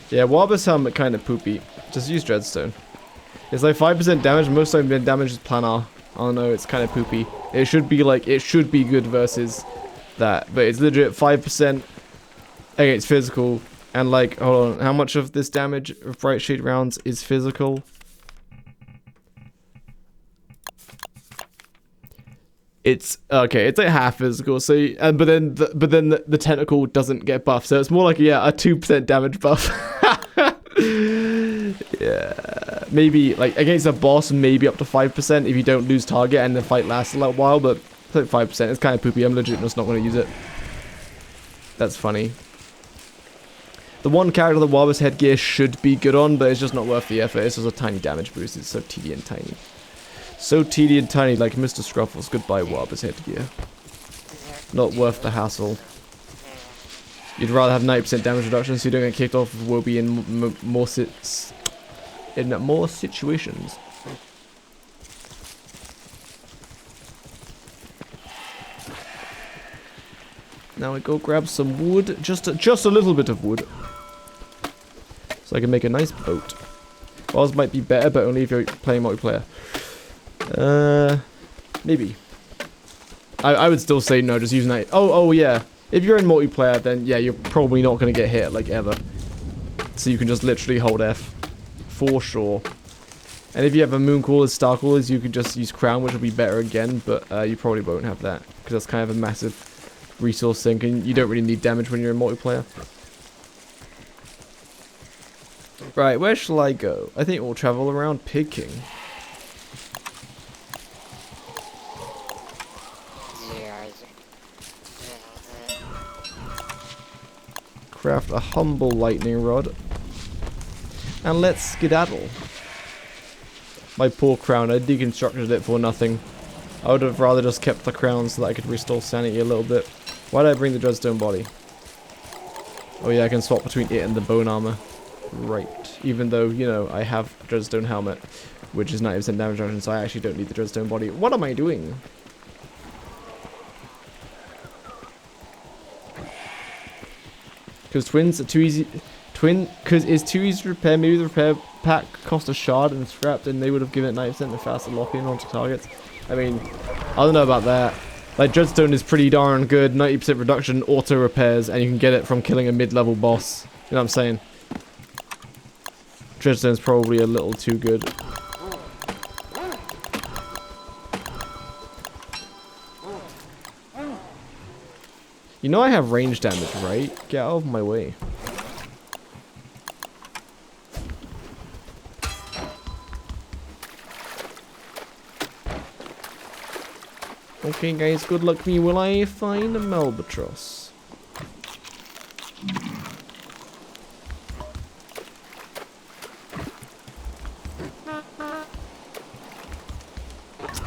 Yeah, Wabba's helmet kind of poopy. Just use Dreadstone. It's like 5% damage. Most of the damage is planar. I don't know, it's kind of poopy. It should be like, it should be good versus that. But it's legit 5% against physical. And like, hold on, how much of this damage of Bright Shade rounds is physical? It's okay. It's like half physical. So, but then the tentacle doesn't get buffed. So it's more like, yeah, a 2% damage buff. Yeah, maybe like against a boss, maybe up to 5% if you don't lose target and the fight lasts a little while. But it's like 5%. It's kind of poopy. I'm legit just not going to use it. That's funny. The one character the Wabba's headgear should be good on, but it's just not worth the effort. It's just a tiny damage boost. It's so teedy and tiny. So teedy and tiny, like Mr. Scruffles. Goodbye, Wabba's headgear. Not worth the hassle. You'd rather have 90% damage reduction so you don't get kicked off of Woby in more situations. Now we go grab some wood, just a little bit of wood, so I can make a nice boat. Ours might be better, but only if you're playing multiplayer. Maybe. I would still say no, just use night. Oh yeah. If you're in multiplayer, then yeah, you're probably not going to get hit, like, ever. So you can just literally hold F. For sure. And if you have a moon callers, star callers, you could just use crown, which will be better again, but you probably won't have that. Because that's kind of a massive resource sink, and you don't really need damage when you're in multiplayer. Right, where shall I go? I think we'll travel around Pig King. Craft a humble lightning rod. And let's skedaddle. My poor crown, I deconstructed it for nothing. I would have rather just kept the crown so that I could restore sanity a little bit. Why did I bring the dreadstone body? Oh yeah, I can swap between it and the bone armor. Right. Even though, you know, I have a dreadstone helmet, which is 90% damage reduction, so I actually don't need the dreadstone body. What am I doing? Because twins are too easy. Because it's too easy to repair. Maybe the repair pack cost a shard and scrapped, and they would have given it 90% and faster lock in onto targets. I mean, I don't know about that. Like, dreadstone is pretty darn good. 90% reduction, auto repairs, and you can get it from killing a mid-level boss. You know what I'm saying? Dreadstone's probably a little too good. You know I have range damage, right? Get out of my way. Okay guys, good luck me. Will I find a Malbatross?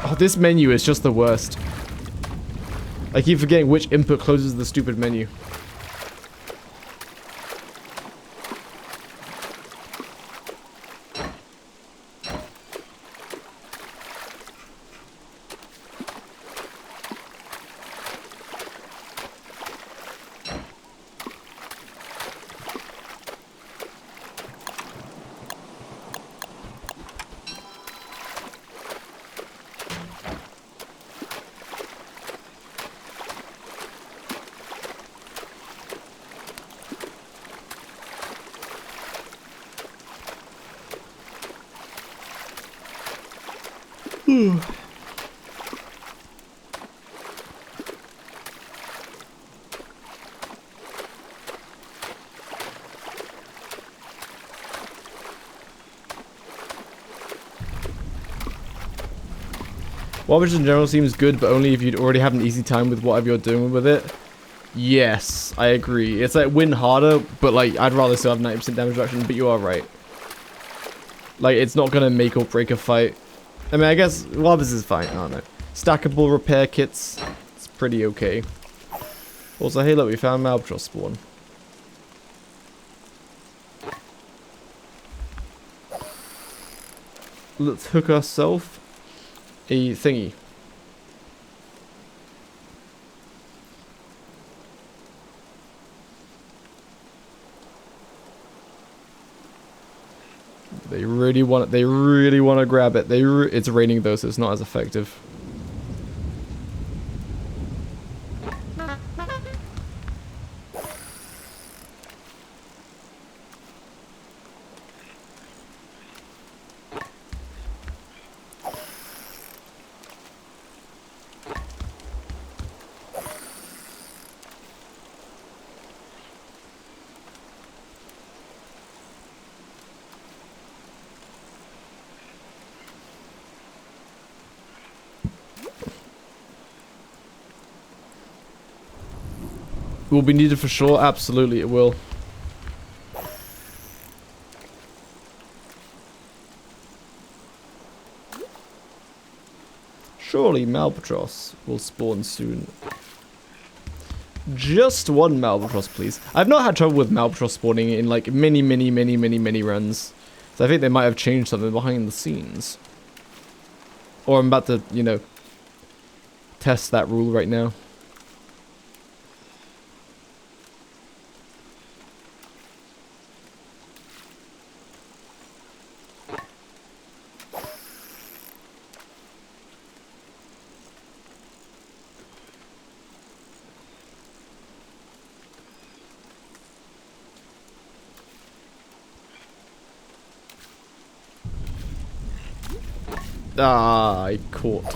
Oh, this menu is just the worst. I keep forgetting which input closes the stupid menu. Warbage in general seems good, but only if you'd already have an easy time with whatever you're doing with it. Yes, I agree. It's like win harder, but like I'd rather still have 90% damage reduction, but you are right. Like, it's not gonna make or break a fight. I mean, I guess Warbage is fine, I don't know. Stackable repair kits, it's pretty okay. Also, hey look, we found Malbatross spawn. Let's hook ourselves a thingy. They really want it. They really want to grab it. It's raining though, so it's not as effective. Will be needed for sure. Absolutely, it will. Surely Malbatross will spawn soon. Just one Malbatross, please. I've not had trouble with Malbatross spawning in like many runs. So I think they might have changed something behind the scenes. Or I'm about to, you know, test that rule right now. Ah, I caught.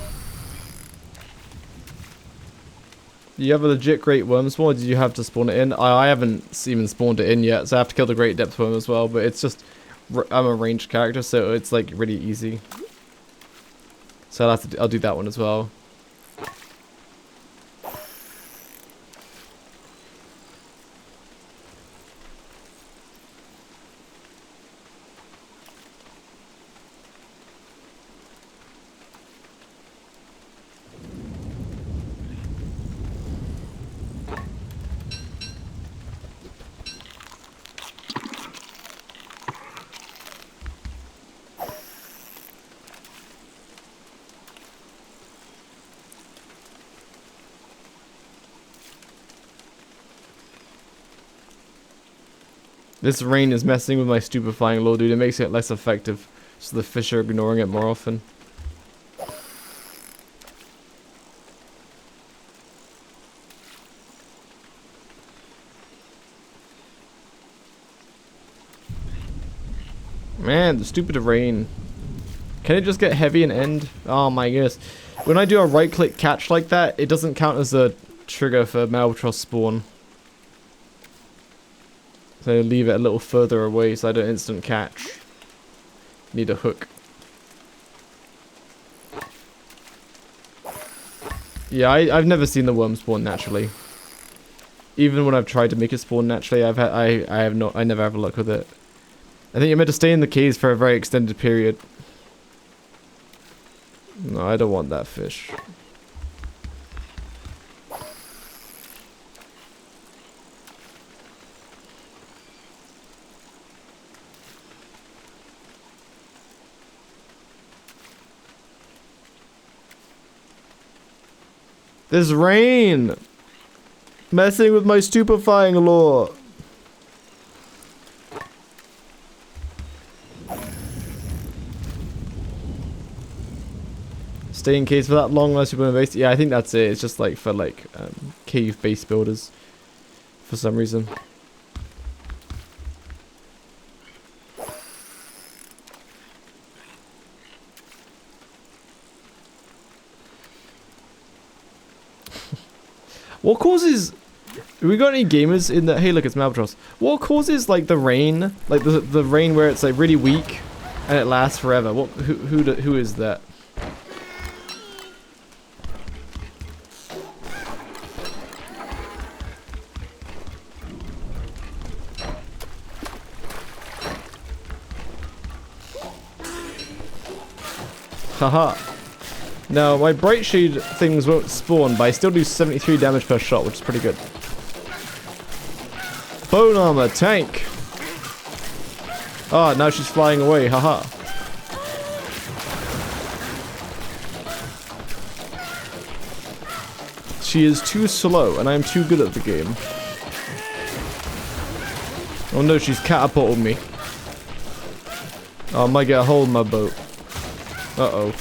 You have a legit great worm spawn, or did you have to spawn it in? I haven't even spawned it in yet, so I have to kill the great depth worm as well, but it's just, I'm a ranged character, so it's like really easy. So I'll do that one as well. This rain is messing with my stupefying lore, dude. It makes it less effective, so the fish are ignoring it more often. Man, the stupid rain. Can it just get heavy and end? Oh my goodness. When I do a right-click catch like that, it doesn't count as a trigger for Malbatross spawn. So leave it a little further away so I don't instant catch. Need a hook. Yeah, I've never seen the worm spawn naturally. Even when I've tried to make it spawn naturally, I never have a luck with it. I think you're meant to stay in the caves for a very extended period. No, I don't want that fish. This rain! Messing with my stupefying lore. Stay in caves for that long unless you're going to base. Yeah, I think that's it. It's just like for like cave base builders for some reason. What causes... Have we got any gamers in the... Hey, look, it's Malbatross. What causes, like, the rain? Like, the rain where it's, like, really weak and it lasts forever? What? Who is that? Haha. No, my bright shade things won't spawn, but I still do 73 damage per shot, which is pretty good. Bone armor, tank! Ah, now she's flying away, haha. She is too slow, and I am too good at the game. Oh no, she's catapulted me. Oh, I might get a hole in my boat. Uh-oh.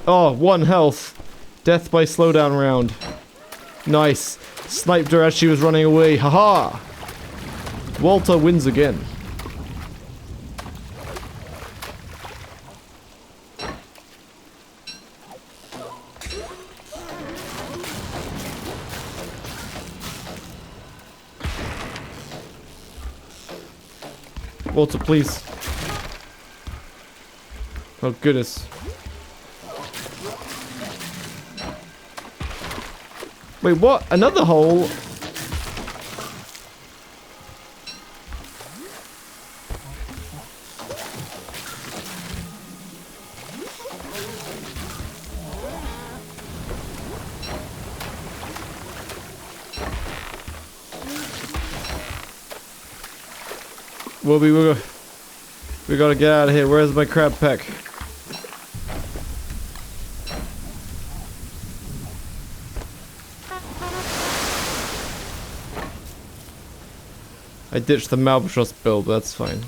Oh, 1 health. Death by slowdown round. Nice. Sniped her as she was running away. Haha! Walter wins again. Walter, please. Oh, goodness. Wait, what? Another hole? Well, we gotta get out of here. Where's my crab pack? I ditched the Malbatross build, that's fine.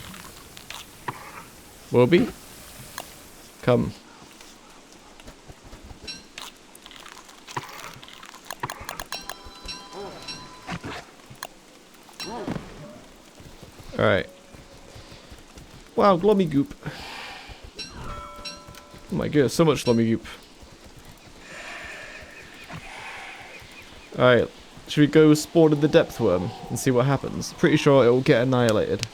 Wilby? Come. Alright, Alright. Wow, glommy goop. Oh my god, so much glommy goop. Alright, should we go spawn in the depth worm and see what happens? Pretty sure it will get annihilated.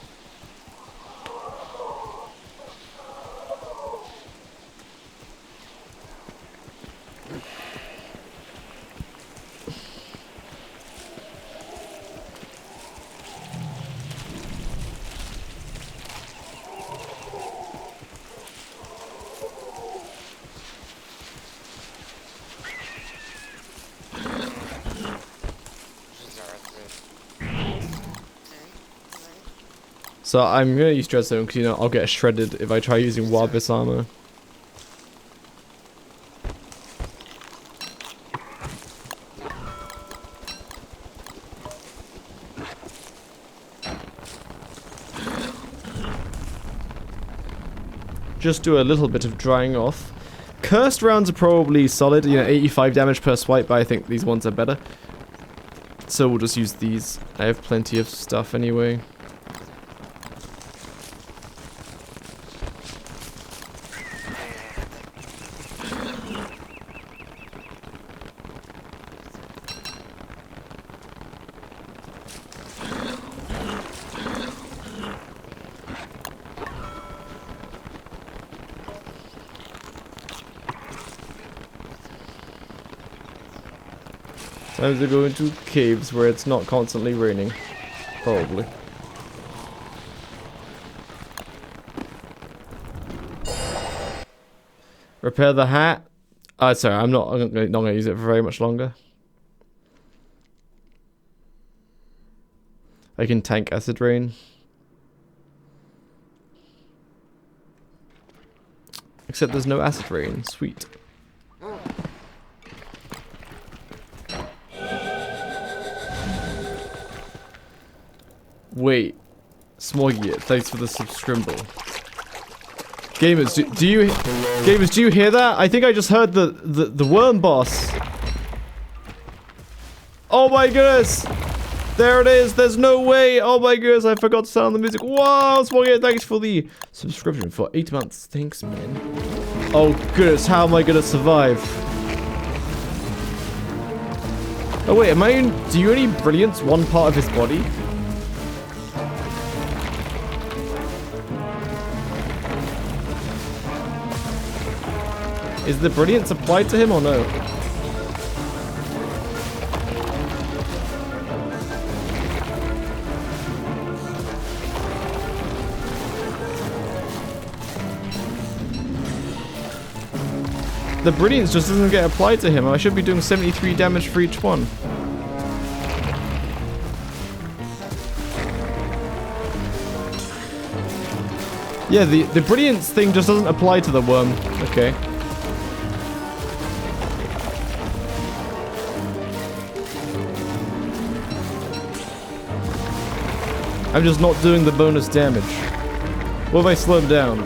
So I'm gonna use Dreadstone because, you know, I'll get shredded if I try using Warbis armor. Just do a little bit of drying off. Cursed rounds are probably solid, you know, 85 damage per swipe, but I think these ones are better. So we'll just use these. I have plenty of stuff anyway. Time to go into caves where it's not constantly raining. Probably. Repair the hat. Sorry, I'm not gonna use it for very much longer. I can tank acid rain. Except there's no acid rain. Sweet. Wait, Smoggy, thanks for the subscribble. Gamers, do you hear that? I think I just heard the worm boss. Oh my goodness! There it is. There's no way. Oh my goodness, I forgot to turn on the music. Wow, Smoggy, thanks for the subscription for 8 months. Thanks, man. Oh goodness, how am I gonna survive? Oh wait, do you only brilliance one part of his body? Is the brilliance applied to him or no? The brilliance just doesn't get applied to him. I should be doing 73 damage for each one. Yeah, the brilliance thing just doesn't apply to the worm. Okay. I'm just not doing the bonus damage. What if I slow him down?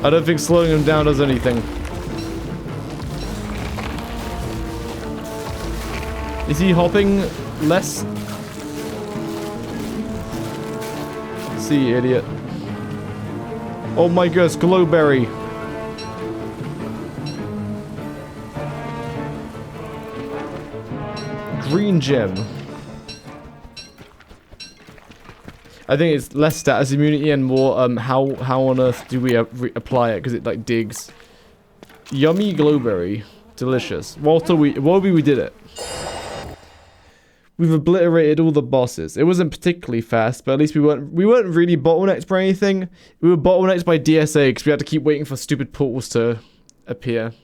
I don't think slowing him down does anything. Is he hopping less? See, idiot. Oh my goodness, Glowberry. Green gem. I think it's less status immunity and more how on earth do we apply it, because it like digs. Yummy glowberry, delicious. Walter, we did it. We've obliterated all the bosses. It wasn't particularly fast, but at least we weren't really bottlenecked by anything. We were bottlenecked by DSA because we had to keep waiting for stupid portals to appear.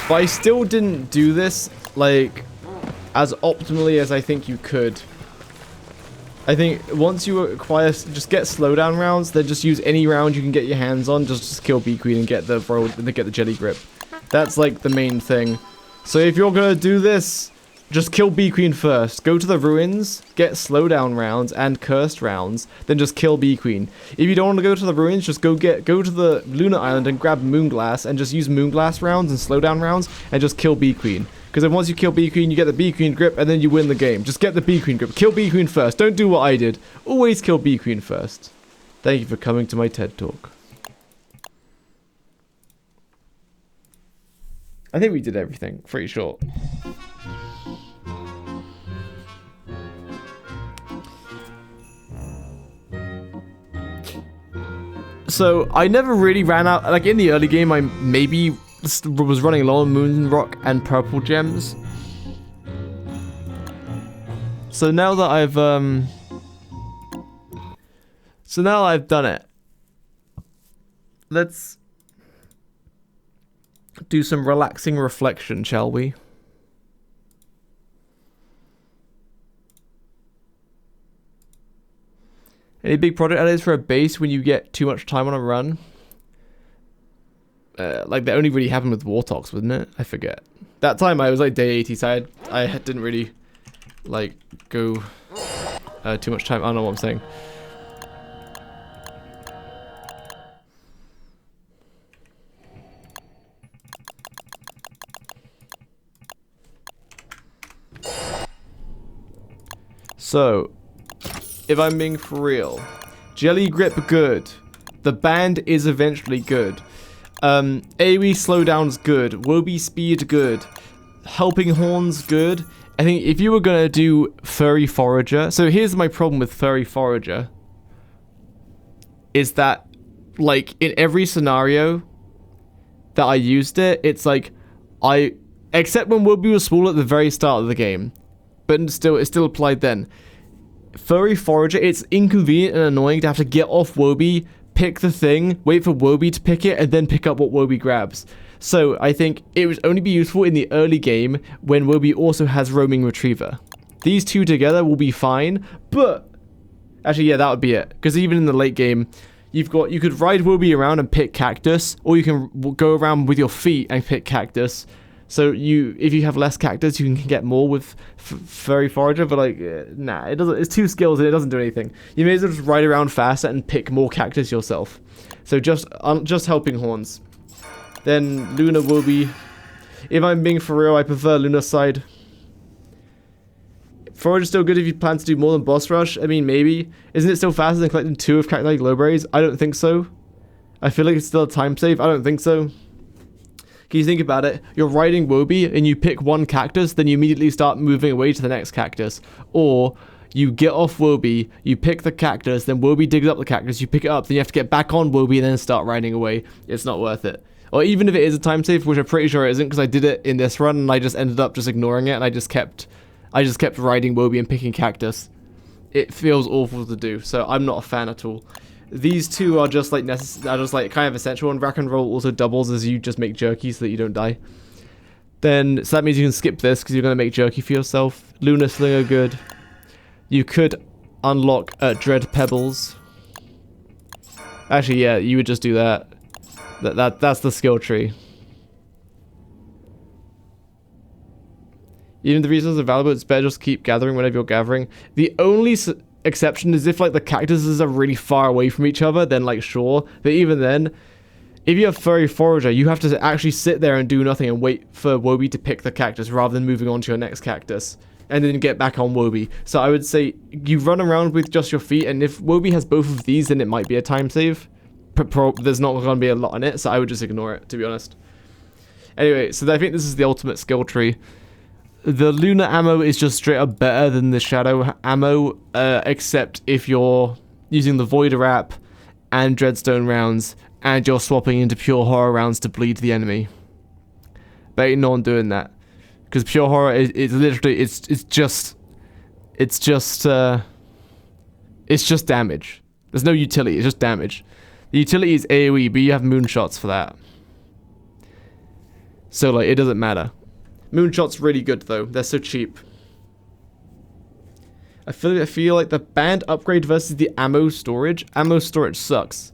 But I still didn't do this, like, as optimally as I think you could. I think once you acquire, just get slowdown rounds, then just use any round you can get your hands on, just kill Bee Queen and get the jelly grip. That's like the main thing. So if you're gonna do this, just kill B Queen first. Go to the ruins, get slowdown rounds and cursed rounds, then just kill B Queen. If you don't want to go to the ruins, just go to the Lunar Island and grab Moonglass and just use Moonglass rounds and slowdown rounds and just kill B Queen. Because then once you kill B Queen, you get the B Queen grip and then you win the game. Just get the B Queen grip. Kill B Queen first. Don't do what I did. Always kill B Queen first. Thank you for coming to my TED Talk. I think we did everything. Pretty short. So, I never really ran out, like in the early game, I maybe was running low on Moon Rock and Purple Gems. So now that I've done it, let's do some relaxing reflection, shall we? Any big project ideas for a base when you get too much time on a run? Like that only really happened with Wartox, wasn't it? I forget. That time I was like day 80, so I didn't really like go too much time. I don't know what I'm saying. So, if I'm being for real, Jelly Grip good. The band is eventually good. AoE slowdown's good. Wobie speed good. Helping Horns good. I think if you were gonna do Furry Forager, so here's my problem with Furry Forager, is that like in every scenario that I used it, it's like except when Wobie was small at the very start of the game, but it still applied then. Furry Forager, it's inconvenient and annoying to have to get off Wobie, pick the thing, wait for Wobie to pick it, and then pick up what Wobie grabs. So I think it would only be useful in the early game when Wobie also has Roaming Retriever. These two together will be fine, but actually yeah, that would be it. Because even in the late game, you could ride Wobie around and pick Cactus, or you can go around with your feet and pick Cactus. So if you have less Cactus, you can get more with Furry Forager, but like, nah, it doesn't. It's 2 skills and it doesn't do anything. You may as well just ride around faster and pick more Cactus yourself. So just Helping Horns. Then Lunar Wobie. If I'm being for real, I prefer Lunar side. Forager's still good if you plan to do more than Boss Rush. I mean, maybe. Isn't it still faster than collecting 2 of Cacti Glowberries? I don't think so. I feel like it's still a time save. I don't think so. Can you think about it? You're riding Wobie and you pick 1 cactus, then you immediately start moving away to the next cactus. Or you get off Wobie, you pick the cactus, then Wobie digs up the cactus, you pick it up, then you have to get back on Wobie and then start riding away. It's not worth it. Or even if it is a time save, which I'm pretty sure it isn't because I did it in this run and I just ended up just ignoring it and I just kept riding Wobie and picking cactus. It feels awful to do, so I'm not a fan at all. These two are just like kind of essential, and Rack and Roll also doubles as you just make jerky so that you don't die. Then, so that means you can skip this because you're going to make jerky for yourself. Lunar Slinger good. You could unlock Dread Pebbles. Actually, yeah, you would just do that. That's the skill tree. Even if the resources are valuable, it's better just keep gathering whenever you're gathering. The only exception is if like the cactuses are really far away from each other, then like sure. But even then, if you have Furry Forager, you have to actually sit there and do nothing and wait for Wobie to pick the cactus rather than moving on to your next cactus. And then get back on Wobie. So I would say you run around with just your feet, and if Wobie has both of these, then it might be a time save. There's not going to be a lot on it, so I would just ignore it, to be honest. Anyway, so I think this is the ultimate skill tree. The Lunar ammo is just straight up better than the Shadow ammo, except if you're using the Void Wrap and Dreadstone rounds, and you're swapping into Pure Horror rounds to bleed the enemy. But ain't no one doing that. Because Pure Horror is literally, it's just damage. There's no utility, it's just damage. The utility is AoE, but you have moonshots for that. So like, it doesn't matter. Moonshot's really good though, they're so cheap. I feel like the band upgrade versus the ammo storage sucks.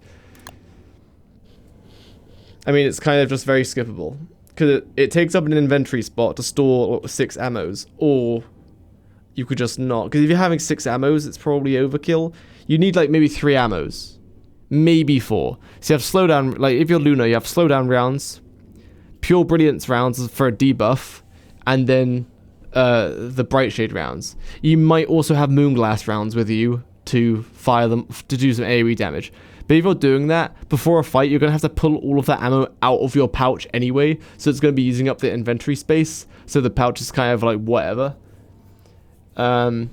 I mean, it's kind of just very skippable. because it takes up an inventory spot to store 6 ammos, or you could just not. Because if you're having 6 ammos, it's probably overkill. You need like maybe 3 ammos, maybe 4. So you have slowdown. Like if you're Lunar, you have slowdown rounds, pure brilliance rounds for a debuff, and then the bright shade rounds. You might also have moonglass rounds with you to fire them to do some AoE damage. But if you're doing that before a fight, you're gonna have to pull all of that ammo out of your pouch anyway, so it's gonna be using up the inventory space. So the pouch is kind of like whatever. Yeah,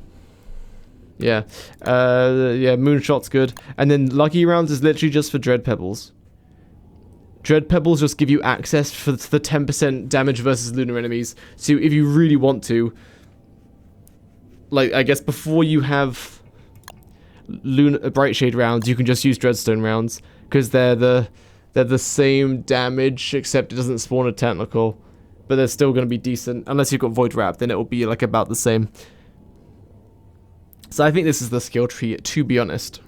Moonshot's good. And then Lucky Rounds is literally just for Dread Pebbles. Dread Pebbles just give you access for the 10% damage versus Lunar enemies. So if you really want to, like, I guess before you have Lunar Bright Shade rounds, you can just use Dreadstone rounds, because they're the same damage, except it doesn't spawn a tentacle. But they're still going to be decent. Unless you've got Void Wrap, then it will be like about the same. So I think this is the skill tree, to be honest.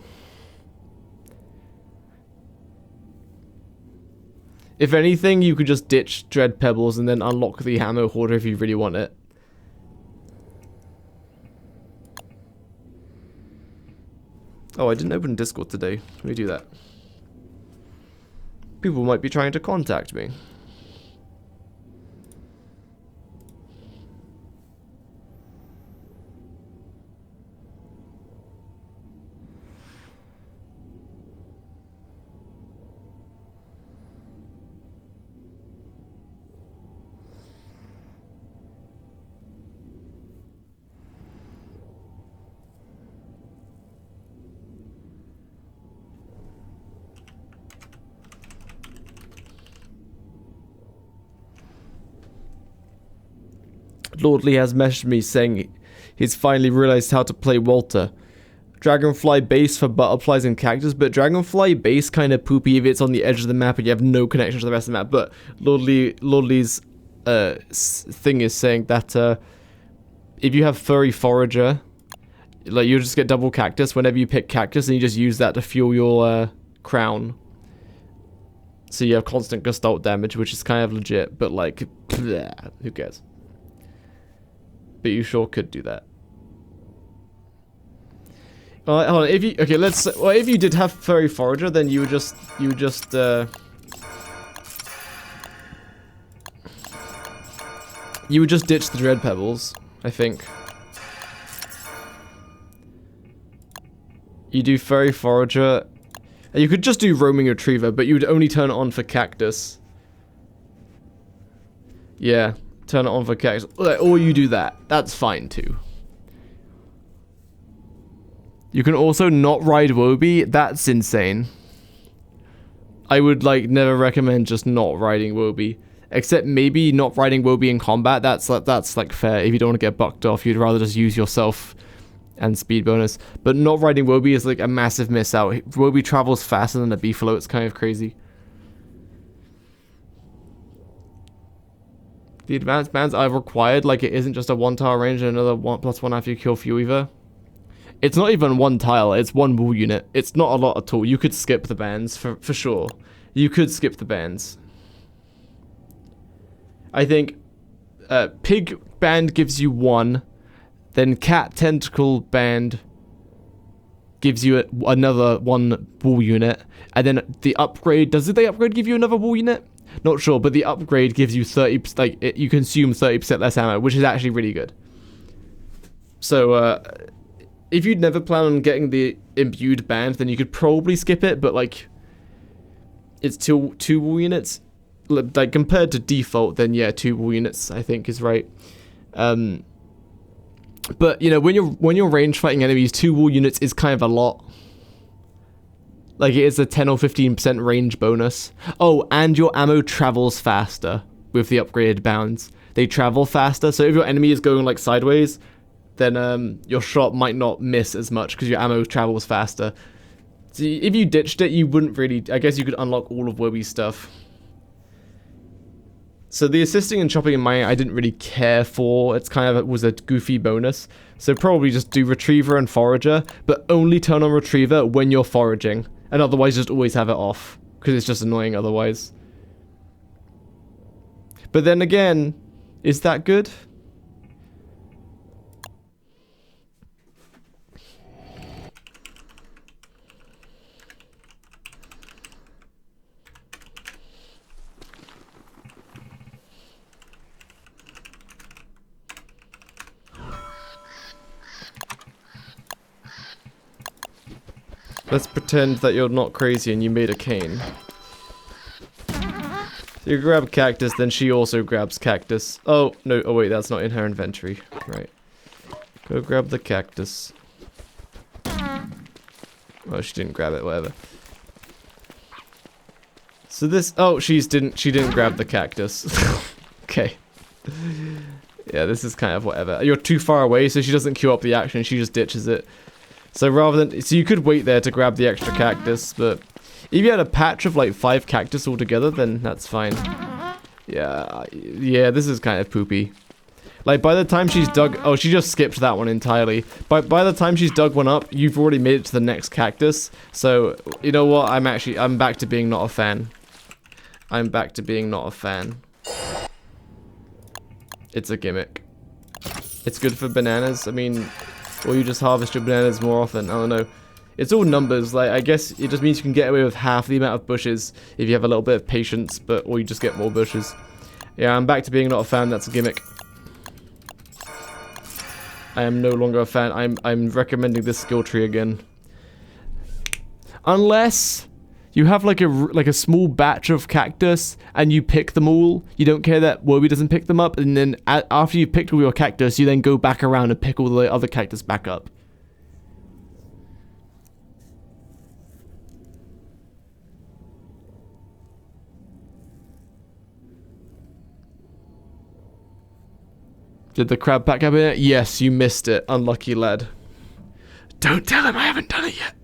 If anything, you could just ditch Dread Pebbles and then unlock the Ammo Hoarder if you really want it. Oh, I didn't open Discord today. Let me do that. People might be trying to contact me. Lordly has messaged me saying he's finally realized how to play Walter. Dragonfly base for butterflies and cactus, but Dragonfly base kind of poopy if it's on the edge of the map and you have no connection to the rest of the map. But Lordly's thing is saying that if you have Furry Forager, like you just get double cactus whenever you pick cactus, and you just use that to fuel your crown. So you have constant gestalt damage, which is kind of legit, but like, bleh, who cares? But you sure could do that. Hold on, if you if you did have Furry Forager, then you would just ditch the Dread Pebbles, I think. You do Furry Forager. You could just do Roaming Retriever, but you would only turn it on for cactus. Yeah. Turn it on for cactus, or you do that. That's fine too. You can also not ride Wobie. That's insane. I would like never recommend just not riding Wobie, except maybe not riding Wobie in combat. That's like fair. If you don't want to get bucked off, you'd rather just use yourself and speed bonus. But not riding Wobie is like a massive miss out. Wobie travels faster than a Beefalo. It's kind of crazy. The advanced bands I've required, like it isn't just a 1 tile range and another 1+1 after you kill Fueweaver. It's not even 1 tile, it's 1 wool unit. It's not a lot at all. You could skip the bands for sure. You could skip the bands. I think Pig band gives you 1, then Cat Tentacle band gives you another 1 wool unit, and then the upgrade, does the upgrade give you another wool unit? Not sure, but the upgrade gives you 30%, like, you consume 30% less ammo, which is actually really good. So, if you'd never plan on getting the imbued band, then you could probably skip it, but, like, it's two wool units. Like, compared to default, then, yeah, 2 wool units, I think, is right. But, you know, when you're range fighting enemies, 2 wool units is kind of a lot. Like, it is a 10 or 15% range bonus. Oh, and your ammo travels faster with the upgraded bounds. They travel faster, so if your enemy is going, like, sideways, then your shot might not miss as much because your ammo travels faster. So if you ditched it, you wouldn't really... I guess you could unlock all of Wobie's stuff. So the assisting and chopping and mining I didn't really care for. It's kind of was a goofy bonus. So probably just do Retriever and Forager, but only turn on Retriever when you're foraging. And otherwise just always have it off, because it's just annoying otherwise. But then again, is that good? Let's pretend that you're not crazy and you made a cane. So you grab a cactus, then she also grabs cactus. Oh, no, oh wait, that's not in her inventory. Right. Go grab the cactus. Oh, she didn't grab it, whatever. So this, oh, she didn't grab the cactus. Okay. Yeah, this is kind of whatever. You're too far away, so she doesn't queue up the action, she just ditches it. So rather than, so you could wait there to grab the extra cactus, but if you had a patch of like 5 cactus altogether, then that's fine. Yeah, this is kind of poopy. Like by the time she's dug, oh, she just skipped that one entirely. By the time she's dug one up, you've already made it to the next cactus. So you know what? I'm back to being not a fan. I'm back to being not a fan. It's a gimmick. It's good for bananas. I mean, or you just harvest your bananas more often. I don't know. It's all numbers. Like, I guess it just means you can get away with half the amount of bushes if you have a little bit of patience, or you just get more bushes. Yeah, I'm back to being not a fan. That's a gimmick. I am no longer a fan. I'm recommending this skill tree again. Unless you have like a small batch of cactus and you pick them all. You don't care that Woby doesn't pick them up, and then after you've picked all your cactus, you then go back around and pick all the other cactus back up. Did the crab pack have it? Yes, you missed it. Unlucky lad. Don't tell him I haven't done it yet.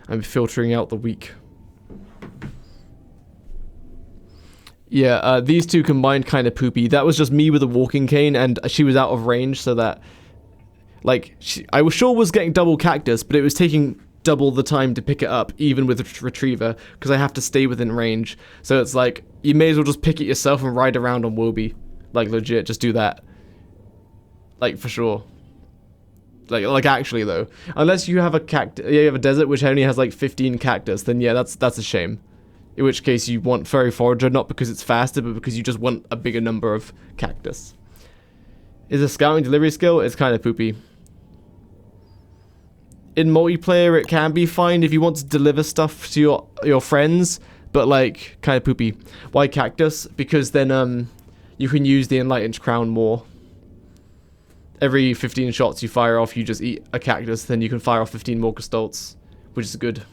I'm filtering out the weak. Yeah, these two combined kind of poopy. That was just me with a walking cane, and she was out of range, so that, like, I was sure was getting double cactus, but it was taking double the time to pick it up, even with a retriever, because I have to stay within range. So it's like, you may as well just pick it yourself and ride around on Woby. Like, legit, just do that. Like, for sure. Like actually, though. Unless you have you have a desert which only has, like, 15 cactus, then yeah, that's a shame. In which case you want Fairy Forager, not because it's faster, but because you just want a bigger number of cactus. Is a scouting delivery skill? It's kind of poopy. In multiplayer, it can be fine if you want to deliver stuff to your friends, but like, kind of poopy. Why cactus? Because then you can use the Enlightened Crown more. Every 15 shots you fire off, you just eat a cactus, then you can fire off 15 more Gestolts, which is good.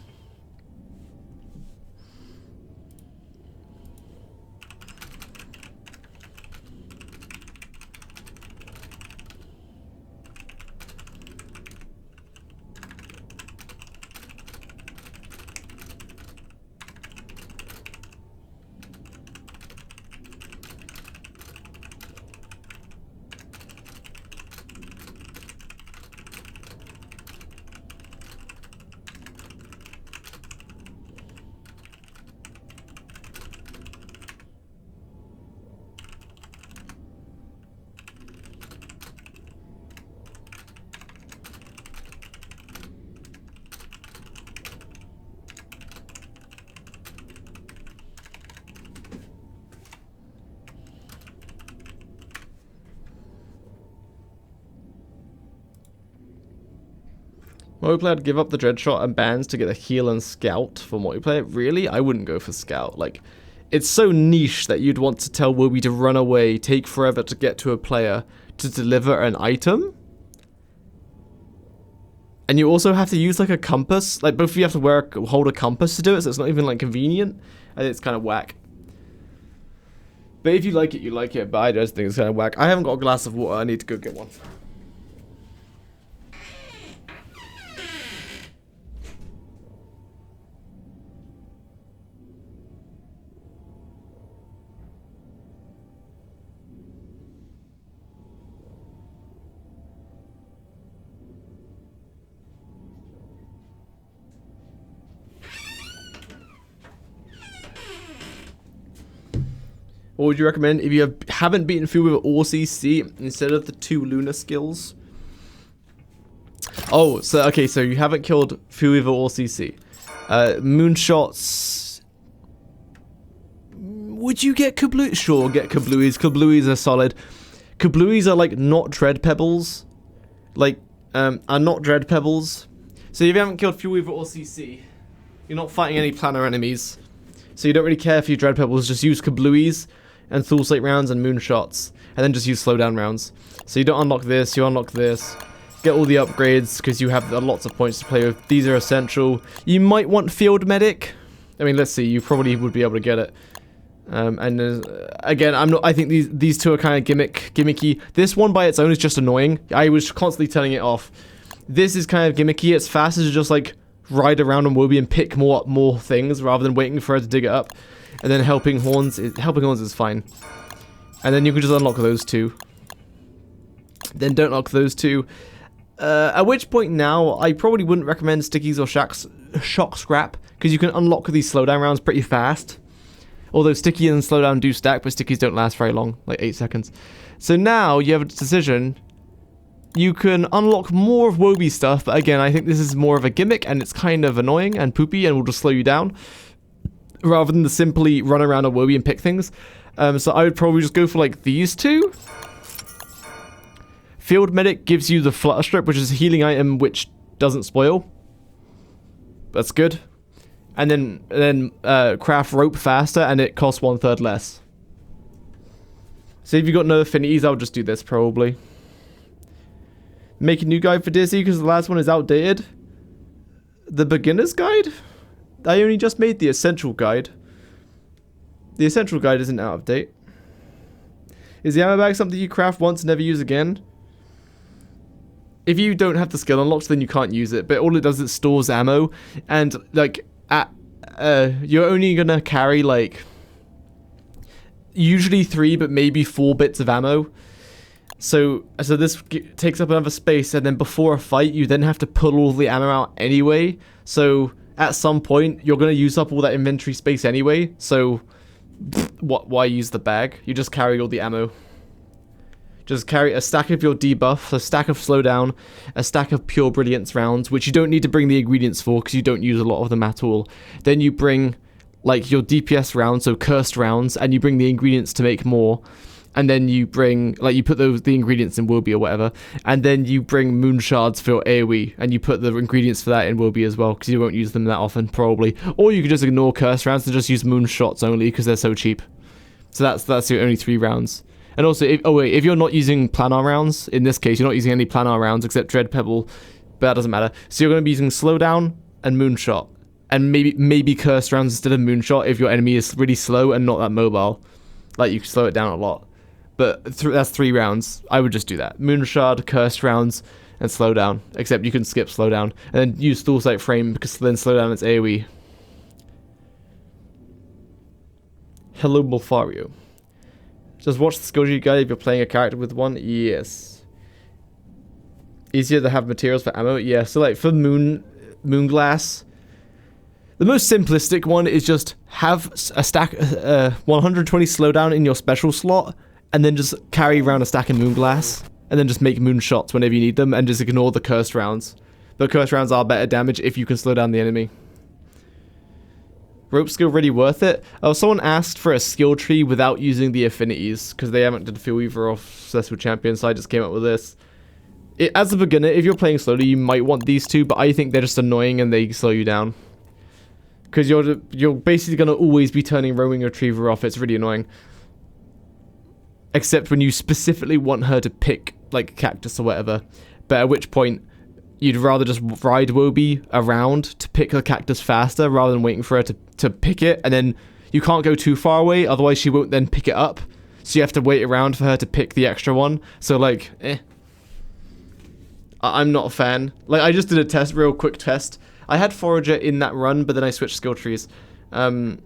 Multiplayer, I'd give up the Dreadshot and bands to get a heal and scout for multiplayer. Really? I wouldn't go for scout. Like, it's so niche that you'd want to tell Woby to run away, take forever to get to a player, to deliver an item? And you also have to use, like, a compass. Like, both of you have to hold a compass to do it, so it's not even, like, convenient. And it's kind of whack. But if you like it, you like it. But I just think it's kind of whack. I haven't got a glass of water. I need to go get one. What would you recommend if you haven't beaten Fury with all CC instead of the 2 Lunar skills? Oh, so okay, so you haven't killed Fury with all CC. Moonshots. Would you get Kablooey? Sure, get Kablooeys. Kablooeys are solid. Kablooeys are like not Dread Pebbles. Like, are not Dread Pebbles. So if you haven't killed Fury with all CC, you're not fighting any planar enemies. So you don't really care if you Dread Pebbles, just use Kablooeys and Thule Slate rounds and Moonshots. And then just use slowdown rounds. So you don't unlock this, you unlock this. Get all the upgrades because you have lots of points to play with. These are essential. You might want Field Medic. I mean, let's see. You probably would be able to get it. Again, I think these two are kind of gimmicky. This one by its own is just annoying. I was constantly turning it off. This is kind of gimmicky. It's faster to just like ride around on Wobie and pick more things rather than waiting for her to dig it up. And then helping horns is fine. And then you can just unlock those two. Then don't unlock those two. At which point now, I probably wouldn't recommend Stickies or Shock Scrap, because you can unlock these slowdown rounds pretty fast. Although Sticky and Slowdown do stack, but Stickies don't last very long, like 8 seconds. So now you have a decision. You can unlock more of Wobie stuff, but again, I think this is more of a gimmick, and it's kind of annoying and poopy, and will just slow you down, rather than to simply run around a Wobie and pick things. So I would probably just go for like these two. Field Medic gives you the Flutter Strip, which is a healing item which doesn't spoil. That's good. And then craft Rope faster, and it costs 1/3 less. So if you've got no affinities, I would just do this probably. Make a new guide for Dizzy because the last one is outdated. The beginner's guide? I only just made the essential guide. The essential guide isn't out of date. Is the ammo bag something you craft once and never use again? If you don't have the skill unlocked, then you can't use it. But all it does is it stores ammo, and like you're only gonna carry like usually 3, but maybe 4 bits of ammo. So this takes up another space, and then before a fight, you then have to pull all the ammo out anyway. So at some point, you're gonna use up all that inventory space anyway. So why use the bag? You just carry all the ammo. Just carry a stack of your debuff, a stack of slowdown, a stack of pure brilliance rounds, which you don't need to bring the ingredients for because you don't use a lot of them at all. Then you bring like your DPS rounds, so cursed rounds, and you bring the ingredients to make more. And then you bring, like, you put the ingredients in Wobie or whatever, and then you bring moon shards for your AoE, and you put the ingredients for that in Wobie as well, because you won't use them that often, probably. Or you could just ignore curse rounds and just use moon shots only, because they're so cheap. So that's your only 3 rounds. And also, if you're not using planar rounds, in this case, you're not using any planar rounds except Dread Pebble, but that doesn't matter. So you're going to be using slowdown and moonshot, and maybe curse rounds instead of moonshot if your enemy is really slow and not that mobile. Like, you can slow it down a lot. But that's 3 rounds. I would just do that. Moonshard, cursed rounds, and slowdown. Except you can skip slowdown. And then use Thule Sight Frame, because then slowdown is AoE. Hello, Bolfario. Just watch the skill tree guide if you're playing a character with one. Yes. Easier to have materials for ammo. Yeah, so like for Moonglass, the most simplistic one is just have a stack 120 slowdown in your special slot, and then just carry around a stack of Moonglass, and then just make moon shots whenever you need them, and just ignore the cursed rounds. But cursed rounds are better damage if you can slow down the enemy. Rope skill really worth it? Oh, someone asked for a skill tree without using the affinities, because they haven't done Field Weaver or Successful Champion, so I just came up with this. As a beginner, if you're playing slowly, you might want these two, but I think they're just annoying and they slow you down. Because you're basically going to always be turning Roaming Retriever off. It's really annoying. Except when you specifically want her to pick, like, cactus or whatever. But at which point, you'd rather just ride Wobie around to pick the cactus faster rather than waiting for her to pick it. And then you can't go too far away, otherwise she won't then pick it up. So you have to wait around for her to pick the extra one. So, like, I'm not a fan. Like, I just did a real quick test. I had Forager in that run, but then I switched skill trees. I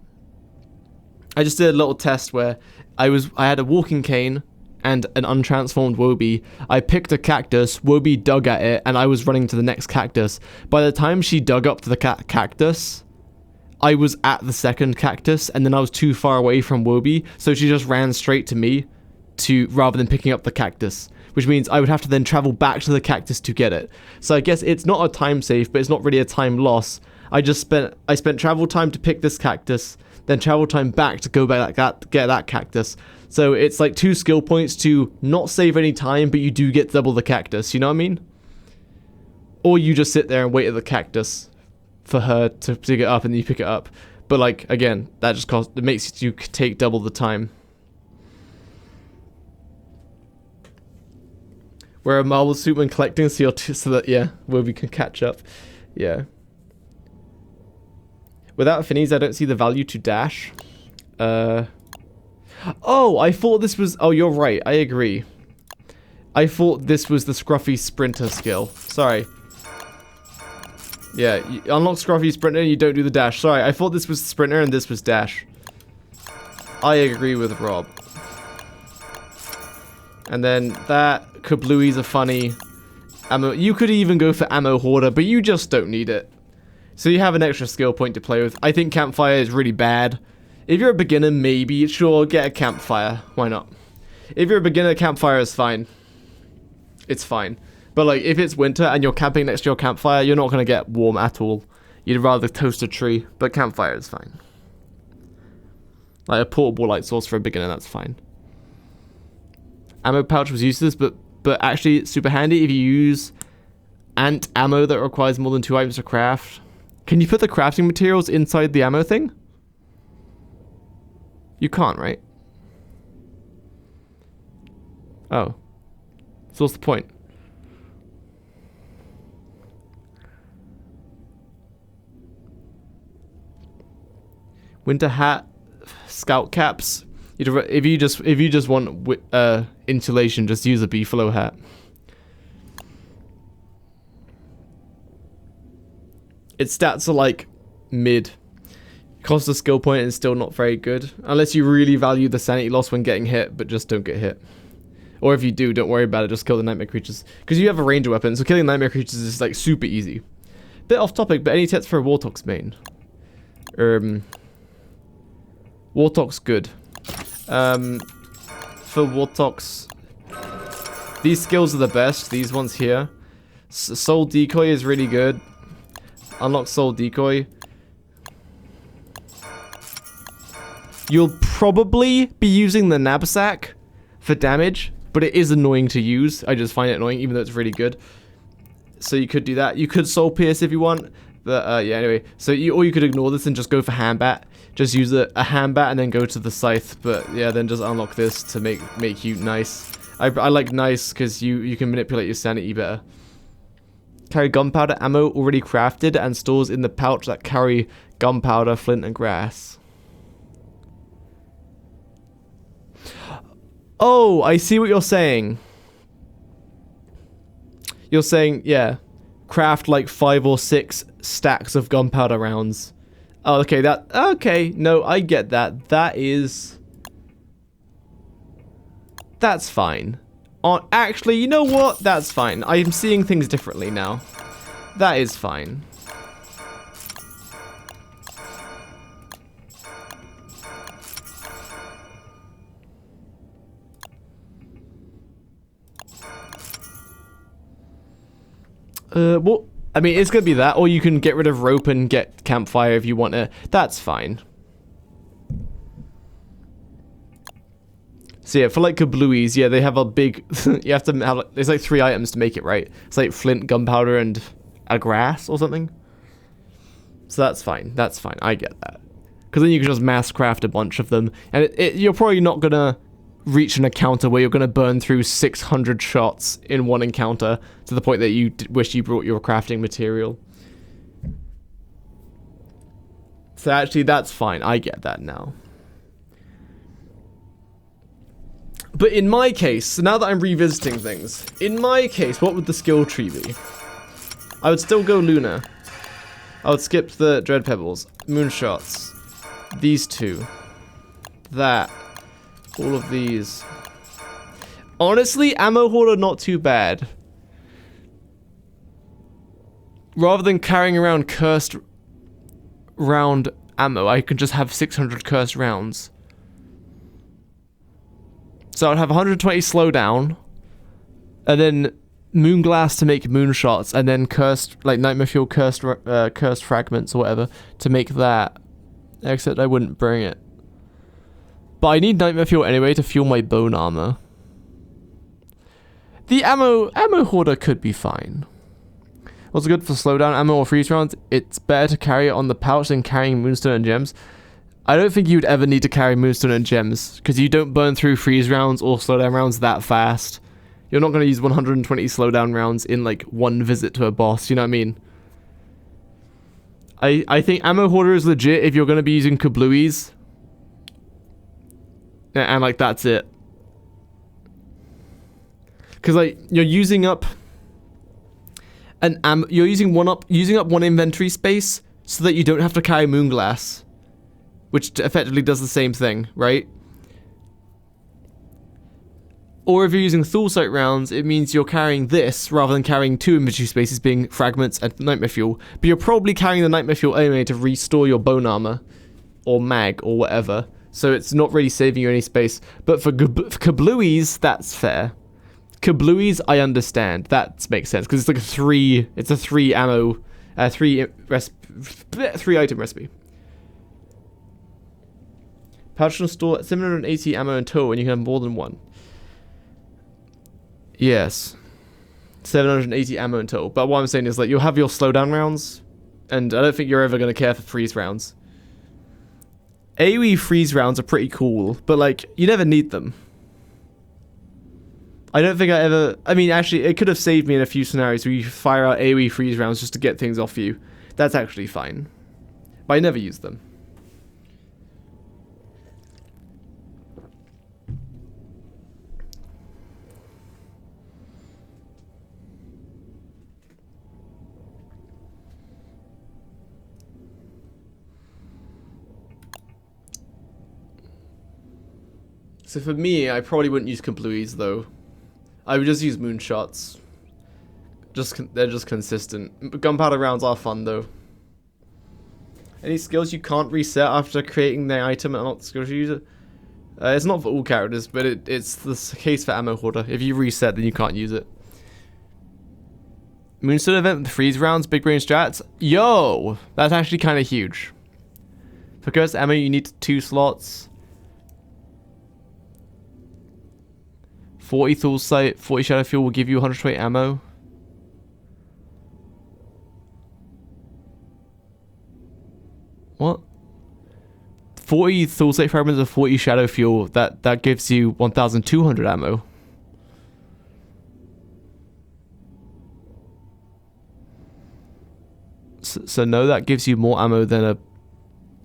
just did a little test where I had a walking cane and an untransformed Wobie. I picked a cactus, Wobie dug at it, and I was running to the next cactus. By the time she dug up to the cactus, I was at the second cactus and then I was too far away from Wobie, so she just ran straight to me rather than picking up the cactus, which means I would have to then travel back to the cactus to get it. So I guess it's not a time save, but it's not really a time loss. I spent travel time to pick this cactus, then travel time back to go back get that cactus. So it's like 2 skill points to not save any time, but you do get double the cactus, you know what I mean? Or you just sit there and wait at the cactus for her to pick it up and then you pick it up. But like, again, that just it makes you take double the time. Wear a marble suit when collecting so that, yeah, Wobie can catch up. Yeah. Without Finnies, I don't see the value to dash. Oh, I thought this was... Oh, you're right. I agree. I thought this was the Scruffy Sprinter skill. Sorry. Yeah, you unlock Scruffy Sprinter and you don't do the dash. Sorry, I thought this was Sprinter and this was dash. I agree with Rob. And then that... Kablooey's a funny ammo. You could even go for Ammo Hoarder, but you just don't need it. So you have an extra skill point to play with. I think Campfire is really bad. If you're a beginner, maybe. Sure, get a Campfire. Why not? If you're a beginner, Campfire is fine. It's fine. But like, if it's winter and you're camping next to your campfire, you're not going to get warm at all. You'd rather toast a tree, but Campfire is fine. Like a portable light source for a beginner, that's fine. Ammo pouch was useless, but actually it's super handy if you use ant ammo that requires more than 2 items to craft. Can you put the crafting materials inside the ammo thing? You can't, right? Oh. So what's the point? Winter hat, scout caps. If you just want insulation, just use a beefalo hat. Its stats are like mid. Cost a skill point and still not very good. Unless you really value the sanity loss when getting hit, but just don't get hit. Or if you do, don't worry about it, just kill the nightmare creatures. Because you have a ranger weapon, so killing nightmare creatures is like super easy. Bit off topic, but any tips for a Warthog's main? Warthog's good. For Warthog's, these skills are the best. These ones here. Soul Decoy is really good. Unlock Soul Decoy. You'll probably be using the knapsack for damage, but it is annoying to use. I just find it annoying, even though it's really good. So you could do that. You could Soul Pierce if you want. But yeah, anyway. So or you could ignore this and just go for Handbat. Just use a Handbat and then go to the Scythe. But yeah, then just unlock this to make you nice. I like nice because you can manipulate your sanity better. Carry gunpowder ammo already crafted and stores in the pouch that carry gunpowder, flint, and grass. Oh, I see what you're saying. You're saying, yeah, craft like 5 or 6 stacks of gunpowder rounds. Oh, okay, okay, no, I get that. That's fine. Actually, you know what? That's fine. I'm seeing things differently now. That is fine. Well, I mean, it's gonna be that, or you can get rid of rope and get campfire if you want to. That's fine. So yeah, for like kablooies, yeah, they have a big, you have to have, there's like 3 items to make it, right? It's like flint, gunpowder, and a grass or something. So that's fine, I get that. Because then you can just mass craft a bunch of them, and you're probably not gonna reach an encounter where you're gonna burn through 600 shots in one encounter to the point that you wish you brought your crafting material. So actually, that's fine, I get that now. But in my case, so now that I'm revisiting things, in my case, what would the skill tree be? I would still go Lunar. I would skip the Dread Pebbles, Moonshots, these 2, that, all of these. Honestly, Ammo Hoarder not too bad. Rather than carrying around cursed round ammo, I could just have 600 cursed rounds. So I'd have 120 slowdown, and then moonglass to make moonshots, and then cursed, like nightmare fuel, cursed fragments or whatever to make that. Except I wouldn't bring it. But I need nightmare fuel anyway to fuel my bone armor. The ammo hoarder could be fine. What's good for slowdown ammo or freeze rounds? It's better to carry it on the pouch than carrying moonstone and gems. I don't think you'd ever need to carry moonstone and gems, because you don't burn through freeze rounds or slowdown rounds that fast. You're not going to use 120 slowdown rounds in like one visit to a boss, you know what I mean? I think ammo hoarder is legit if you're going to be using kablooies. And like that's it. Because like you're using up you're using up one inventory space so that you don't have to carry moonglass, which effectively does the same thing, right? Or if you're using Thulsite rounds, it means you're carrying this rather than carrying 2 inventory spaces being fragments and nightmare fuel. But you're probably carrying the nightmare fuel anyway to restore your bone armor or mag or whatever. So it's not really saving you any space. But for kablooies, that's fair. Kablooies, I understand. That makes sense because it's like a 3 ammo, 3 item recipe. Pouch can store 780 ammo in total, and you can have more than one. Yes, 780 ammo in total. But what I'm saying is like you'll have your slowdown rounds, and I don't think you're ever going to care for freeze rounds. AoE freeze rounds are pretty cool, but like you never need them. I don't think I mean, actually, it could have saved me in a few scenarios where you fire out AoE freeze rounds just to get things off you. That's actually fine. But I never use them. So for me, I probably wouldn't use kablooies though. I would just use moonshots. They're just consistent. Gunpowder rounds are fun though. Any skills you can't reset after creating the item and not the skills you use it? It's not for all characters, but it's the case for ammo hoarder. If you reset, then you can't use it. Moonstone event with freeze rounds, big range strats. Yo, that's actually kind of huge. For cursed ammo, you need 2 slots. 40 Thulsite, 40 Shadow Fuel will give you 120 ammo. What? 40 Thulsite fragments of 40 Shadow Fuel, that gives you 1,200 ammo. So no, that gives you more ammo than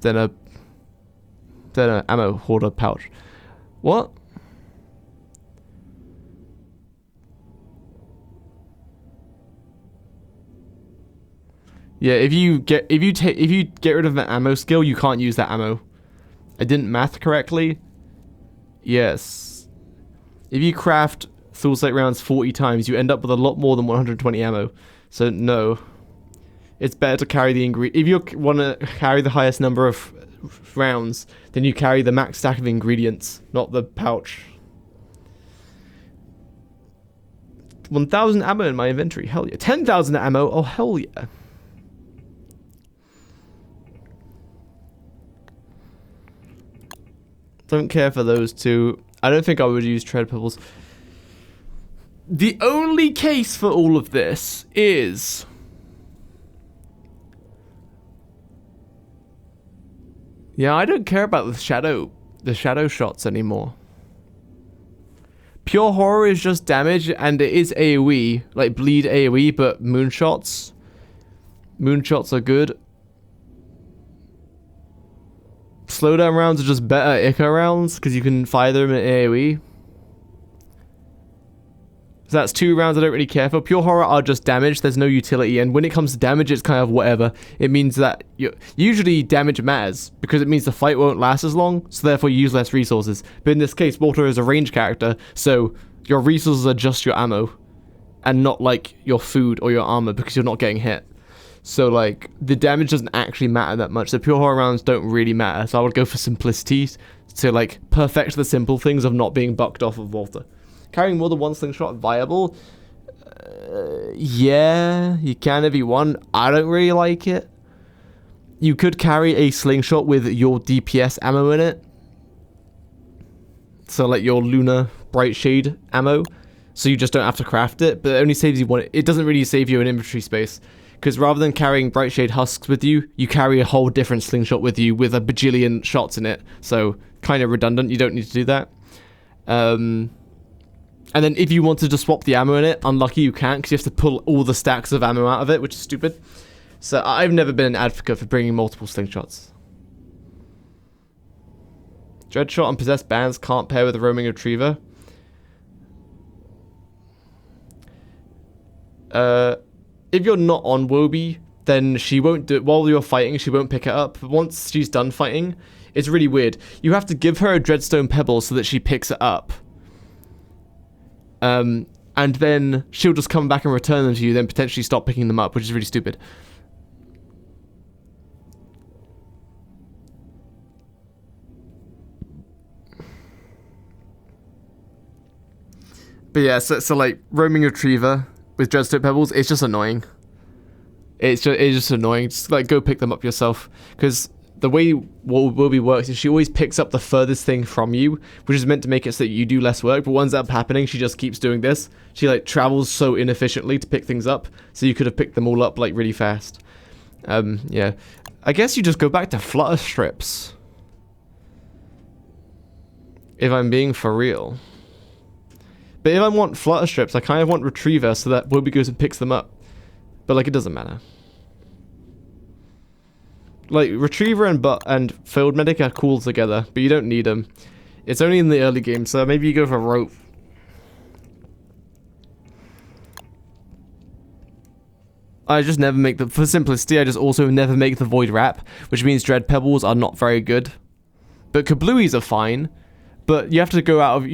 a ammo hoarder pouch. What? Yeah, if you get rid of an ammo skill, you can't use that ammo. I didn't math correctly. Yes. If you craft Thulsite rounds 40 times, you end up with a lot more than 120 ammo. So no. It's better to carry the ingredient. If you want to carry the highest number of rounds, then you carry the max stack of ingredients, not the pouch. 1,000 ammo in my inventory. Hell yeah. 10,000 ammo. Oh, hell yeah. Don't care for those two. I don't think I would use tread pebbles. The only case for all of this is... yeah, I don't care about the shadow shots anymore. Pure horror is just damage, and it is AoE, like bleed AoE, but moonshots are good. Slowdown rounds are just better Ica rounds, because you can fire them at AoE. So that's 2 rounds I don't really care for. Pure horror are just damage, there's no utility, and when it comes to damage, it's kind of whatever. It means that usually damage matters, because it means the fight won't last as long, so therefore you use less resources. But in this case, Walter is a range character, so your resources are just your ammo, and not like your food or your armor, because you're not getting hit. So, like, the damage doesn't actually matter that much. The pure horror rounds don't really matter. So I would go for simplicity to, like, perfect the simple things of not being bucked off of Walter. Carrying more than one slingshot viable? Yeah, you can if you want. I don't really like it. You could carry a slingshot with your DPS ammo in it. So, like, your Lunar Bright Shade ammo. So you just don't have to craft it. But it only saves you one. It doesn't really save you an inventory space. Because rather than carrying Bright Shade husks with you, you carry a whole different slingshot with you with a bajillion shots in it. So, kind of redundant. You don't need to do that. And then if you wanted to swap the ammo in it, unlucky you can't, because you have to pull all the stacks of ammo out of it, which is stupid. So I've never been an advocate for bringing multiple slingshots. Dreadshot and possessed bands can't pair with a roaming retriever. If you're not on Wobie, then she won't do it while you're fighting. She won't pick it up. But once she's done fighting, it's really weird. You have to give her a Dreadstone Pebble so that she picks it up. And then she'll just come back and return them to you, then potentially stop picking them up, which is really stupid. But yeah, so like, roaming retriever with Dreadstone Pebbles, it's just annoying. It's just annoying. Just like, go pick them up yourself. Because the way Wobie works is she always picks up the furthest thing from you, which is meant to make it so that you do less work. But what ends up happening, she just keeps doing this. She like travels so inefficiently to pick things up, so you could have picked them all up like really fast. Yeah. I guess you just go back to flutter strips. If I'm being for real. But if I want flutter strips, I kind of want retriever so that Wobie goes and picks them up. But like, it doesn't matter. Like, retriever and field medic are cool together, but you don't need them. It's only in the early game, so maybe you go for rope. I just never make the, for simplicity, I just also never make the void wrap, which means dread pebbles are not very good. But kablooies are fine. But you have to go out of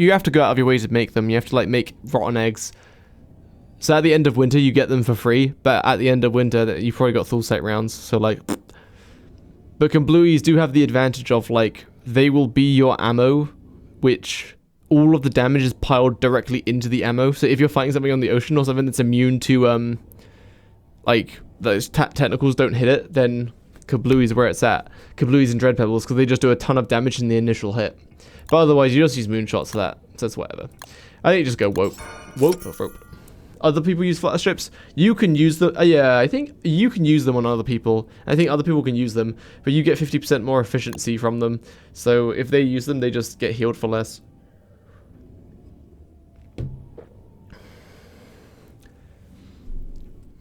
your way to make them. You have to like make rotten eggs. So at the end of winter you get them for free, but at the end of winter you've probably got full set rounds. So like, but kablooies do have the advantage of like they will be your ammo, which all of the damage is piled directly into the ammo. So if you're fighting something on the ocean or something that's immune to like those technicals don't hit it, then kablooies are where it's at. Kablooies and dread pebbles, because they just do a ton of damage in the initial hit. But otherwise, you just use moonshots for that. So it's whatever. I think you just go wope. Wope or rope. Other people use flutter strips. You can use them. Yeah, I think you can use them on other people. I think other people can use them. But you get 50% more efficiency from them. So if they use them, they just get healed for less.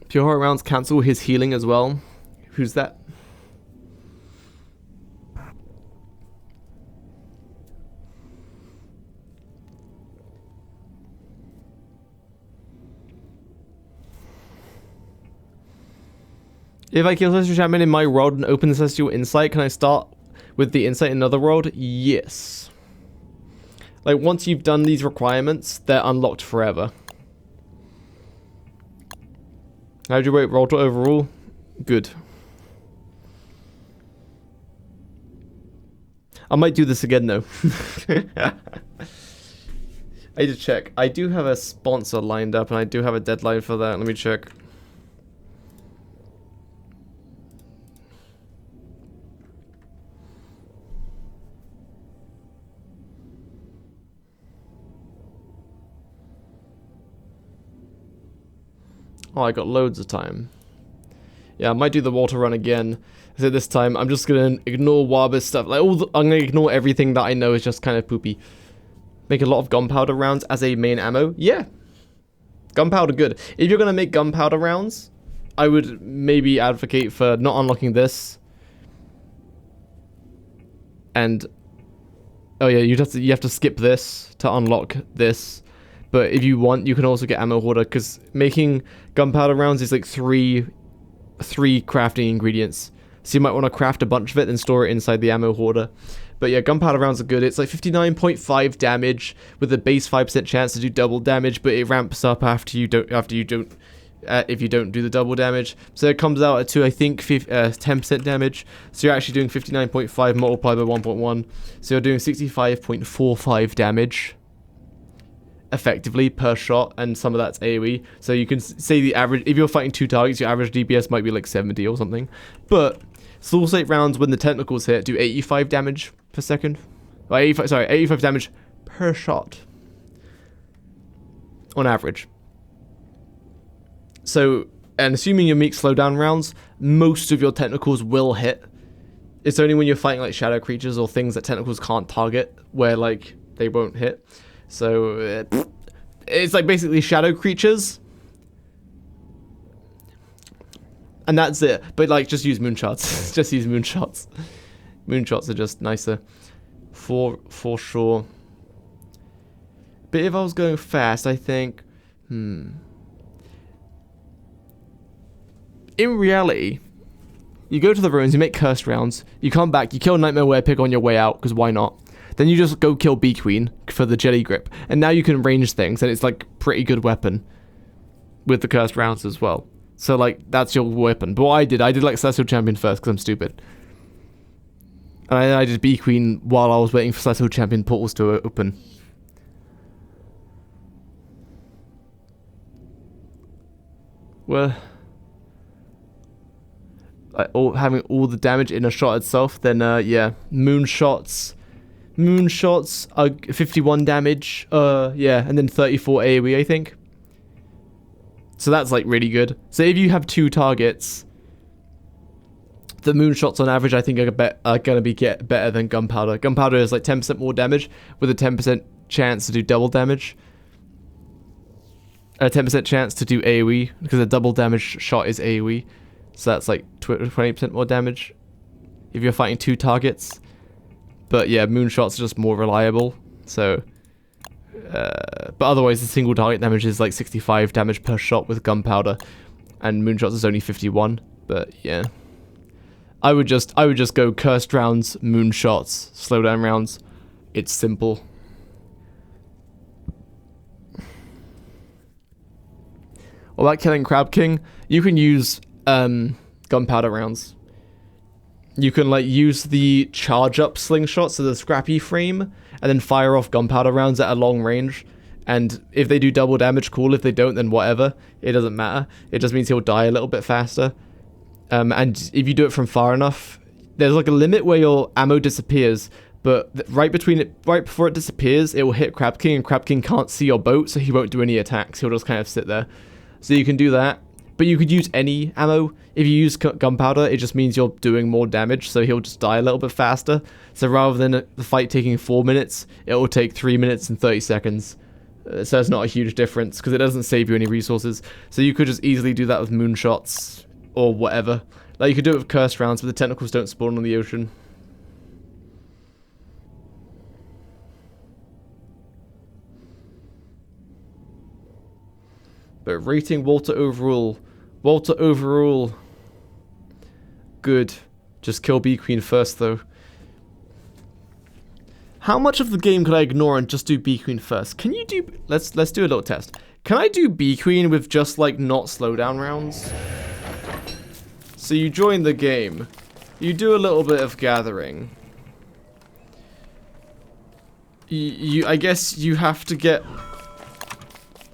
Pure horror rounds cancel his healing as well. Who's that? If I kill Celestial Shaman in my world and open the Celestial Insight, can I start with the Insight in another world? Yes. Like, once you've done these requirements, they're unlocked forever. How'd you rate Walter overall? Good. I might do this again, though. I need to check. I do have a sponsor lined up, and I do have a deadline for that. Let me check. Oh, I got loads of time. Yeah, I might do the Walter run again. So this time, I'm just gonna ignore Waba's stuff. Like, I'm gonna ignore everything that I know is just kind of poopy. Make a lot of gunpowder rounds as a main ammo. Yeah. Gunpowder, good. If you're gonna make gunpowder rounds, I would maybe advocate for not unlocking this. And oh yeah, you have to skip this to unlock this. But if you want, you can also get ammo hoarder, because making gunpowder rounds is like three crafting ingredients. So you might want to craft a bunch of it and store it inside the ammo hoarder. But yeah, gunpowder rounds are good. It's like 59.5 damage with a base 5% chance to do double damage, but it ramps up after you don't if you don't do the double damage. So it comes out to, I think, 10% damage. So you're actually doing 59.5 multiplied by 1.1. So you're doing 65.45 damage effectively per shot, and some of that's AoE. So you can say the average, if you're fighting 2 targets, your average DPS might be like 70 or something. But Soul State rounds, when the tentacles hit, do 85 damage per second. 85 damage per shot on average. So, and assuming you make slowdown rounds, most of your tentacles will hit. It's only when you're fighting like shadow creatures or things that tentacles can't target where like they won't hit. So it's like basically shadow creatures, and that's it. But like, just use moonshots. Just use moonshots. Moonshots are just nicer, for sure. But if I was going fast, I think, in reality, you go to the ruins, you make cursed rounds, you come back, you kill Nightmare Werepig on your way out, because why not? Then you just go kill Bee Queen for the jelly grip, and now you can range things, and it's like pretty good weapon with the cursed rounds as well. So like, that's your weapon. But what I did like Celestial Champion first, because I'm stupid. And I did Bee Queen while I was waiting for Celestial Champion portals to open. Well, like having all the damage in a shot itself, then yeah, moonshots are 51 damage, yeah, and then 34 AoE, I think. So that's like really good. So if you have 2 targets, the moonshots on average, I think, are gonna be better than gunpowder. Gunpowder is like 10% more damage with a 10% chance to do double damage. A 10% chance to do AoE, because a double damage shot is AoE. So that's like 20% more damage if you're fighting 2 targets. But yeah, moonshots are just more reliable. So, but otherwise the single target damage is like 65 damage per shot with gunpowder, and moonshots is only 51. But yeah, I would just go cursed rounds, moonshots, slowdown rounds. It's simple. What about killing Crab King? You can use gunpowder rounds. You can like use the charge up slingshot, so the scrappy frame, and then fire off gunpowder rounds at a long range. And if they do double damage, cool. If they don't, then whatever. It doesn't matter. It just means he'll die a little bit faster. And if you do it from far enough, there's like a limit where your ammo disappears. But right before it disappears, it will hit Crab King, and Crab King can't see your boat, so he won't do any attacks. He'll just kind of sit there. So you can do that. But you could use any ammo. If you use gunpowder, it just means you're doing more damage, so he'll just die a little bit faster. So rather than the fight taking 4 minutes, it will take 3 minutes and 30 seconds. So it's not a huge difference, because it doesn't save you any resources. So you could just easily do that with moonshots, or whatever. Like, you could do it with cursed rounds, but the tentacles don't spawn on the ocean. But rating Walter overall. Walter overall. Good. Just kill Bee Queen first, though. How much of the game could I ignore and just do Bee Queen first? Can you do... Let's do a little test. Can I do Bee Queen with just, like, not slowdown rounds? So you join the game. You do a little bit of gathering. I guess you have to get...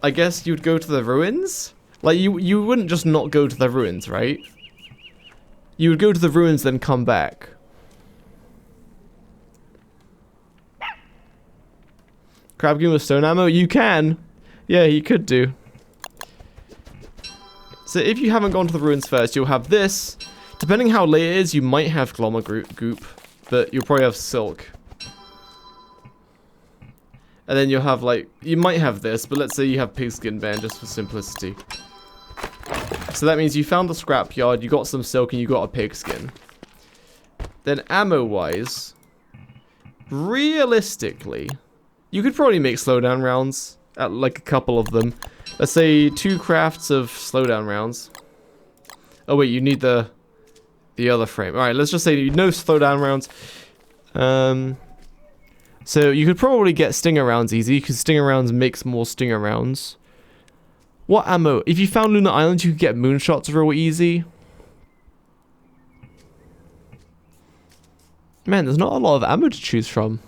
I guess you'd go to the ruins? Like, you wouldn't just not go to the ruins, right? You would go to the ruins, then come back. Crab King with stone ammo? You can. Yeah, you could do. So if you haven't gone to the ruins first, you'll have this. Depending how late it is, you might have Glommer Goop, but you'll probably have Silk. And then you'll have, like, you might have this, but let's say you have Pigskin Band just for simplicity. So that means you found the scrapyard, you got some silk, and you got a pigskin. Then ammo-wise, realistically, you could probably make slowdown rounds, at like a couple of them. Let's say 2 crafts of slowdown rounds. Oh wait, you need the other frame. Alright, let's just say no slowdown rounds. So you could probably get stinger rounds easy, because stinger rounds makes more stinger rounds. What ammo? If you found Lunar Island, you could get moonshots real easy. Man, there's not a lot of ammo to choose from.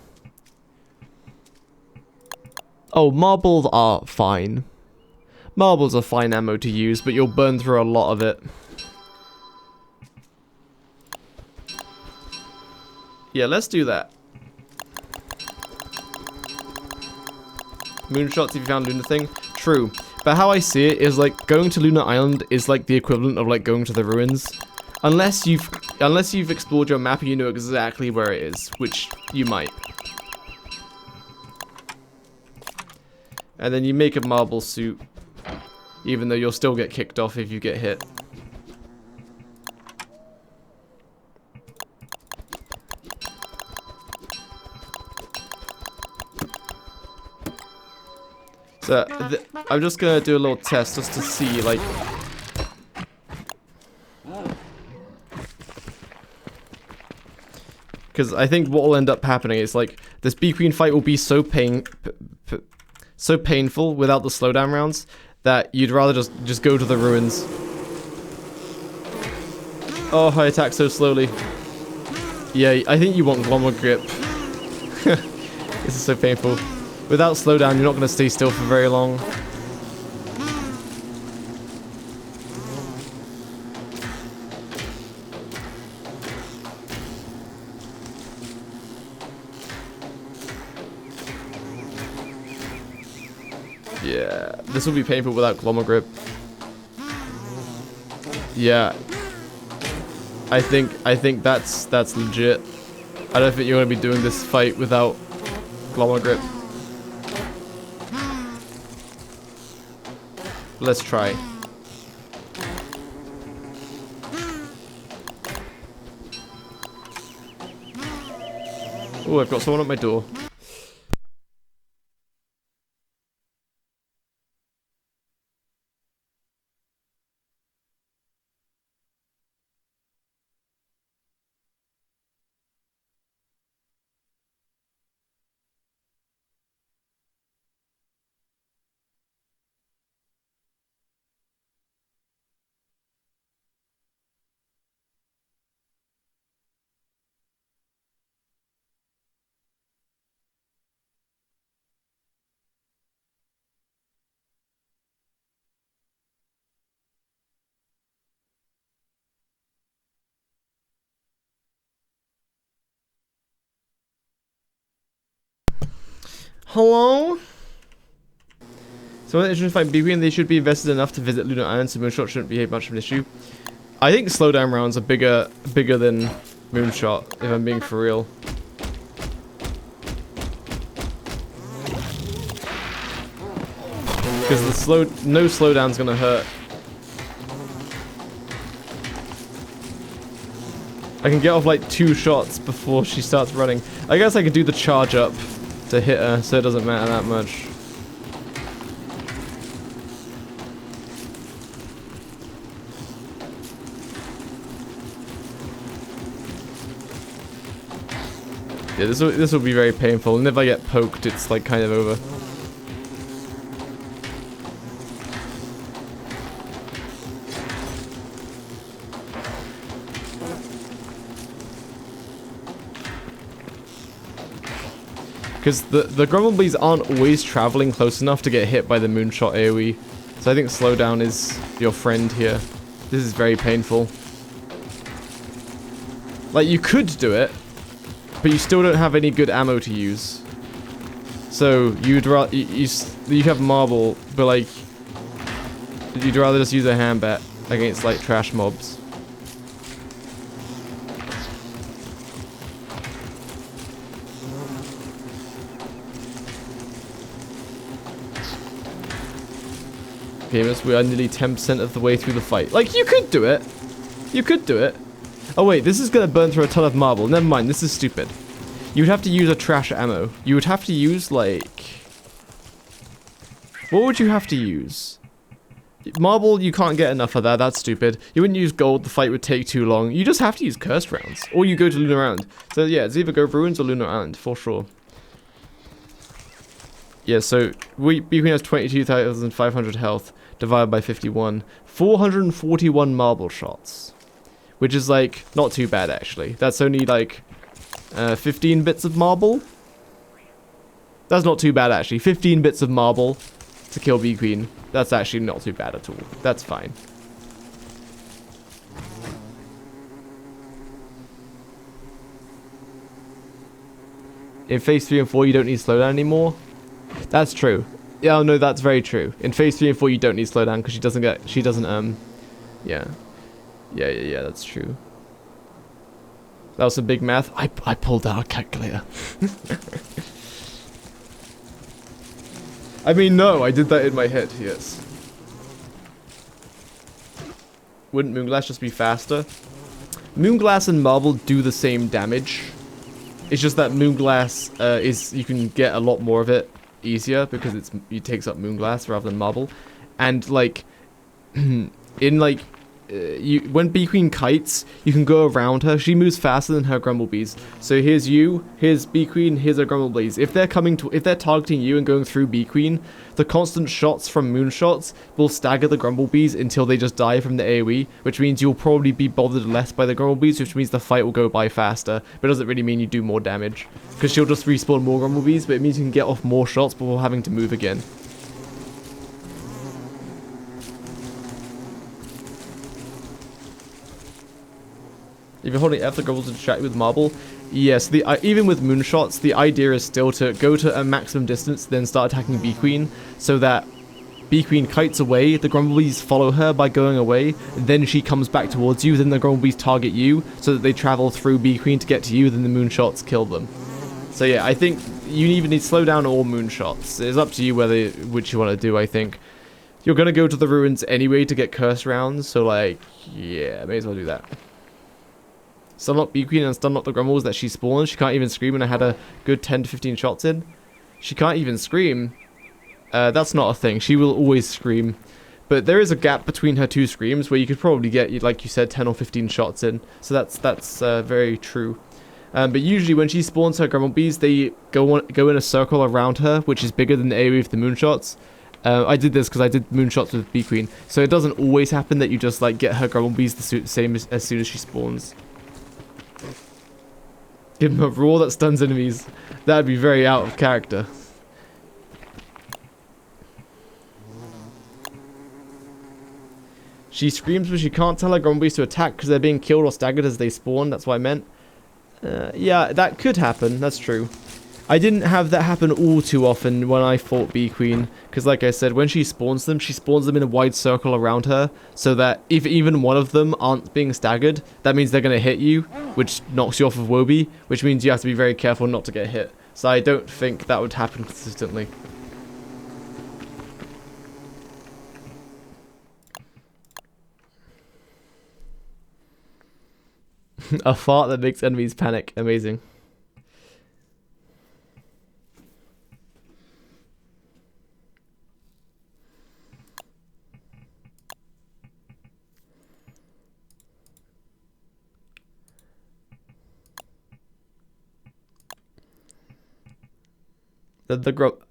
Oh, marbles are fine. Marbles are fine ammo to use, but you'll burn through a lot of it. Yeah, let's do that. Moonshots if you found Lunar thing. True. But how I see it is like going to Lunar Island is like the equivalent of like going to the ruins. Unless you've explored your map and you know exactly where it is, which you might. And then you make a marble suit, even though you'll still get kicked off if you get hit. So, I'm just gonna do a little test just to see, like... Because I think what will end up happening is, like, this Bee Queen fight will be so painful without the slowdown rounds that you'd rather just go to the ruins. Oh, I attack so slowly. Yeah, I think you want Glommer Grip. This is so painful. Without slowdown, you're not going to stay still for very long. Yeah, this will be painful without Glommer Grip. Yeah. I think that's legit. I don't think you're going to be doing this fight without Glommer Grip. Let's try. Oh, I've got someone at my door. Hello? So when they find Bee Queen, they should be invested enough to visit Lunar Island, so Moonshot shouldn't be much of an issue. I think slowdown rounds are bigger than Moonshot, if I'm being for real. Because no slowdown's gonna hurt. I can get off like 2 shots before she starts running. I guess I could do the charge up to hit her, so it doesn't matter that much. Yeah, this will be very painful, and if I get poked, it's like kind of over. Because the Grumblebees aren't always traveling close enough to get hit by the Moonshot AoE. So I think slowdown is your friend here. This is very painful. Like, you could do it, but you still don't have any good ammo to use. So you'd rather you have marble, but like you'd rather just use a hand bat against like trash mobs. Okay, we are nearly 10% of the way through the fight. Like, you could do it. You could do it. Oh wait, this is gonna burn through a ton of marble. Never mind, this is stupid. You would have to use a trash ammo. You would have to use, like... What would you have to use? Marble, you can't get enough of that. That's stupid. You wouldn't use gold. The fight would take too long. You just have to use cursed rounds. Or you go to Lunar Island. So yeah, it's either go Ruins or Lunar Island, for sure. Yeah, so Bee Queen has 22,500 health. divided by 51. 441 marble shots. Which is, like, not too bad, actually. That's only, like, 15 bits of marble. That's not too bad, actually. 15 bits of marble to kill Bee Queen. That's actually not too bad at all. That's fine. In phase 3 and 4, you don't need slowdown anymore. That's true. Yeah, no, that's very true. In phase 3 and 4, you don't need slowdown because she doesn't, yeah. Yeah, that's true. That was some big math. I pulled out a calculator. I mean, no, I did that in my head, yes. Wouldn't Moonglass just be faster? Moonglass and Marble do the same damage. It's just that Moonglass you can get a lot more of it easier because it takes up Moonglass rather than Marble. And like in like when Bee Queen kites, you can go around her. She moves faster than her Grumblebees. So here's you, here's Bee Queen, here's her Grumblebees. If they're targeting you and going through Bee Queen, the constant shots from Moonshots will stagger the Grumblebees until they just die from the AoE, which means you'll probably be bothered less by the Grumblebees, which means the fight will go by faster. But it doesn't really mean you do more damage, because she'll just respawn more Grumblebees, but it means you can get off more shots before having to move again. If you're holding F, the Grumbles will distract you with Marble. Yes, even with Moonshots, the idea is still to go to a maximum distance, then start attacking Bee Queen, so that Bee Queen kites away, the Grumblebees follow her by going away, then she comes back towards you, then the Grumblebees target you, so that they travel through Bee Queen to get to you, then the Moonshots kill them. So yeah, I think you either need slowdown or Moonshots. It's up to you which you want to do, I think. You're going to go to the ruins anyway to get curse rounds, so like, yeah, may as well do that. Stunlock Bee Queen and stunlock the Grumbles that she spawns. She can't even scream, and I had a good 10 to 15 shots in. She can't even scream. That's not a thing. She will always scream. But there is a gap between her two screams where you could probably get, like you said, 10 or 15 shots in. So that's very true. But usually when she spawns her Grumblebees, they go in a circle around her, which is bigger than the AoE of the Moonshots. I did this because I did Moonshots with Bee Queen. So it doesn't always happen that you just like get her Grumblebees the same as soon as she spawns. Give him a roar that stuns enemies. That'd be very out of character. She screams, but she can't tell her Grumblebees to attack because they're being killed or staggered as they spawn. That's what I meant. Yeah, that could happen. That's true. I didn't have that happen all too often when I fought Bee Queen, because like I said, when she spawns them in a wide circle around her, so that if even one of them aren't being staggered, that means they're going to hit you, which knocks you off of Wobie, which means you have to be very careful not to get hit. So I don't think that would happen consistently. A fart that makes enemies panic. Amazing.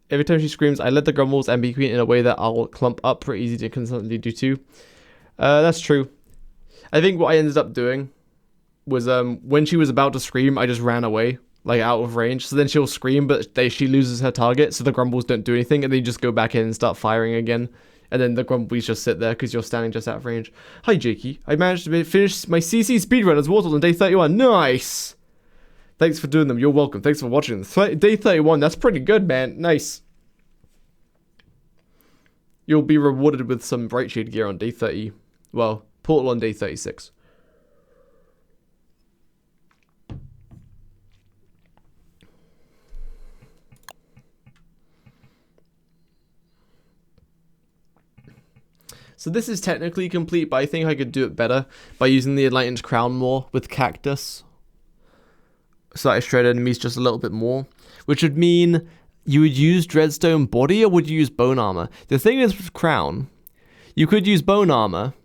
Every time she screams, I let the Grumbles and Bee Queen in a way that I'll clump up pretty easy to constantly do too. That's true. I think what I ended up doing was when she was about to scream, I just ran away, like out of range. So then she'll scream, but she loses her target, so the Grumbles don't do anything, and then you just go back in and start firing again. And then the Grumbles just sit there because you're standing just out of range. Hi, Jakey. I managed to finish my CC speedrun as Wartle on day 31. Nice! Thanks for doing them. You're welcome. Thanks for watching. Day 31. That's pretty good, man. Nice. You'll be rewarded with some Bright Shade gear on day 30. Well, Portal on day 36. So this is technically complete, but I think I could do it better by using the Enlightened Crown more with Cactus. So that I shred enemies just a little bit more. Which would mean you would use Dreadstone Body, or would you use Bone Armor? The thing is with Crown, you could use Bone Armor,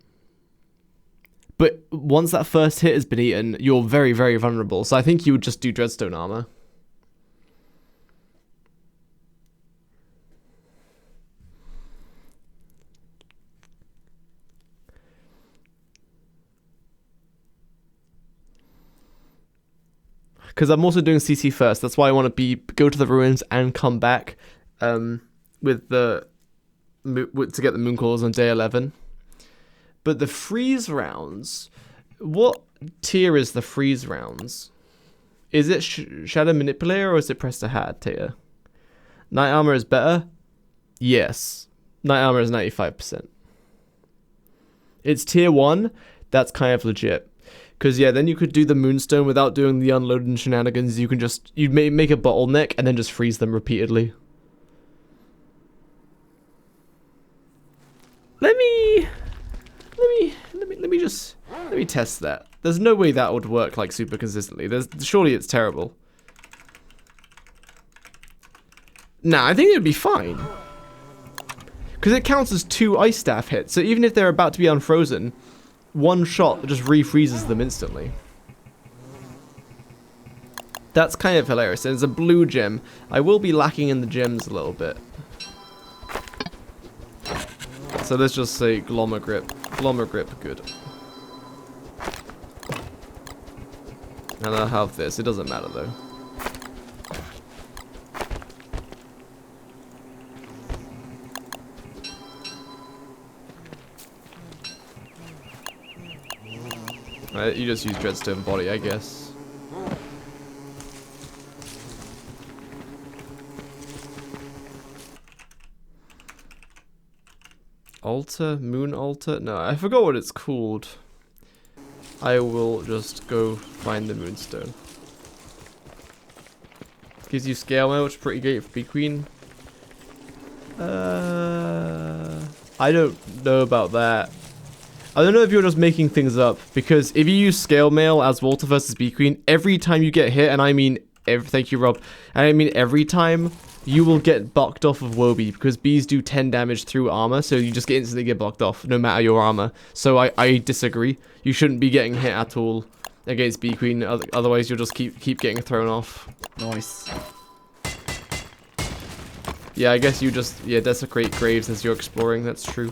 but once that first hit has been eaten, you're very, very vulnerable. So I think you would just do Dreadstone Armor. because I'm also doing CC first. That's why I want to go to the ruins and come back with to get the moon cores on day 11. But the freeze rounds, what tier is the freeze rounds? Is it Shadow Manipulator or is it Press to Hat tier? Night Armor is better? Yes. Night Armor is 95%. It's tier 1. That's kind of legit. Because, yeah, then you could do the Moonstone without doing the unloading shenanigans. You can just, you'd make a bottleneck and then just freeze them repeatedly. Let me test that. There's no way that would work like super consistently. Surely it's terrible. Nah, I think it would be fine. Because it counts as 2 ice staff hits. So even if they're about to be unfrozen, one shot just refreezes them instantly. That's kind of hilarious. And it's a blue gem. I will be lacking in the gems a little bit. So let's just say Glommer Grip. Glommer Grip, good. And I'll have this. It doesn't matter though. Right, you just use Dreadstone Body, I guess. Altar? Moon Altar? No, I forgot what it's called. I will just go find the Moonstone. Gives you Scale Mail, which is pretty great for Bee Queen. I don't know about that. I don't know if you're just making things up, because if you use Scale Mail as Walter versus Bee Queen, every time you get hit, and I mean, thank you, Rob, and I mean every time, you will get bucked off of Wobie, because bees do 10 damage through armor, so you just instantly get bucked off, no matter your armor. So I disagree. You shouldn't be getting hit at all against Bee Queen, otherwise you'll just keep getting thrown off. Nice. Yeah, I guess you just, desecrate graves as you're exploring, that's true.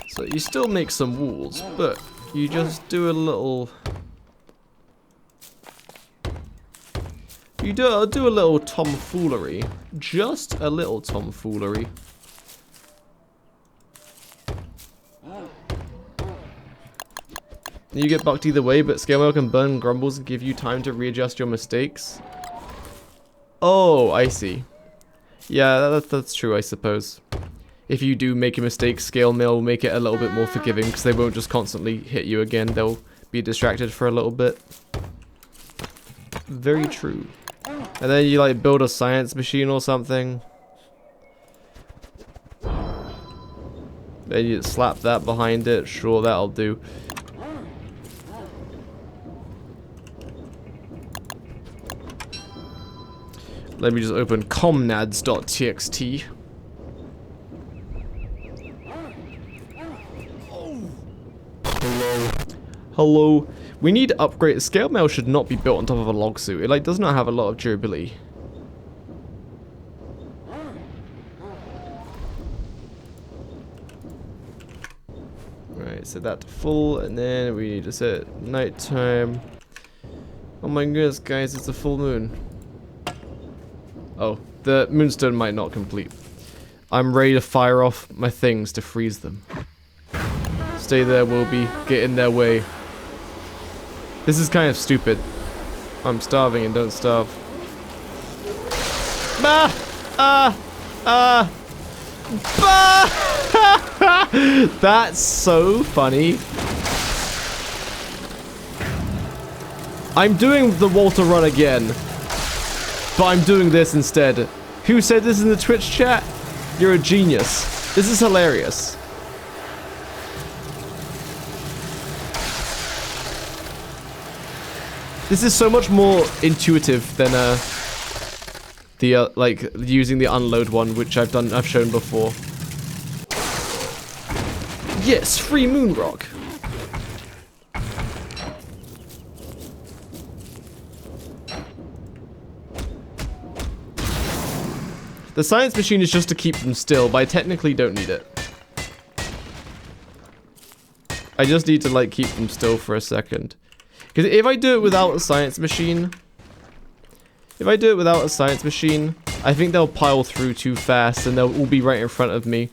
So you still make some walls, but you just do a little... You do a little tomfoolery. Just a little tomfoolery. You get bucked either way, but Scale Mail can burn grumbles and give you time to readjust your mistakes. Oh, I see. Yeah, that's true, I suppose. If you do make a mistake, Scale Mail will make it a little bit more forgiving, because they won't just constantly hit you again. They'll be distracted for a little bit. Very true. And then you like build a science machine or something. Then you slap that behind it. Sure, that'll do. Let me just open comnads.txt. Hello. We need to upgrade. Scale Mail should not be built on top of a log suit. It does not have a lot of durability. Right, set that to full, and then we need to set it nighttime. Oh my goodness, guys, it's a full moon. Oh, the moonstone might not complete. I'm ready to fire off my things to freeze them. Stay there, Wilby. Get in their way. This is kind of stupid. I'm starving and don't starve. Bah! Bah! That's so funny. I'm doing the Walter run again. But I'm doing this instead. Who said this in the Twitch chat? You're a genius. This is hilarious. This is so much more intuitive than like using the unload one, which I've shown before. Yes, free moon rock. The science machine is just to keep them still, but I technically don't need it. I just need to like keep them still for a second. Because if I do it without a science machine, I think they'll pile through too fast and they'll all be right in front of me.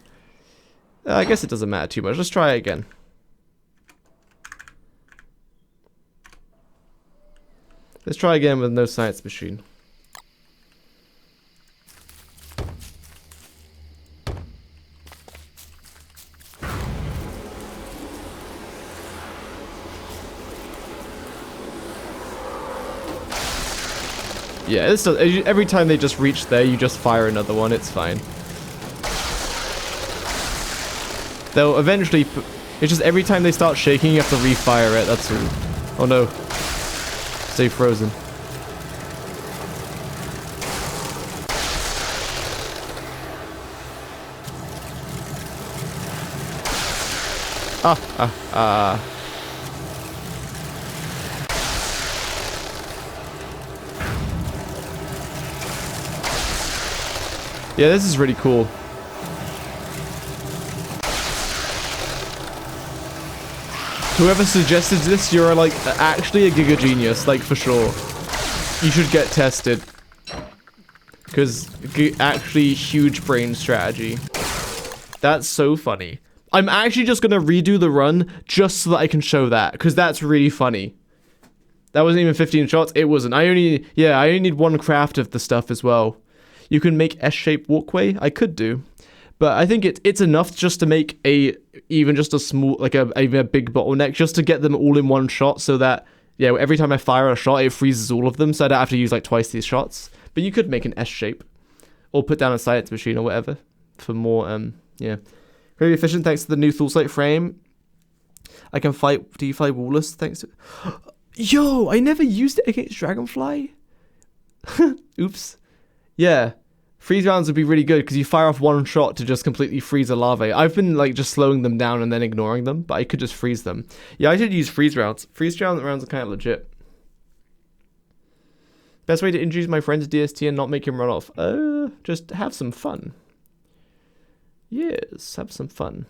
I guess it doesn't matter too much. Let's try it again. Let's try again with no science machine. Yeah, this does, every time they just reach there, you just fire another one. It's fine. They'll eventually... It's just every time they start shaking, you have to refire it. That's all. Oh no. Stay frozen. Yeah, this is really cool. Whoever suggested this, you're like actually a giga genius, like for sure. You should get tested. Because actually huge brain strategy. That's so funny. I'm actually just gonna redo the run just so that I can show that, because that's really funny. That wasn't even 15 shots. It wasn't. I only need one craft of the stuff as well. You can make S-shaped walkway. I could do, but I think it's enough just to make even just a small, like a big bottleneck, just to get them all in one shot, so that every time I fire a shot, it freezes all of them, so I don't have to use like twice these shots. But you could make an S shape, or put down a science machine or whatever for more. Very efficient thanks to the new Thulsite frame. I can fight DeFi Wallus thanks to... Yo, I never used it against Dragonfly. Oops. Yeah. Freeze rounds would be really good because you fire off one shot to just completely freeze a larvae. I've been like just slowing them down and then ignoring them, but I could just freeze them. Yeah, I should use freeze rounds. Freeze rounds are kind of legit. Best way to introduce my friend to DST and not make him run off? Just have some fun. Yes, have some fun.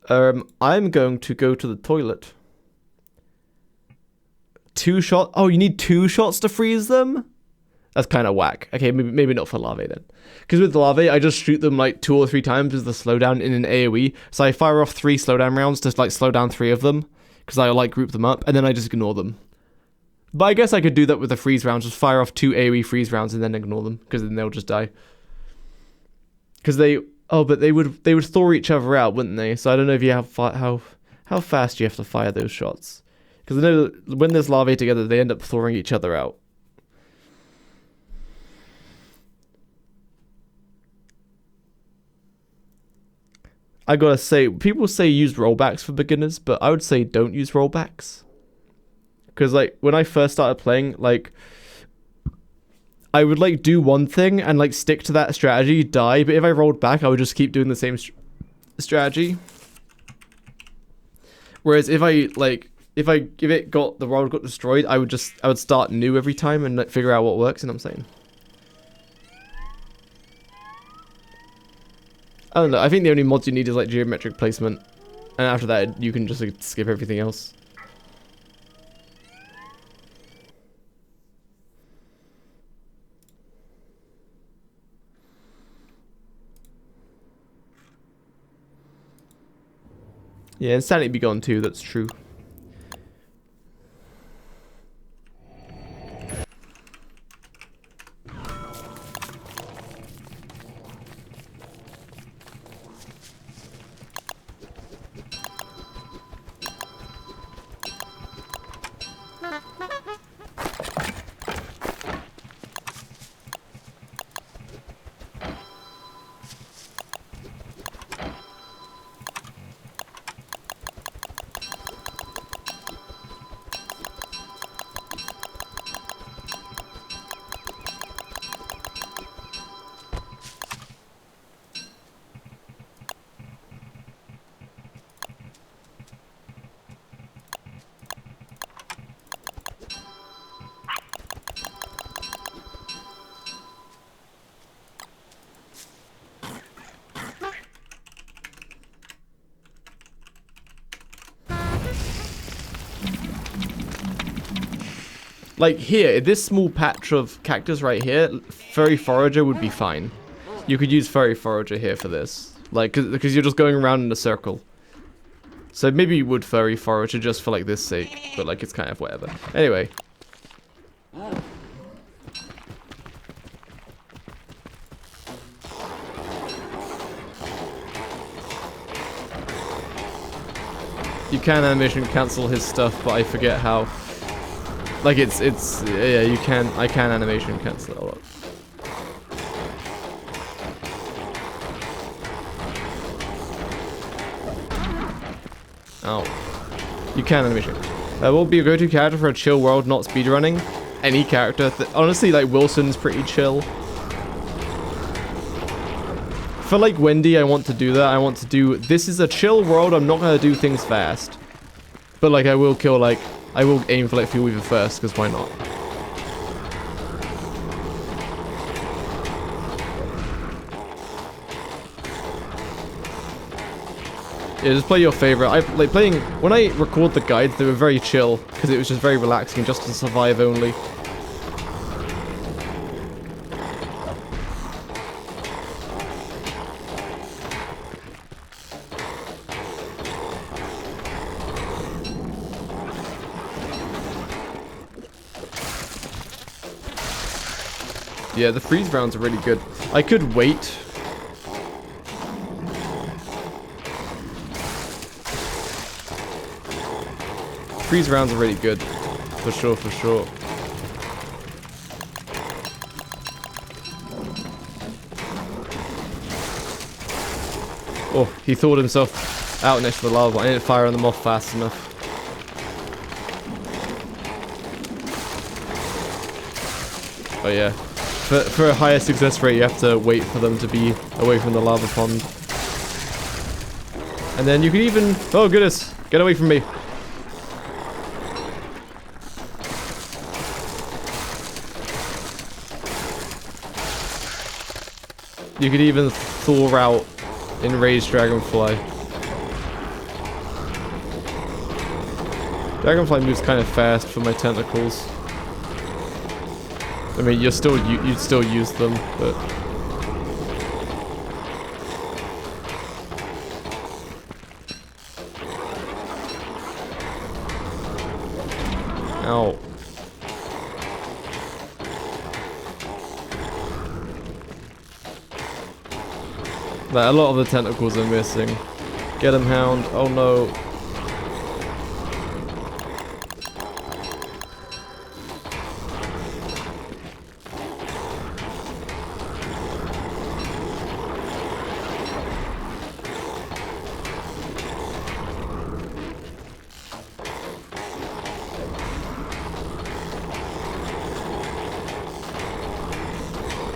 I'm going to go to the toilet. 2 shots? Oh, you need 2 shots to freeze them? That's kind of whack. Okay, maybe not for larvae then. Because with larvae, I just shoot them like 2 or 3 times as the slowdown in an AoE. So I fire off 3 slowdown rounds to like slow down 3 of them. Because I like group them up, and then I just ignore them. But I guess I could do that with the freeze rounds. Just fire off 2 AoE freeze rounds and then ignore them. Because then they'll just die. Because they... Oh, but they would thaw each other out, wouldn't they? So I don't know if you have how fast you have to fire those shots. Because I know that when there's larvae together, they end up thawing each other out. I gotta say, people say use rollbacks for beginners, but I would say don't use rollbacks. Because like when I first started playing, like I would like do one thing and like stick to that strategy, die, but if I rolled back, I would just keep doing the same strategy. Whereas if it got the world got destroyed, I would start new every time and like figure out what works. You know what I'm saying? I don't know. I think the only mods you need is like geometric placement, and after that you can just like, skip everything else. Yeah, insanity be gone too. That's true. Like here, this small patch of cactus right here, Furry Forager would be fine. You could use Furry Forager here for this. Like, because you're just going around in a circle. So maybe you would Furry Forager just for like this sake. But like, it's kind of whatever. Anyway. You can animation cancel his stuff, but I forget how. Like yeah, you can, I can animation cancel it a lot. Oh. You can animation. What would be a go-to character for a chill world, not speedrunning? Any character. Honestly, like, Wilson's pretty chill. For, like, Wendy, I want to do that. I want to do... This is a chill world. I'm not going to do things fast. But, like, I will kill, like... I will aim for, like, Fuel Weaver first, because why not? Yeah, just play your favorite. I like playing... When I record the guides, they were very chill, because it was just very relaxing, just to survive only. Yeah, the freeze rounds are really good. I could wait. Freeze rounds are really good. For sure, for sure. Oh, he thawed himself out next to the lava. I didn't fire them off fast enough. Oh yeah. For a higher success rate, you have to wait for them to be away from the lava pond. And then you can even... Oh goodness! Get away from me! You could even thaw out Enraged Dragonfly. Dragonfly moves kind of fast for my tentacles. I mean, you'd still use them, but... Ow. Like, a lot of the tentacles are missing. Get him, Hound. Oh no.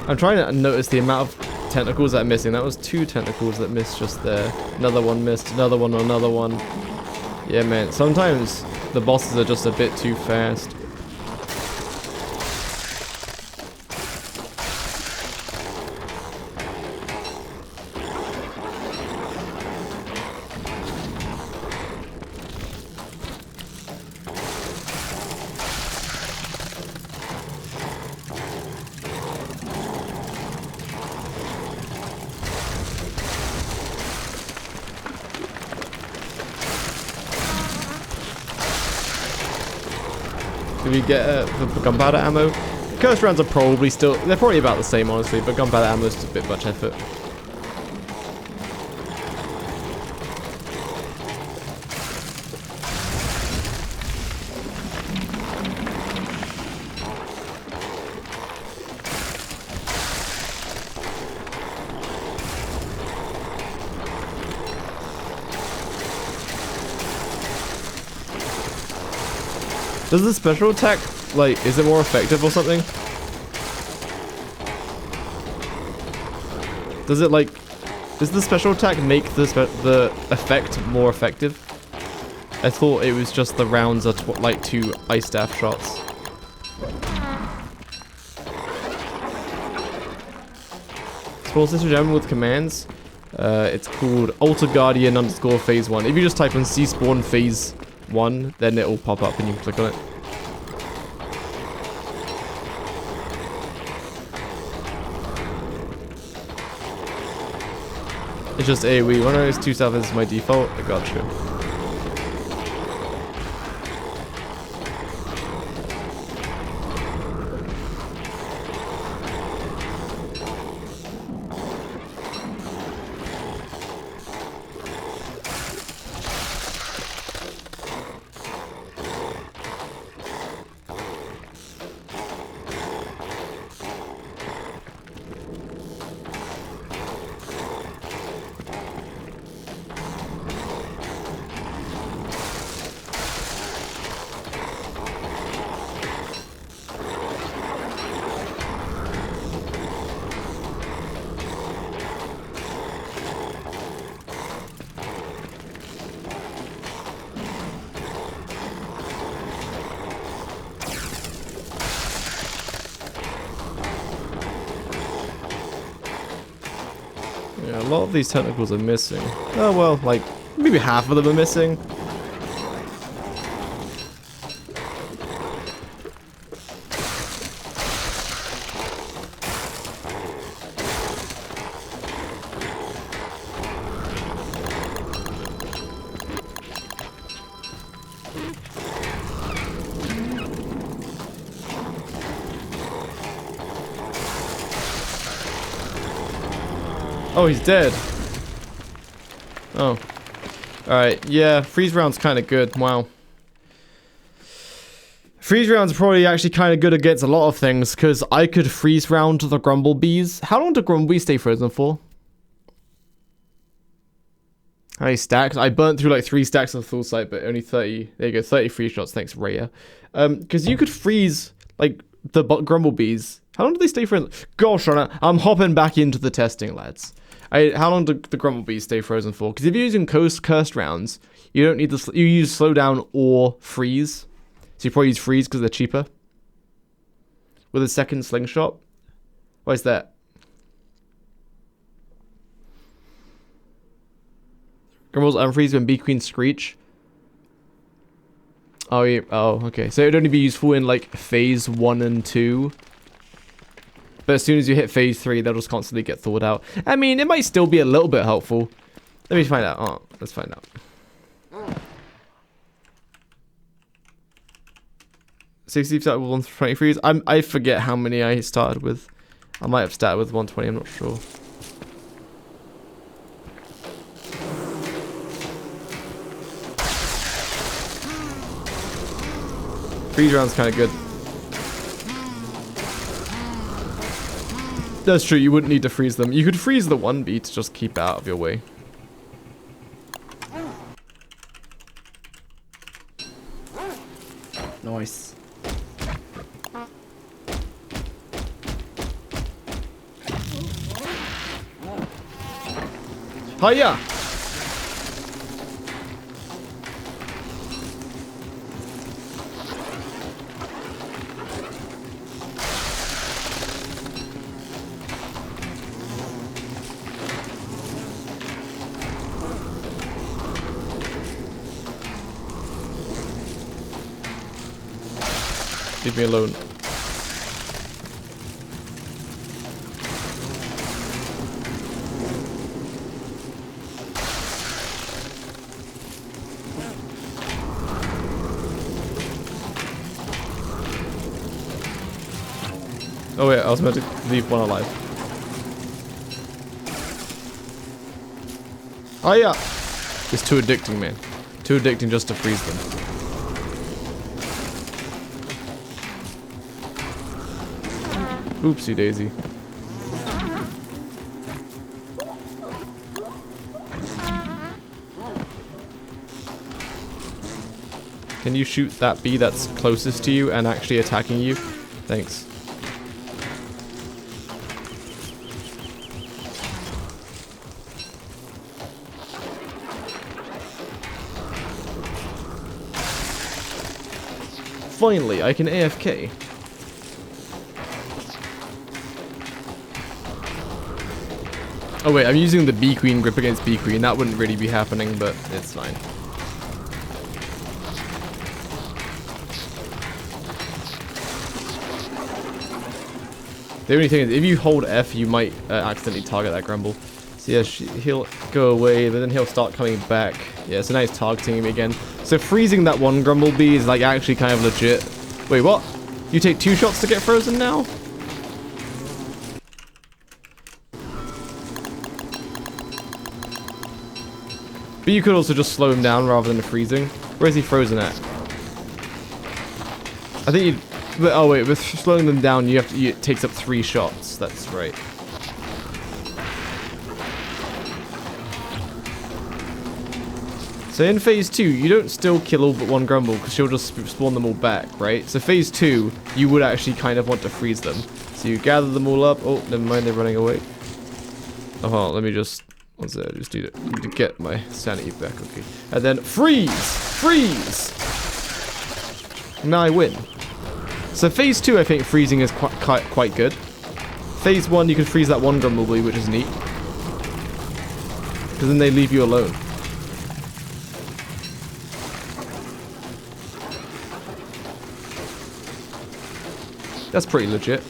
I'm trying to notice the amount of tentacles that are missing. That was 2 tentacles that missed just there. Another one missed, another one, another one. Yeah, man. Sometimes the bosses are just a bit too fast. Did we get the gunpowder ammo? Curse rounds are probably still... They're probably about the same, honestly, but gunpowder ammo is just a bit much effort. Does the special attack, like, is it more effective or something? Does it, like, does the special attack make the effect more effective? I thought it was just the rounds are like 2 ice staff shots. Small sister gem with commands. It's called Alter Guardian _ phase 1. If you just type in C spawn phase 1, then it will pop up and you can click on it. It's just AoE. When I use 2 stealth is my default. I got you. Yeah, a lot of these tentacles are missing. Oh well, like, maybe half of them are missing. Oh, he's dead. Oh. Alright, yeah, freeze round's kind of good. Wow. Freeze round's probably actually kind of good against a lot of things, because I could freeze round the Grumblebees. How long do Grumblebees stay frozen for? How many stacks? I burnt through like 3 stacks of full sight, but only 30. There you go, 30 free shots. Thanks, Raya. Because you could freeze, like, the Grumblebees. How long do they stay frozen? Gosh, I'm hopping back into the testing, lads. How long do the Grumblebees stay frozen for? Because if you're using cursed rounds, you don't need the... You use slow down or freeze. So you probably use freeze because they're cheaper. With a second slingshot. Why is that? Grumbles unfreeze when Bee Queen screech. Oh, yeah. Oh, okay. So it would only be useful in like phase 1 and 2. But as soon as you hit phase 3, they'll just constantly get thawed out. I mean, it might still be a little bit helpful. Let me find out. Oh, let's find out. 60 started with 120 freeze. I forget how many I started with. I might have started with 120, I'm not sure. Freeze round's kind of good. That's true, you wouldn't need to freeze them. You could freeze the 1B to just keep out of your way. Nice. Hiya! Leave me alone. Oh wait, I was meant to leave one alive. Oh yeah! It's too addicting, man. Too addicting just to freeze them. Oopsie daisy. Can you shoot that bee that's closest to you and actually attacking you? Thanks. Finally, I can AFK. Oh wait, I'm using the Bee Queen grip against Bee Queen. That wouldn't really be happening, but it's fine. The only thing is, if you hold F, you might accidentally target that Grumble. So yeah, he'll go away, but then he'll start coming back. Yeah, so now he's targeting him again. So freezing that one Grumblebee is like actually kind of legit. Wait, what? You take 2 shots to get frozen now? But you could also just slow him down rather than freezing. Where is he frozen at? I think you... Oh wait, with slowing them down, you have to... It takes up 3 shots. That's right. So in phase 2, you don't still kill all but one Grumble because she'll just spawn them all back, right? So phase 2, you would actually kind of want to freeze them. So you gather them all up. Oh, never mind, they're running away. Oh, hold on, let me just... What's that? Just need to get my sanity back, okay. And then freeze! Freeze! Now I win. So phase 2, I think freezing is quite good. Phase 1, you can freeze that one Grumblebee, which is neat. Because then they leave you alone. That's pretty legit.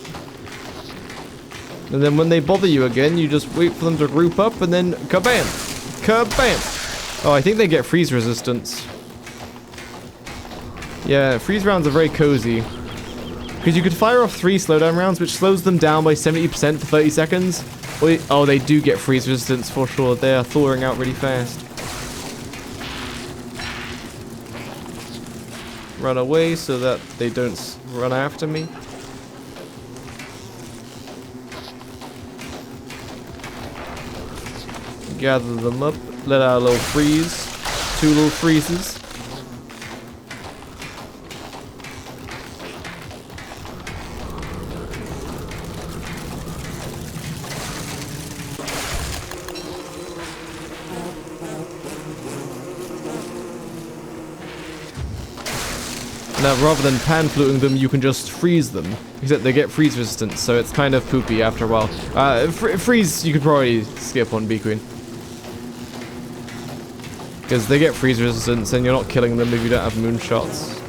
And then when they bother you again, you just wait for them to group up and then kabam! Kabam! Oh, I think they get freeze resistance. Yeah, freeze rounds are very cozy. Because you could fire off 3 slowdown rounds, which slows them down by 70% for 30 seconds. Oh, they do get freeze resistance for sure. They are thawing out really fast. Run away so that they don't run after me. Gather them up, let out a little freeze. 2 little freezes. Now, rather than pan-fluting them, you can just freeze them. Except they get freeze resistance, so it's kind of poopy after a while. Freeze, you could probably skip on B-Queen. Because they get freeze resistance and you're not killing them if you don't have moonshots.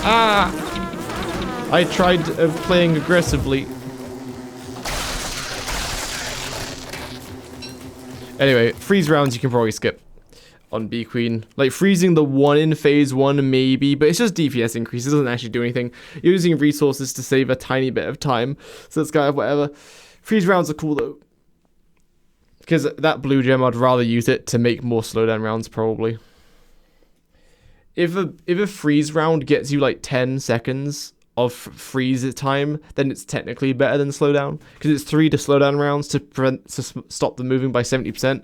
Ah! I tried playing aggressively. Anyway, freeze rounds you can probably skip on B Queen. Like freezing the one in phase 1 maybe, but it's just DPS increase. It doesn't actually do anything. You're using resources to save a tiny bit of time, so it's kind of whatever. Freeze rounds are cool though. Because that blue gem, I'd rather use it to make more slowdown rounds probably. If a freeze round gets you like 10 seconds of freeze time, then it's technically better than slowdown, because it's 3 to slowdown rounds to stop them moving by 70%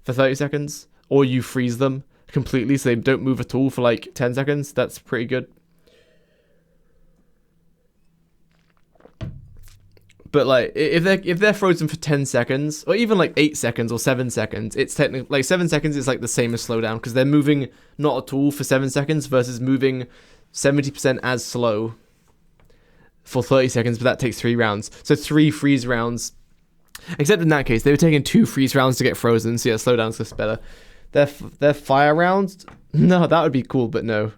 for 30 seconds, or you freeze them completely so they don't move at all for like 10 seconds. That's pretty good. But like if they're frozen for 10 seconds or even like 8 seconds or 7 seconds, it's technically like 7 seconds is like the same as slowdown, because they're moving not at all for 7 seconds versus moving 70% as slow for 30 seconds, but that takes 3 rounds. So 3 freeze rounds. Except in that case, they were taking 2 freeze rounds to get frozen, so yeah, slowdown's just better. Their fire rounds? No, that would be cool, but no.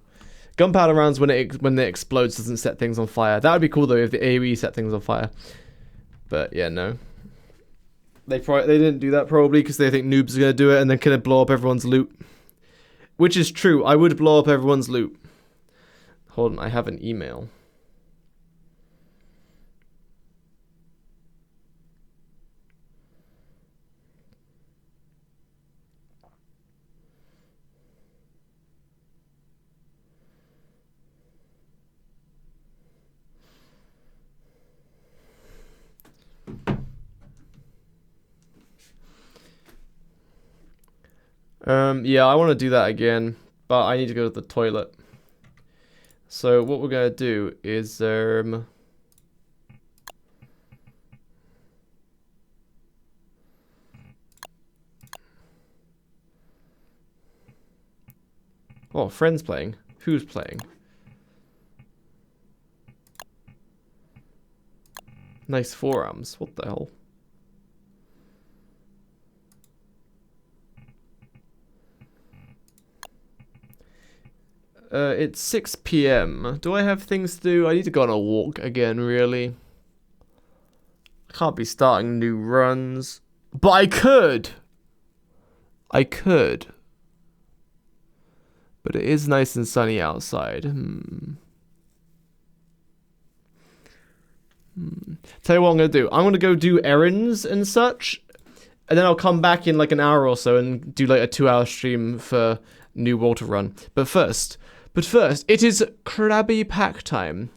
Gunpowder rounds when it explodes doesn't set things on fire. That would be cool though if the AoE set things on fire. But yeah, no. They didn't do that probably because they think noobs are going to do it and then kind of blow up everyone's loot. Which is true. I would blow up everyone's loot. Hold on, I have an email. Yeah, I want to do that again, but I need to go to the toilet. So what we're gonna do is oh, friends playing. Who's playing? Nice forearms. What the hell? It's 6 PM. Do I have things to do? I need to go on a walk again, really. I can't be starting new runs. But I could! I could. But it is nice and sunny outside. Tell you what I'm going to do. I'm going to go do errands and such. And then I'll come back in like an hour or so and do like a 2-hour stream for New Walter run. But first, it is Krabby Pack time.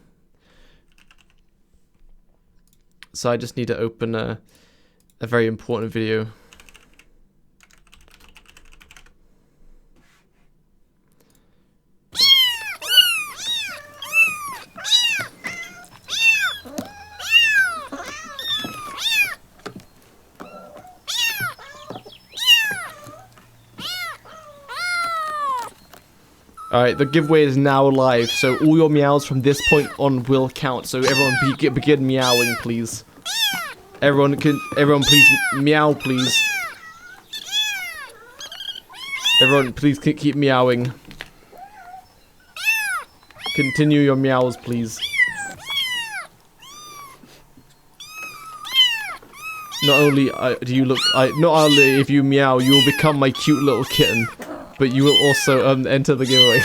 So I just need to open a very important video. Alright, the giveaway is now live, so all your meows from this point on will count. So everyone begin meowing, please. Everyone please meow, please. Everyone please keep meowing. Continue your meows, please. Not only do you look, not only if you meow, you will become my cute little kitten. But you will also enter the giveaway.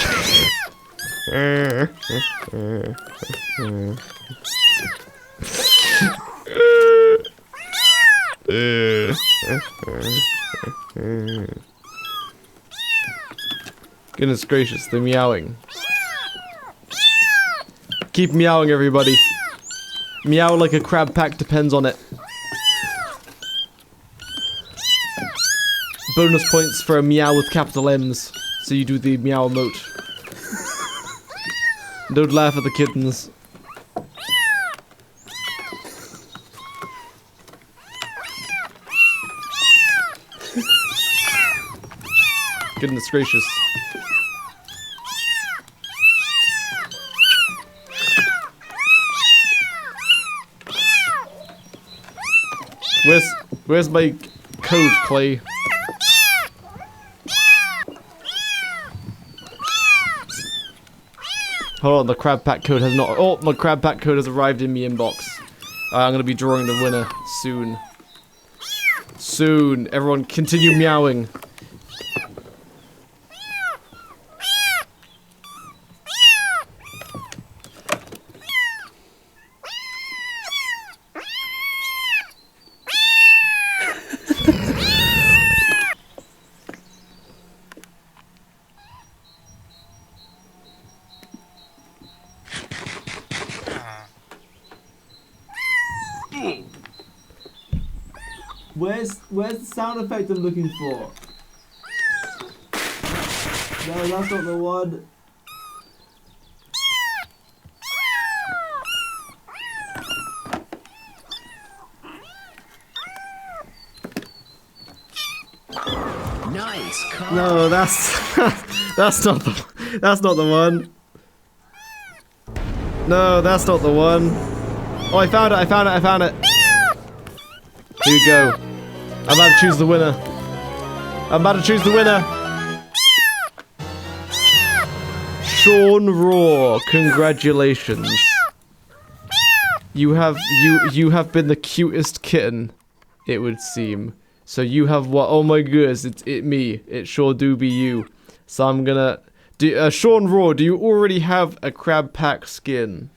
Goodness gracious, the meowing. Keep meowing, everybody. Meow like a crab pack depends on it. Bonus points for a meow with capital M's, so you do the meow emote. Don't laugh at the kittens. Goodness gracious. Where's my code, Clay? Hold on, the crab pack code has not. Oh, my crab pack code has arrived in my inbox. I'm gonna be drawing the winner soon. Soon. Everyone, continue meowing. Where's the sound effect I'm looking for? No, that's not the one. Nice car. No, that's not the one. No, that's not the one. Oh, I found it. Here we go. I'm about to choose the winner. Sean Raw, congratulations. You have been the cutest kitten, it would seem. So you have what? Oh my goodness, it's me. It sure do be you. So I'm gonna do Sean Raw. Do you already have a crab pack skin?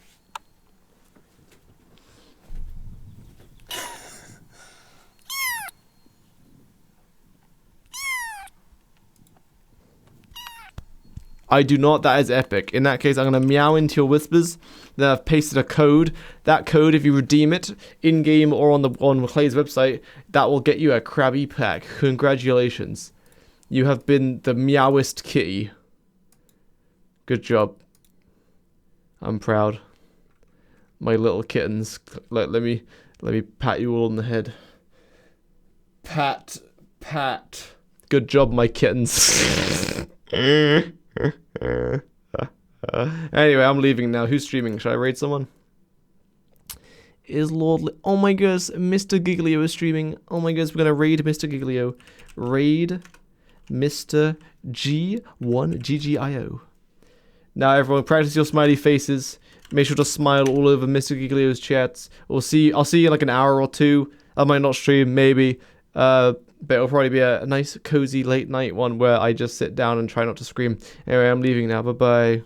I do not. That is epic. In that case, I'm going to meow into your whispers. Then I've pasted a code. That code, if you redeem it in-game or on Clay's website, that will get you a Krabby Pack. Congratulations. You have been the meowest kitty. Good job. I'm proud. My little kittens. Let me pat you all on the head. Pat. Good job, my kittens. Anyway, I'm leaving now. Who's streaming? Should I raid someone? is Lord... Oh my goodness, Mr. Giglio is streaming. Oh my goodness, we're gonna raid Mr. Giglio. Raid Mr. G1GGIO. Now everyone, practice your smiley faces. Make sure to smile all over Mr. Giglio's chats. I'll see you in like an hour or two. I might not stream, maybe. But it'll probably be a nice, cozy, late night one where I just sit down and try not to scream. Anyway, I'm leaving now. Bye-bye.